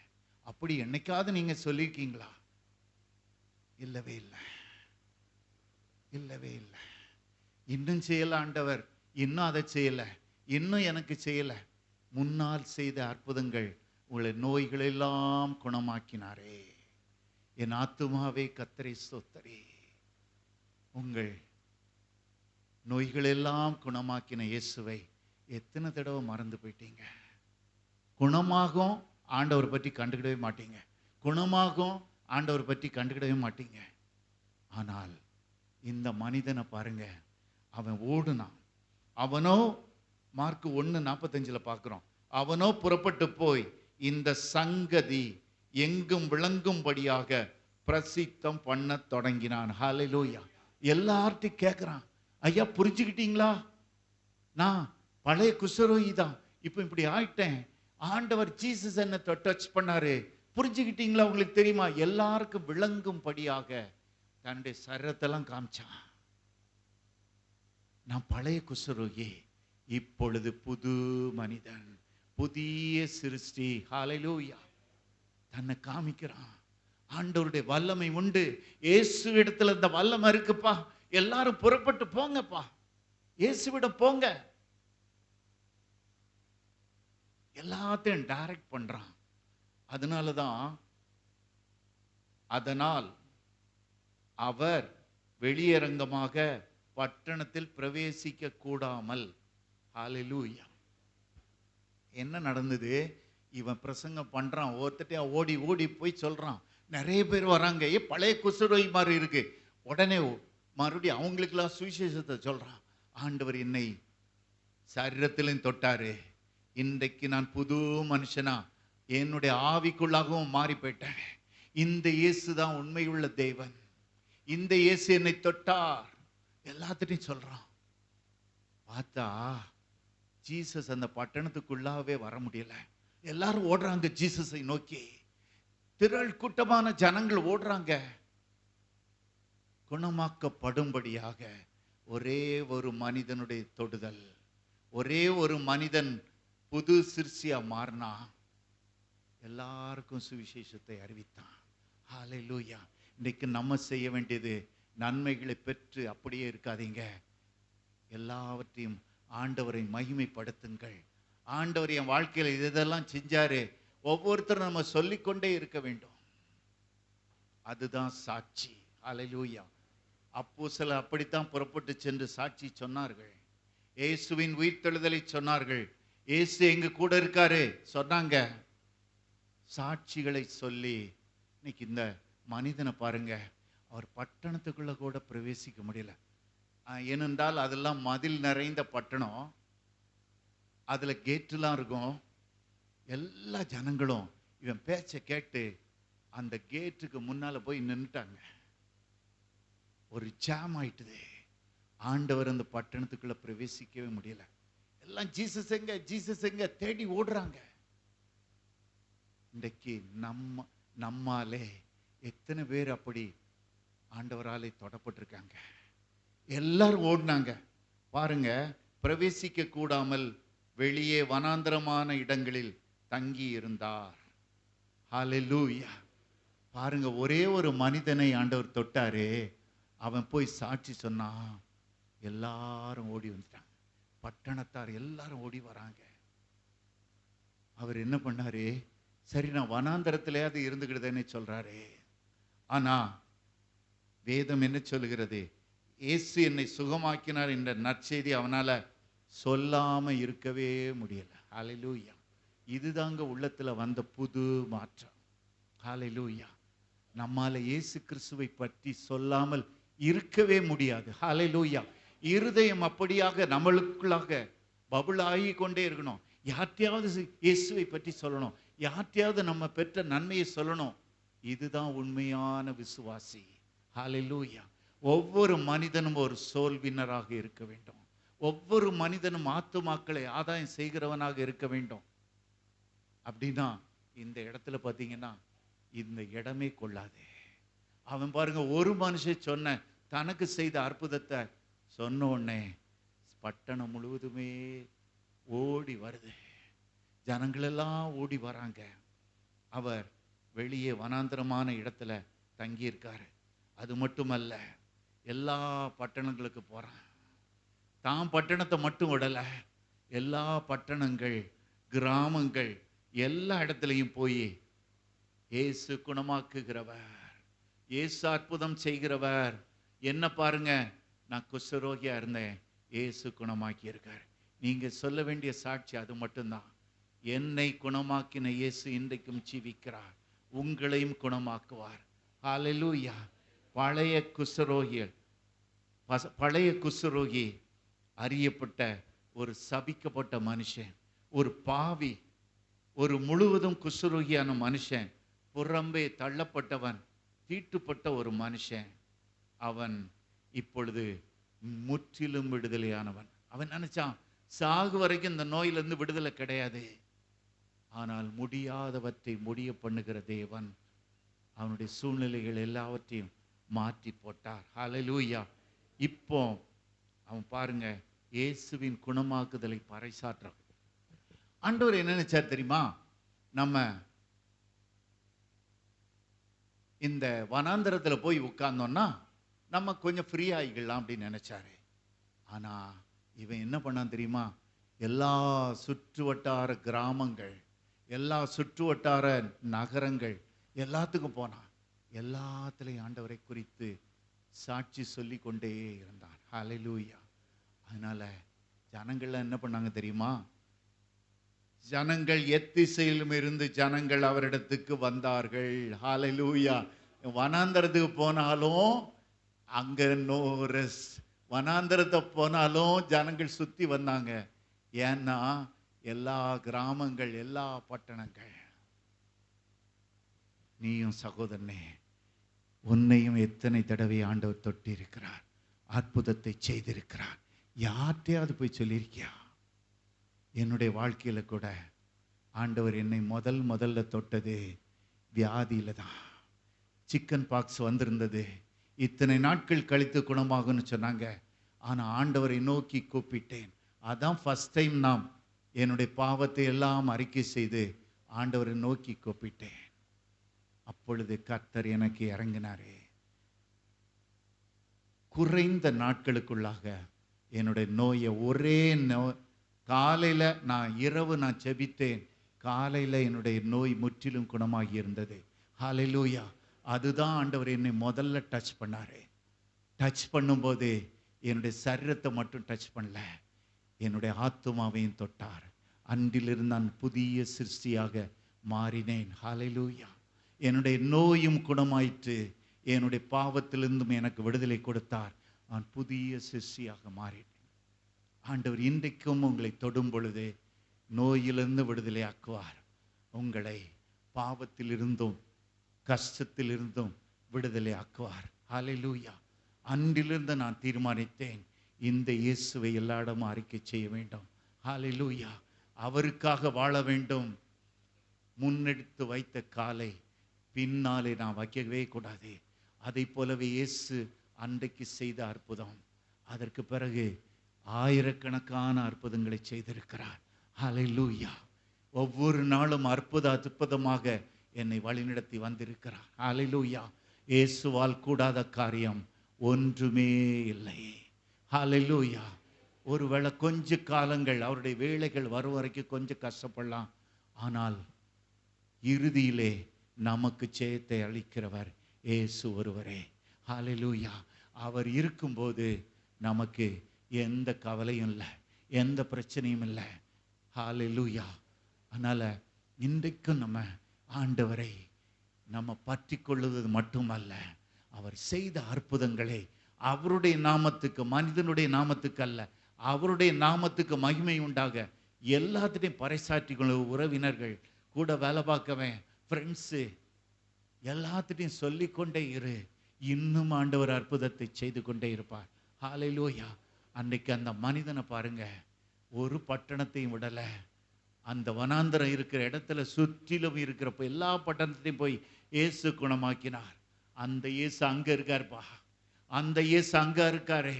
அப்படி என்னைக்காவது நீங்க சொல்லியிருக்கீங்களா? இல்லவே இல்லை, இல்லவே இல்லை. இன்னும் செய்யல ஆண்டவர், இன்னும் அதை செய்யல, இன்னும் எனக்கு செய்யல. முன்னால் செய்த அற்புதங்கள், உங்களை நோய்களெல்லாம் குணமாக்கினாரே. என் ஆத்துமாவே கர்த்தரை ஸ்தோத்திரி. உங்கள் நோய்களெல்லாம் குணமாக்கின இயேசுவை எத்தனை தடவை மறந்து போயிட்டீங்க? குணமாகும் ஆண்டவர் பற்றி கண்டுக்கிடவே மாட்டீங்க, குணமாகும் ஆண்டவர் பற்றி கண்டுக்கிடவே மாட்டீங்க. ஆனால் இந்த மனிதனை பாருங்க, அவன் ஓடுனான். அவனோ மார்க் 1:45 பார்க்கிறோம், அவனோ புறப்பட்டு போய் இந்த சங்கதி எங்கும் விளங்கும்படியாக பிரசித்தம் பண்ண தொடங்கினான். ஹல்லேலூயா. எல்லார்ட்டையும் கேட்கிறான், ஐயா புரிஞ்சுக்கிட்டீங்களா? நான் பழைய குஷ்டரோகி தான், இப்போ இப்படி ஆயிட்டேன். ஆண்டவர் ஜீசஸ் என்ன டச் பண்ணாரு, புரிஞ்சுக்கிட்டீங்களா? உங்களுக்கு தெரியுமா? எல்லாருக்கும் விளங்கும்படியாக தன்னுடைய சரீரத்தெல்லாம் காமிச்சான். நான் பழைய குஷ்டரோகி, இப்பொழுது புது மனிதன், புதிய சிருஷ்டி. ஹல்லேலூயா. தன்னை காமிக்கிறான். ஆண்டவருடைய வல்லமை உண்டு. இயேசு இடத்துல இந்த வல்லமை இருக்குப்பா. எல்லாரும் புறப்பட்டு போங்கப்பா, இயேசுவிடம் போங்க. எல்லாத்தையும் டைரக்ட் பண்றான். அதனால் அவர் வெளியரங்கமாக பட்டணத்தில் பிரவேசிக்க கூடாமல். ஹல்லேலூயா. என்ன நடந்தது? இவன் பிரசங்கம் பண்றான், ஒருத்தட்டையா ஓடி ஓடி போய் சொல்றான். நிறைய பேர் வராங்க, பழைய குஷ்டரோகி மாதிரி இருக்கு. உடனே மறுபடியும் அவங்களுக்கெல்லாம் சுவிசேஷத்தை சொல்றான். ஆண்டவர் என்னை சரீரத்திலும் தொட்டாரு, இன்றைக்கு நான் புது மனுஷனா என்னுடைய ஆவிக்குள்ளாகவும் மாறி போயிட்டேன். இந்த இயேசு தான் உண்மையுள்ள தேவன், இந்த இயேசு என்னை தொட்டார். எல்லாத்திட்டையும் சொல்றான். பார்த்தா ஜீசஸ் அந்த பட்டணத்துக்குள்ளாவே வர முடியல. எல்லாரும் ஓடுறாங்க ஜீசஸை நோக்கி. திரள் கூட்டமான ஜனங்கள் ஓடுறாங்க. குணமாக்கப்படும்படியாக ஒரே ஒரு மனிதனுடைய தொடுதல், ஒரே ஒரு மனிதன் புது சிற்சியா மாறினா, எல்லாருக்கும் சுவிசேஷத்தை அறிவித்தான். ஹல்லேலூயா. இன்னைக்கு நம்ம செய்ய வேண்டியது, நன்மைகளை பெற்று அப்படியே இருக்காதீங்க. எல்லாவற்றையும் ஆண்டவரை மகிமைப்படுத்துங்கள். ஆண்டவர் என் வாழ்க்கையில் இதெல்லாம் செஞ்சாரு, ஒவ்வொருத்தரும் நம்ம சொல்லிக்கொண்டே இருக்க வேண்டும். அதுதான் சாட்சி. ஹல்லேலூயா. அப்போஸ்தலர் அப்படித்தான் புறப்பட்டு சென்று சாட்சி சொன்னார்கள். இயேசுவின் உயிர்த்தெழுதலை சொன்னார்கள். இயேசு எங்க கூட இருக்காரு சொன்னாங்க. சாட்சிகளை சொல்லி இன்னைக்கு இந்த மனிதனை பாருங்க, அவர் பட்டணத்துக்குள்ள கூட பிரவேசிக்க முடியல. ஏனென்றால் அதெல்லாம் மதில் நிறைந்த பட்டணம், அதுல கேட்டுலாம் இருக்கும். எல்லா ஜனங்களும் இவன் பேச்சை கேட்டு அந்த கேட்டுக்கு முன்னால போய் நின்றுட்டாங்க. ஒரு ஜாம் ஆயிட்டுது. ஆண்டவர் அந்த பட்டணத்துக்குள்ள பிரவேசிக்கவே முடியல. எல்லாம் ஜீசஸ் எங்க, ஜீசஸ் எங்க தேடி ஓடுறாங்க. இன்றைக்கு நம்மாலே எத்தனை பேர் அப்படி ஆண்டவராலே தொடப்பட்டிருக்காங்க. எல்லாரும் ஓடினாங்க பாருங்க. பிரவேசிக்க கூடாமல் வெளியே வனாந்தரமான இடங்களில் தங்கி இருந்தார். ஹல்லேலூயா. பாருங்க, ஒரே ஒரு மனிதனை ஆண்டவர் தொட்டாரு, அவன் போய் சாட்சி சொன்னான். எல்லாரும் ஓடி வந்துட்டாங்க. பட்டணத்தார் எல்லாரும் ஓடி வராங்க. அவர் என்ன பண்ணாரு? சரி, நான் வனாந்தரத்திலேயாவது இருந்துக்கிட்டேன்னு சொல்றாரு. ஆனா வேதம் என்ன சொல்லுகிறது? இயேசு என்னை சுகமாக்கினார் என்ற நற்செய்தி அவனால சொல்லாம இருக்கவே முடியல. ஹல்லேலூயா. இதுதாங்க உள்ளத்துல வந்த புது மாற்றம். ஹல்லேலூயா. நம்மால இயேசு கிறிஸ்துவை பற்றி சொல்லாமல் இருக்கவே முடியாது. ஹல்லேலூயா. இருதயம் அப்படியாக நம்மளுக்குள்ளாக பபுள் ஆகி கொண்டே இருக்கணும். யார்ட்டையாவது இயேசுவை பற்றி சொல்லணும், யார்ட்டையாவது நம்ம பெற்ற நன்மையை சொல்லணும். இதுதான் உண்மையான விசுவாசி. ஹல்லேலூயா. ஒவ்வொரு மனிதனும் ஒரு சோல் வின்னராக இருக்க வேண்டும். ஒவ்வொரு மனிதனும் ஆத்துமாக்களை ஆதாயம் செய்கிறவனாக இருக்க வேண்டும். அப்படின்னா இந்த இடத்துல பார்த்தீங்கன்னா இந்த இடமே கொள்ளாது. அவன் பாருங்க, ஒரு மனுஷன் சொன்ன தனக்கு செய்த அற்புதத்தை சொன்ன உடனே பட்டணம் முழுவதுமே ஓடி வருது. ஜனங்கள் எல்லாம் ஓடி வராங்க. அவர் வெளியே வனாந்தரமான இடத்துல தங்கியிருக்காரு. அது மட்டுமல்ல, எல்லா பட்டணங்களுக்கு போறான். தான் பட்டணத்தை மட்டும் விடல, எல்லா பட்டணங்கள், கிராமங்கள், எல்லா இடத்துலையும் போய் இயேசு குணமாக்குகிறவர், இயேசு அற்புதம் செய்கிறவர். என்ன பாருங்க, நான் குஷ்டரோகியா இருந்தேன், இயேசு குணமாக்கி இருக்கார். நீங்க சொல்ல வேண்டிய சாட்சி அது மட்டும்தான். என்னை குணமாக்கின இயேசு இன்றைக்கும் ஜீவிக்கிறார், உங்களையும் குணமாக்குவார். ஹல்லேலூயா. பழைய குஷ்டரோகி அறியப்பட்ட ஒரு சபிக்கப்பட்ட மனுஷன், ஒரு பாவி, ஒரு முழுவதும் குஷ்டரோகியான மனுஷன், புறம்பே தள்ளப்பட்டவன், தீட்டுப்பட்ட ஒரு மனுஷன். அவன் இப்பொழுது முற்றிலும் விடுதலையானவன். அவன் நினைச்சான் சாகு வரைக்கும் இந்த நோயிலிருந்து விடுதலை கிடையாது. ஆனால் முடியாதவற்றை முடிய பண்ணுகிற தேவன் அவனுடைய சூழ்நிலைகள் எல்லாவற்றையும் மாற்றி போட்டார். ஹல்லேலூயா. இப்போ அவன் பாருங்க, இயேசுவின் குணமாக்குதலை பறைசாற்ற ஆண்டவர் என்ன நினைச்சார் தெரியுமா? நம்ம இந்த வனாந்தரத்துல போய் உட்கார்ந்தோம்னா நம்ம கொஞ்சம் ஃப்ரீ ஆகிக்கலாம் அப்படின்னு நினைச்சாரு. ஆனா இவன் என்ன பண்ணான் தெரியுமா? எல்லா சுற்று வட்டார கிராமங்கள், எல்லா சுற்று வட்டார நகரங்கள் எல்லாத்துக்கும் போனான். எல்லாத்துலேயும் ஆண்டவரை குறித்து சாட்சி சொல்லி கொண்டே இருந்தான். ஹல்லேலூயா. அதனால ஜனங்கள்லாம் என்ன பண்ணாங்க தெரியுமா? ஜனங்கள் எத்திசையிலும் இருந்து ஜனங்கள் அவரிடத்துக்கு வந்தார்கள். ஹல்லேலூயா. வனாந்தரத்துக்கு போனாலும் அங்க நோ ரெஸ்ட். வனாந்தரத்தை போனாலும் ஜனங்கள் சுத்தி வந்தாங்க. ஏன்னா எல்லா கிராமங்கள், எல்லா பட்டணங்கள். நீயும் சகோதரனே, உன்னையும் எத்தனை தடவை ஆண்டவர் தொட்டி இருக்கிறார், அற்புதத்தை செய்திருக்கிறார். யார்கிட்டையாவது போய் சொல்லியிருக்கியா? என்னுடைய வாழ்க்கையில கூட ஆண்டவர் என்னை முதல்ல தொட்டது வியாதியில தான். சிக்கன் பாக்ஸ் வந்திருந்தது. இத்தனை நாட்கள் கழித்து குணமாகும்னு சொன்னாங்க. ஆனா ஆண்டவரை நோக்கி கூப்பிட்டேன். அதான் ஃபர்ஸ்ட் டைம் நான் என்னுடைய பாவத்தை எல்லாம் அறிக்கை செய்து ஆண்டவரை நோக்கி கூப்பிட்டேன். அப்பொழுது கர்த்தர் எனக்கு இறங்கினாரே. குறைந்த நாட்களுக்குள்ளாக என்னுடைய நோயை ஒரே காலையில இரவு நான் ஜெபித்தேன், காலையில என்னுடைய நோய் முற்றிலும் குணமாகி இருந்தது. ஹல்லேலூயா. அதுதான் ஆண்டவர் என்னை முதல்ல டச் பண்ணாரு. டச் பண்ணும்போது என்னுடைய சரீரத்தை மட்டும் டச் பண்ணல, என்னுடைய ஆத்துமாவையும் தொட்டார். அன்றிலிருந்து நான் புதிய சிருஷ்டியாக மாறினேன். ஹல்லேலூயா. என்னுடைய நோயும் குணமாயிற்று, என்னுடைய பாவத்திலிருந்தும் எனக்கு விடுதலை கொடுத்தார். நான் புதிய சிருஷ்டியாக மாறினேன். ஆண்டவர் இன்றைக்கும் உங்களை தொடும் பொழுது நோயிலிருந்து விடுதலை ஆக்குவார். உங்களை பாவத்திலிருந்தும் கஷ்டத்திலிருந்தும் விடுதலை ஆக்குவார். ஹல்லேலூயா. அன்றிலிருந்து நான் தீர்மானித்தேன், இந்த இயேசுவை எல்லா இடமும் அறிக்கை செய்ய வேண்டும். ஹல்லேலூயா. அவருக்காக வாழ வேண்டும். முன்னெடுத்து வைத்த காலை பின்னாலே நான் வைக்கவே கூடாது. அதை போலவே இயேசு அன்றைக்கு செய்த அற்புதம், அதற்கு பிறகு ஆயிரக்கணக்கான அற்புதங்களை செய்திருக்கிறார். ஹல்லேலூயா. ஒவ்வொரு நாளும் அற்புதமாக என்னை வழிநடத்தி வந்திருக்கிறார். ஹல்லேலூயா. இயேசுவால் கூடாத காரியம் ஒன்றுமே இல்லை. ஹல்லேலூயா. ஒருவேளை கொஞ்ச காலங்கள் அவருடைய வேலைகள் வரும் வரைக்கும் கொஞ்சம் கஷ்டப்படலாம். ஆனால் இறுதியிலே நமக்கு ஜெயத்தை அளிக்கிறவர் இயேசு ஒருவரே. ஹல்லேலூயா. அவர் இருக்கும்போது நமக்கு எந்த கவலையும் இல்லை, எந்த பிரச்சனையும் இல்லை. ஹல்லேலூயா. அதனால இன்றைக்கும் நம்ம ஆண்டவரை நம்ம பற்றி கொள்ளுவது மட்டுமல்ல, அவர் செய்த அற்புதங்களை அவருடைய நாமத்துக்கு, மனிதனுடைய நாமத்துக்கு அல்ல, அவருடைய நாமத்துக்கு மகிமை உண்டாக எல்லாத்திட்டையும் பறைசாற்றி கொள்ள, உறவினர்கள், கூட வேலை பார்க்கவன், ஃப்ரெண்ட்ஸு, எல்லாத்திட்டையும் சொல்லிக்கொண்டே இரு. இன்னும் ஆண்டவர் அற்புதத்தை செய்து கொண்டே இருப்பார். ஹல்லேலூயா. அன்னைக்கு அந்த மனிதனை பாருங்க, ஒரு பட்டணத்தையும் விடலை. அந்த வனாந்தரம் இருக்கிற இடத்துல சுற்றிலும் இருக்கிறப்ப எல்லா பட்டணத்தையும் போய் இயேசு குணமாக்கினார். அந்த இயேசு அங்க இருக்காருப்பா, அந்த இயேசு அங்க இருக்காரு.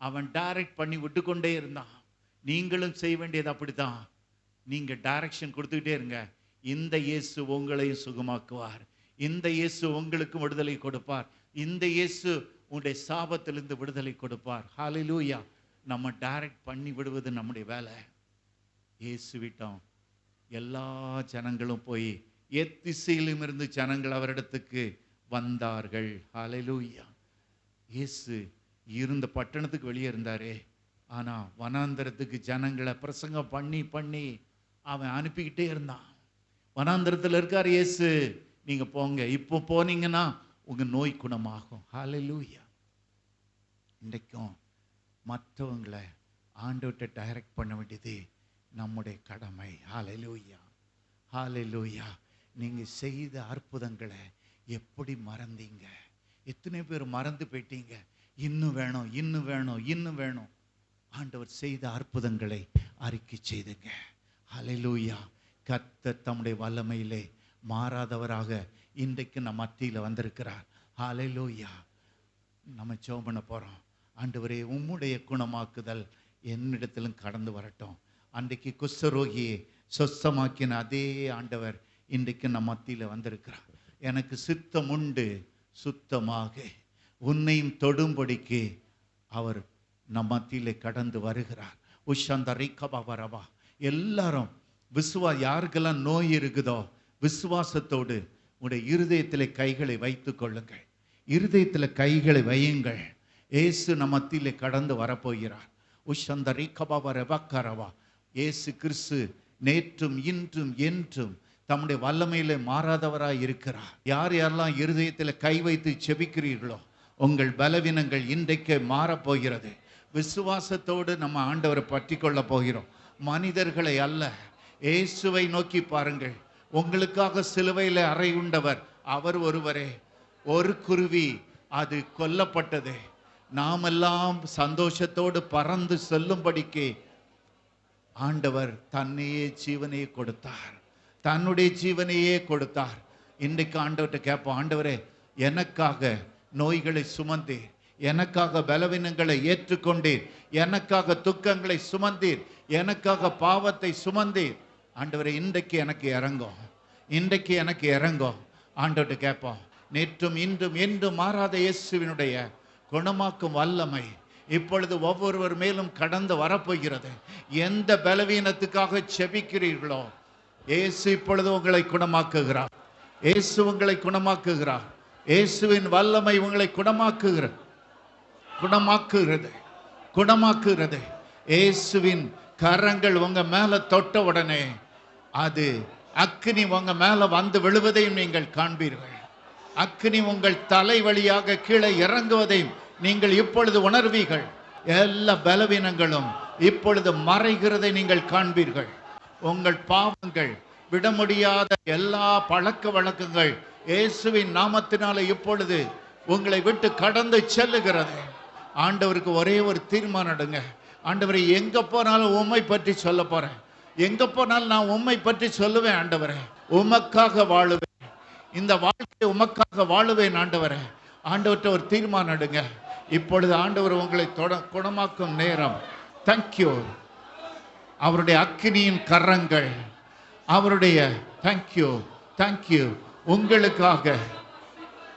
அவன் டைரக்ட் பண்ணி விட்டு கொண்டே இருந்தான். நீங்களும் செய்ய வேண்டியது அப்படித்தான். நீங்க டைரக்ஷன் கொடுத்துக்கிட்டே இருங்க. இந்த இயேசு உங்களையும் சுகமாக்குவார். இந்த இயேசு உங்களுக்கு விடுதலை கொடுப்பார். இந்த இயேசு உங்களுடைய சாபத்திலிருந்து விடுதலை கொடுப்பார். ஹல்லேலூயா. நம்ம டைரக்ட் பண்ணி விடுவது நம்முடைய வேலை. இயேசு விட்டோம். எல்லா ஜனங்களும் போய் எத்திசையிலும் இருந்து ஜனங்கள் அவரிடத்துக்கு வந்தார்கள். ஹல்லேலூயா. இயேசு இருந்த பட்டணத்துக்கு வெளியே இருந்தாரே, ஆனா வனாந்தரத்துக்கு ஜனங்களை பிரசங்கம் பண்ணி பண்ணி அவன் அனுப்பிக்கிட்டே இருந்தான். வனாந்தரத்தில் இருக்கார் இயேசு, நீங்க போங்க, இப்போ போனீங்கன்னா உங்க நோய் குணமாகும். ஹல்லேலூயா. இன்றைக்கும் மற்றவங்களை ஆண்டவர்கிட்ட டைரக்ட் பண்ண வேண்டியது நம்முடைய கடமை. ஹல்லேலூயா, ஹல்லேலூயா. நீங்க செய்த அற்புதங்களை எப்படி மறந்தீங்க? எத்தனை பேர் மறந்து போயிட்டீங்க? இன்னும் வேணும், இன்னும் வேணும், இன்னும் வேணும். ஆண்டவர் செய்த அற்புதங்களை அறிக்கை செய்துங்க. ஹல்லேலூயா. கர்த்தர் தம்முடைய வல்லமையிலே மாறாதவராக இன்றைக்கு நம்ம மத்தியில் வந்திருக்கிறார். ஹல்லேலூயா. நம்ம ஜெபம் பண்ண போறோம். ஆண்டவரே, உம்முடைய குணமாக்குதல் என்னிடத்திலும் கடந்து வரட்டும். அன்றைக்கு குஷ்டரோகியை சொஸ்தமாக்கின அதே ஆண்டவர் இன்றைக்கு நம்ம மத்தியில் வந்திருக்கிறார். எனக்கு சித்தம் உண்டு, சுத்தமாக உன்னையும் தொடும்படிக்கு அவர் நம் மத்தியிலே கடந்து வருகிறார். உஷந்தரி கபவரவா. எல்லாரும் யாருக்கெல்லாம் நோய் இருக்குதோ விசுவாசத்தோடு உங்களுடைய இருதயத்தில் கைகளை வைத்துக் கொள்ளுங்கள். இருதயத்தில் கைகளை வையுங்கள். இயேசு நம் மத்தியிலே கடந்து வரப்போகிறார். உஷந்தரி கபவரவா. இயேசு கிறிஸ்து நேற்றும் இன்றும் என்றும் தம்முடைய வல்லமையிலே மாறாதவராய் இருக்கிறார். யார் யாரெல்லாம் இருதயத்தில் கை வைத்து செபிக்கிறீர்களோ உங்கள் பலவீனங்கள் இன்றைக்கு மாறப்போகிறது. விசுவாசத்தோடு நம்ம ஆண்டவரை பற்றி கொள்ள போகிறோம். மனிதர்களை அல்ல, இயேசுவை நோக்கி பாருங்கள். உங்களுக்காக சிலுவையில் அறையுண்டவர் அவர் ஒருவரே. ஒரு குருவி அது கொல்லப்பட்டது, நாமெல்லாம் சந்தோஷத்தோடு பறந்து செல்லும்படிக்கு ஆண்டவர் தன்னையே ஜீவனையே கொடுத்தார், தன்னுடைய ஜீவனையே கொடுத்தார். இன்றைக்கு ஆண்டவர்கிட்ட கேட்போம், ஆண்டவரே எனக்காக நோய்களை சுமந்தீர், எனக்காக பலவீனங்களை ஏற்றுக்கொண்டீர், எனக்காக துக்கங்களை சுமந்தீர், எனக்காக பாவத்தை சுமந்தீர். ஆண்டவரே இன்றைக்கு எனக்கு இறங்கும், இன்றைக்கு எனக்கு இறங்கும். ஆண்டவர்கிட்ட கேட்போம். நேற்றும் இன்றும் என்றும் மாறாத இயேசுவினுடைய குணமாக்கும் வல்லமை இப்பொழுது ஒவ்வொருவர் மேலும் கடந்து வரப்போகிறது. எந்த பலவீனத்துக்காக செபிக்கிறீர்களோ இயேசு இப்பொழுது உங்களை குணமாக்குகிறார். இயேசு உங்களை குணமாக்குகிறார். இயேசுவின் வல்லமை உங்களை குணமாக்குகிறது. இயேசுவின் கரங்கள் உங்க மேல தொட்ட உடனே அது அக்கினி உங்க மேல வந்து விழுவதையும் நீங்கள் காண்பீர்கள். அக்கினி உங்கள் தலை வழியாக கீழே இறங்குவதையும் நீங்கள் இப்பொழுது உணர்வீர்கள். எல்லா பலவீனங்களும் இப்பொழுது மறைகிறதை நீங்கள் காண்பீர்கள். உங்கள் பாவங்கள், விட முடியாத எல்லா பழக்க வழக்கங்கள் இயேசுவின் நாமத்தினால இப்பொழுது உங்களை விட்டு கடந்து செல்லுகிறது. ஆண்டவருக்கு ஒரே ஒரு தீர்மானம் எடுங்க. ஆண்டவரை எங்க போனாலும் உம்மை பற்றி சொல்ல போறேன், எங்க போனாலும் நான் உம்மை பற்றி சொல்லுவேன். ஆண்டவரே உமக்காக வாழுவேன், இந்த வாழ்க்கையை உமக்காக வாழுவேன். ஆண்டவரே, ஆண்டவர்கிட்ட ஒரு தீர்மானம் எடுங்க. இப்பொழுது ஆண்டவர் உங்களை குணமாக்கும் நேரம். தேங்க்யூ. அவருடைய அக்கினியின் கரங்கள், அவருடைய தேங்க்யூ உங்களுக்காக.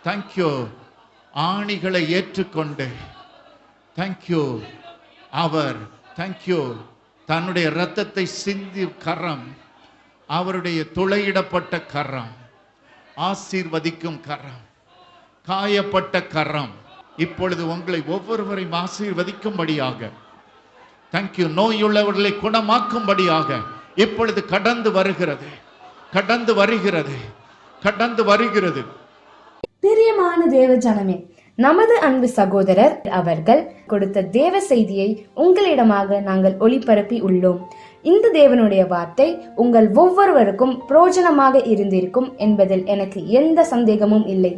தேங்க்யூ. ஆணிகளை ஏற்றுக்கொண்டு தேங்க்யூ. அவர் தேங்க்யூ. தன்னுடைய இரத்தத்தை சிந்தி கரம், அவருடைய துளையிடப்பட்ட கரம், ஆசீர்வதிக்கும் கரம், காயப்பட்ட கரம் இப்பொழுது உங்களை ஒவ்வொருவரையும் ஆசீர்வதிக்கும்படியாக, தேங்க்யூ, நோயுள்ளவர்களை குணமாக்கும்படியாக இப்பொழுது கடந்து வருகிறது. பிரியமான தேவ ஜனமே, நமது அன்பு சகோதரர் அவர்கள் கொடுத்த தேவ செய்தியை உங்களிடமாக நாங்கள் ஒளிபரப்பி உள்ளோம். இந்த தேவனுடைய வார்த்தை உங்கள் ஒவ்வொருவருக்கும் பிரயோஜனமாக இருந்திருக்கும் என்பதில் எனக்கு எந்த சந்தேகமும் இல்லை.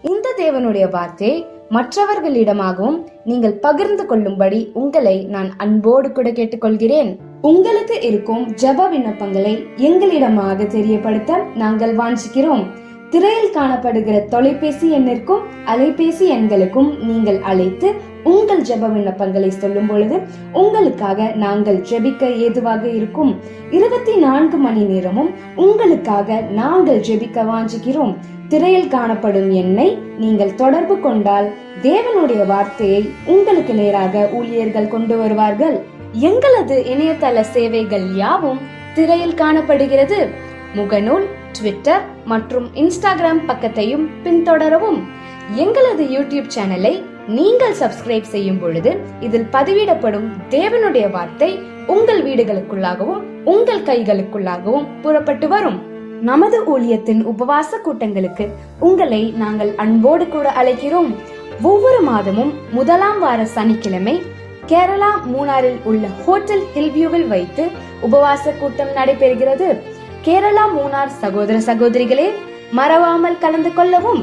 இந்த தேவனுடைய வார்த்தையை மற்றவர்களிடமாகவும் நீங்கள் பகிர்ந்து கொள்ளும்படி உங்களை நான் அன்போடு கூட கேட்டுக்கொள்கிறேன். உங்களுக்கு இருக்கும் ஜெப விண்ணப்பங்களை எங்களிடமாக தெரியப்படுத்த நாங்கள் வாஞ்சிக்கிறோம். திரையில் காணப்படுகிற தொலைபேசி எண்ணிற்கும் அலைபேசி எண்களுக்கும் நீங்கள் அழைத்து உங்கள் ஜெப விண்ணப்பங்களை சொல்லும் பொழுது உங்களுக்காக நாங்கள் ஜெபிக்க ஏதுவாக இருக்கும். 24 மணி நேரமும் உங்களுக்காக நாங்கள் ஜெபிக்க வாஞ்சிக்கிறோம். திரையில் காணப்படும் எண்ணை நீங்கள் தொடர்பு கொண்டால் தேவனுடைய வார்த்தையை உங்களுக்கு நேராக ஊழியர்கள் கொண்டு வருவார்கள். எங்களது இணையதள சேவைகள் யாவும் திரையில் காணப்படுகிறது. முகநூல், ட்விட்டர் மற்றும் இன்ஸ்டாகிராம் பக்கத்தையும் பின்தொடரவும். எங்களது யூடியூப் சேனலை நீங்கள் சப்ஸ்கிரைப் செய்யும் பொழுது இதில் பதிவிடப்படும் தேவனுடைய வார்த்தை உங்கள் வீடுகளுக்குள்ளாகவும் உங்கள் கைகளுக்குள்ளாகவும் புறப்பட்டு வரும். நமது ஊழியத்தின் உபவாச கூட்டங்களுக்கு உங்களை நாங்கள் அன்போடு கூட அழைக்கிறோம். ஒவ்வொரு மாதமும் 1ஆம் வார சனிக்கிழமை கேரளா மூணாரில் உள்ள ஹோட்டல் ஹில்வியூவில் வைத்து உபவாச கூட்டம் நடைபெறுகிறது. கேரளா மூணார் சகோதர சகோதரிகளே, மறவாமல் கலந்து கொள்ளவும்.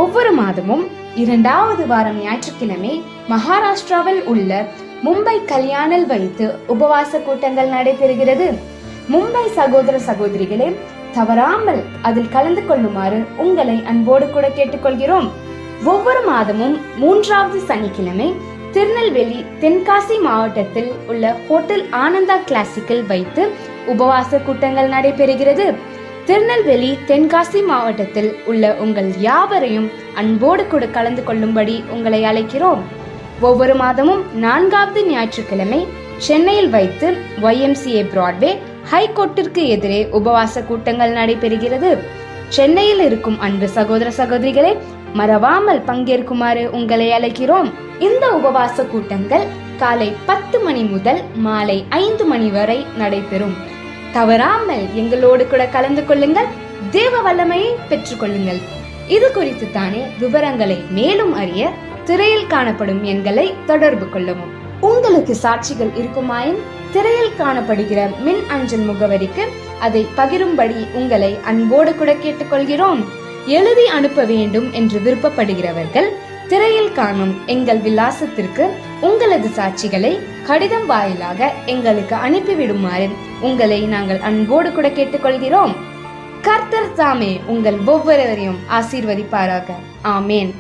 ஒவ்வொரு மாதமும் 2வது வாரம் ஞாயிற்றுக்கிழமை மகாராஷ்டிராவில் உள்ள மும்பை கல்யாணில் வைத்து உபவாச கூட்டங்கள் நடைபெறுகிறது. மும்பை சகோதர சகோதரிகளே, தவறாமல் அதில் கலந்து கொள்ளுமாறு உங்களை அன்போடு கூட கேட்டுக்கொள்கிறோம். ஒவ்வொரு மாதமும் 3வது சனிக்கிழமை திருநெல்வேலி தென்காசி மாவட்டத்தில் உள்ள ஹோட்டல் ஆனந்தா கிளாசிக்கில் வைத்து உபவாச கூட்டங்கள் நடைபெறுகிறது. திருநெல்வேலி தென்காசி மாவட்டத்தில் உள்ள உங்கள் யாவரையும் அன்போடு கூட கலந்து கொள்ளும்படி உங்களை அழைக்கிறோம். ஒவ்வொரு மாதமும் 4வது ஞாயிற்றுக்கிழமை சென்னையில் வைத்து YMCA பிராட்வே ஹைகோர்ட்டிற்கு எதிரே உபவாச கூட்டங்கள் நடைபெறுகிறது. சென்னையில் இருக்கும் அன்பு சகோதர சகோதரிகளே, மறவாமல் பங்கேற்குமாறு உங்களை அழைக்கிறோம். இந்த உபவாச கூட்டங்கள் காலை 10 மணி முதல் மாலை 5 மணி வரை நடைபெறும். தவறாமல் எங்களோடு கூட கலந்து கொள்ளுங்கள். தேவ வல்லமையை பெற்றுக் கொள்ளுங்கள். இது குறித்து தானே விவரங்களை மேலும் அறிய திரையில் காணப்படும் எண்களை தொடர்பு கொள்ளவும். உங்களுக்கு சாட்சிகள் இருக்குமாயின் திரையில் காணப்படுகிற மின் அஞ்சல் முகவரிக்கு அதை பகிரும்படி உங்களை அன்போடு கூட கேட்டுக்கொள்கிறோம். எழுதி அனுப்ப வேண்டும் என்று விருப்பப்படுகிறவர்கள் திரையில் காணும் எங்கள் விலாசத்திற்கு உங்களது சாட்சிகளை கடிதம் வாயிலாக எங்களுக்கு அனுப்பிவிடுமாறு உங்களை நாங்கள் அன்போடு கூட கேட்டுக்கொள்கிறோம். கர்த்தர் தாமே உங்கள் ஒவ்வொருவரையும் ஆசீர்வதிப்பாராக. ஆமேன்.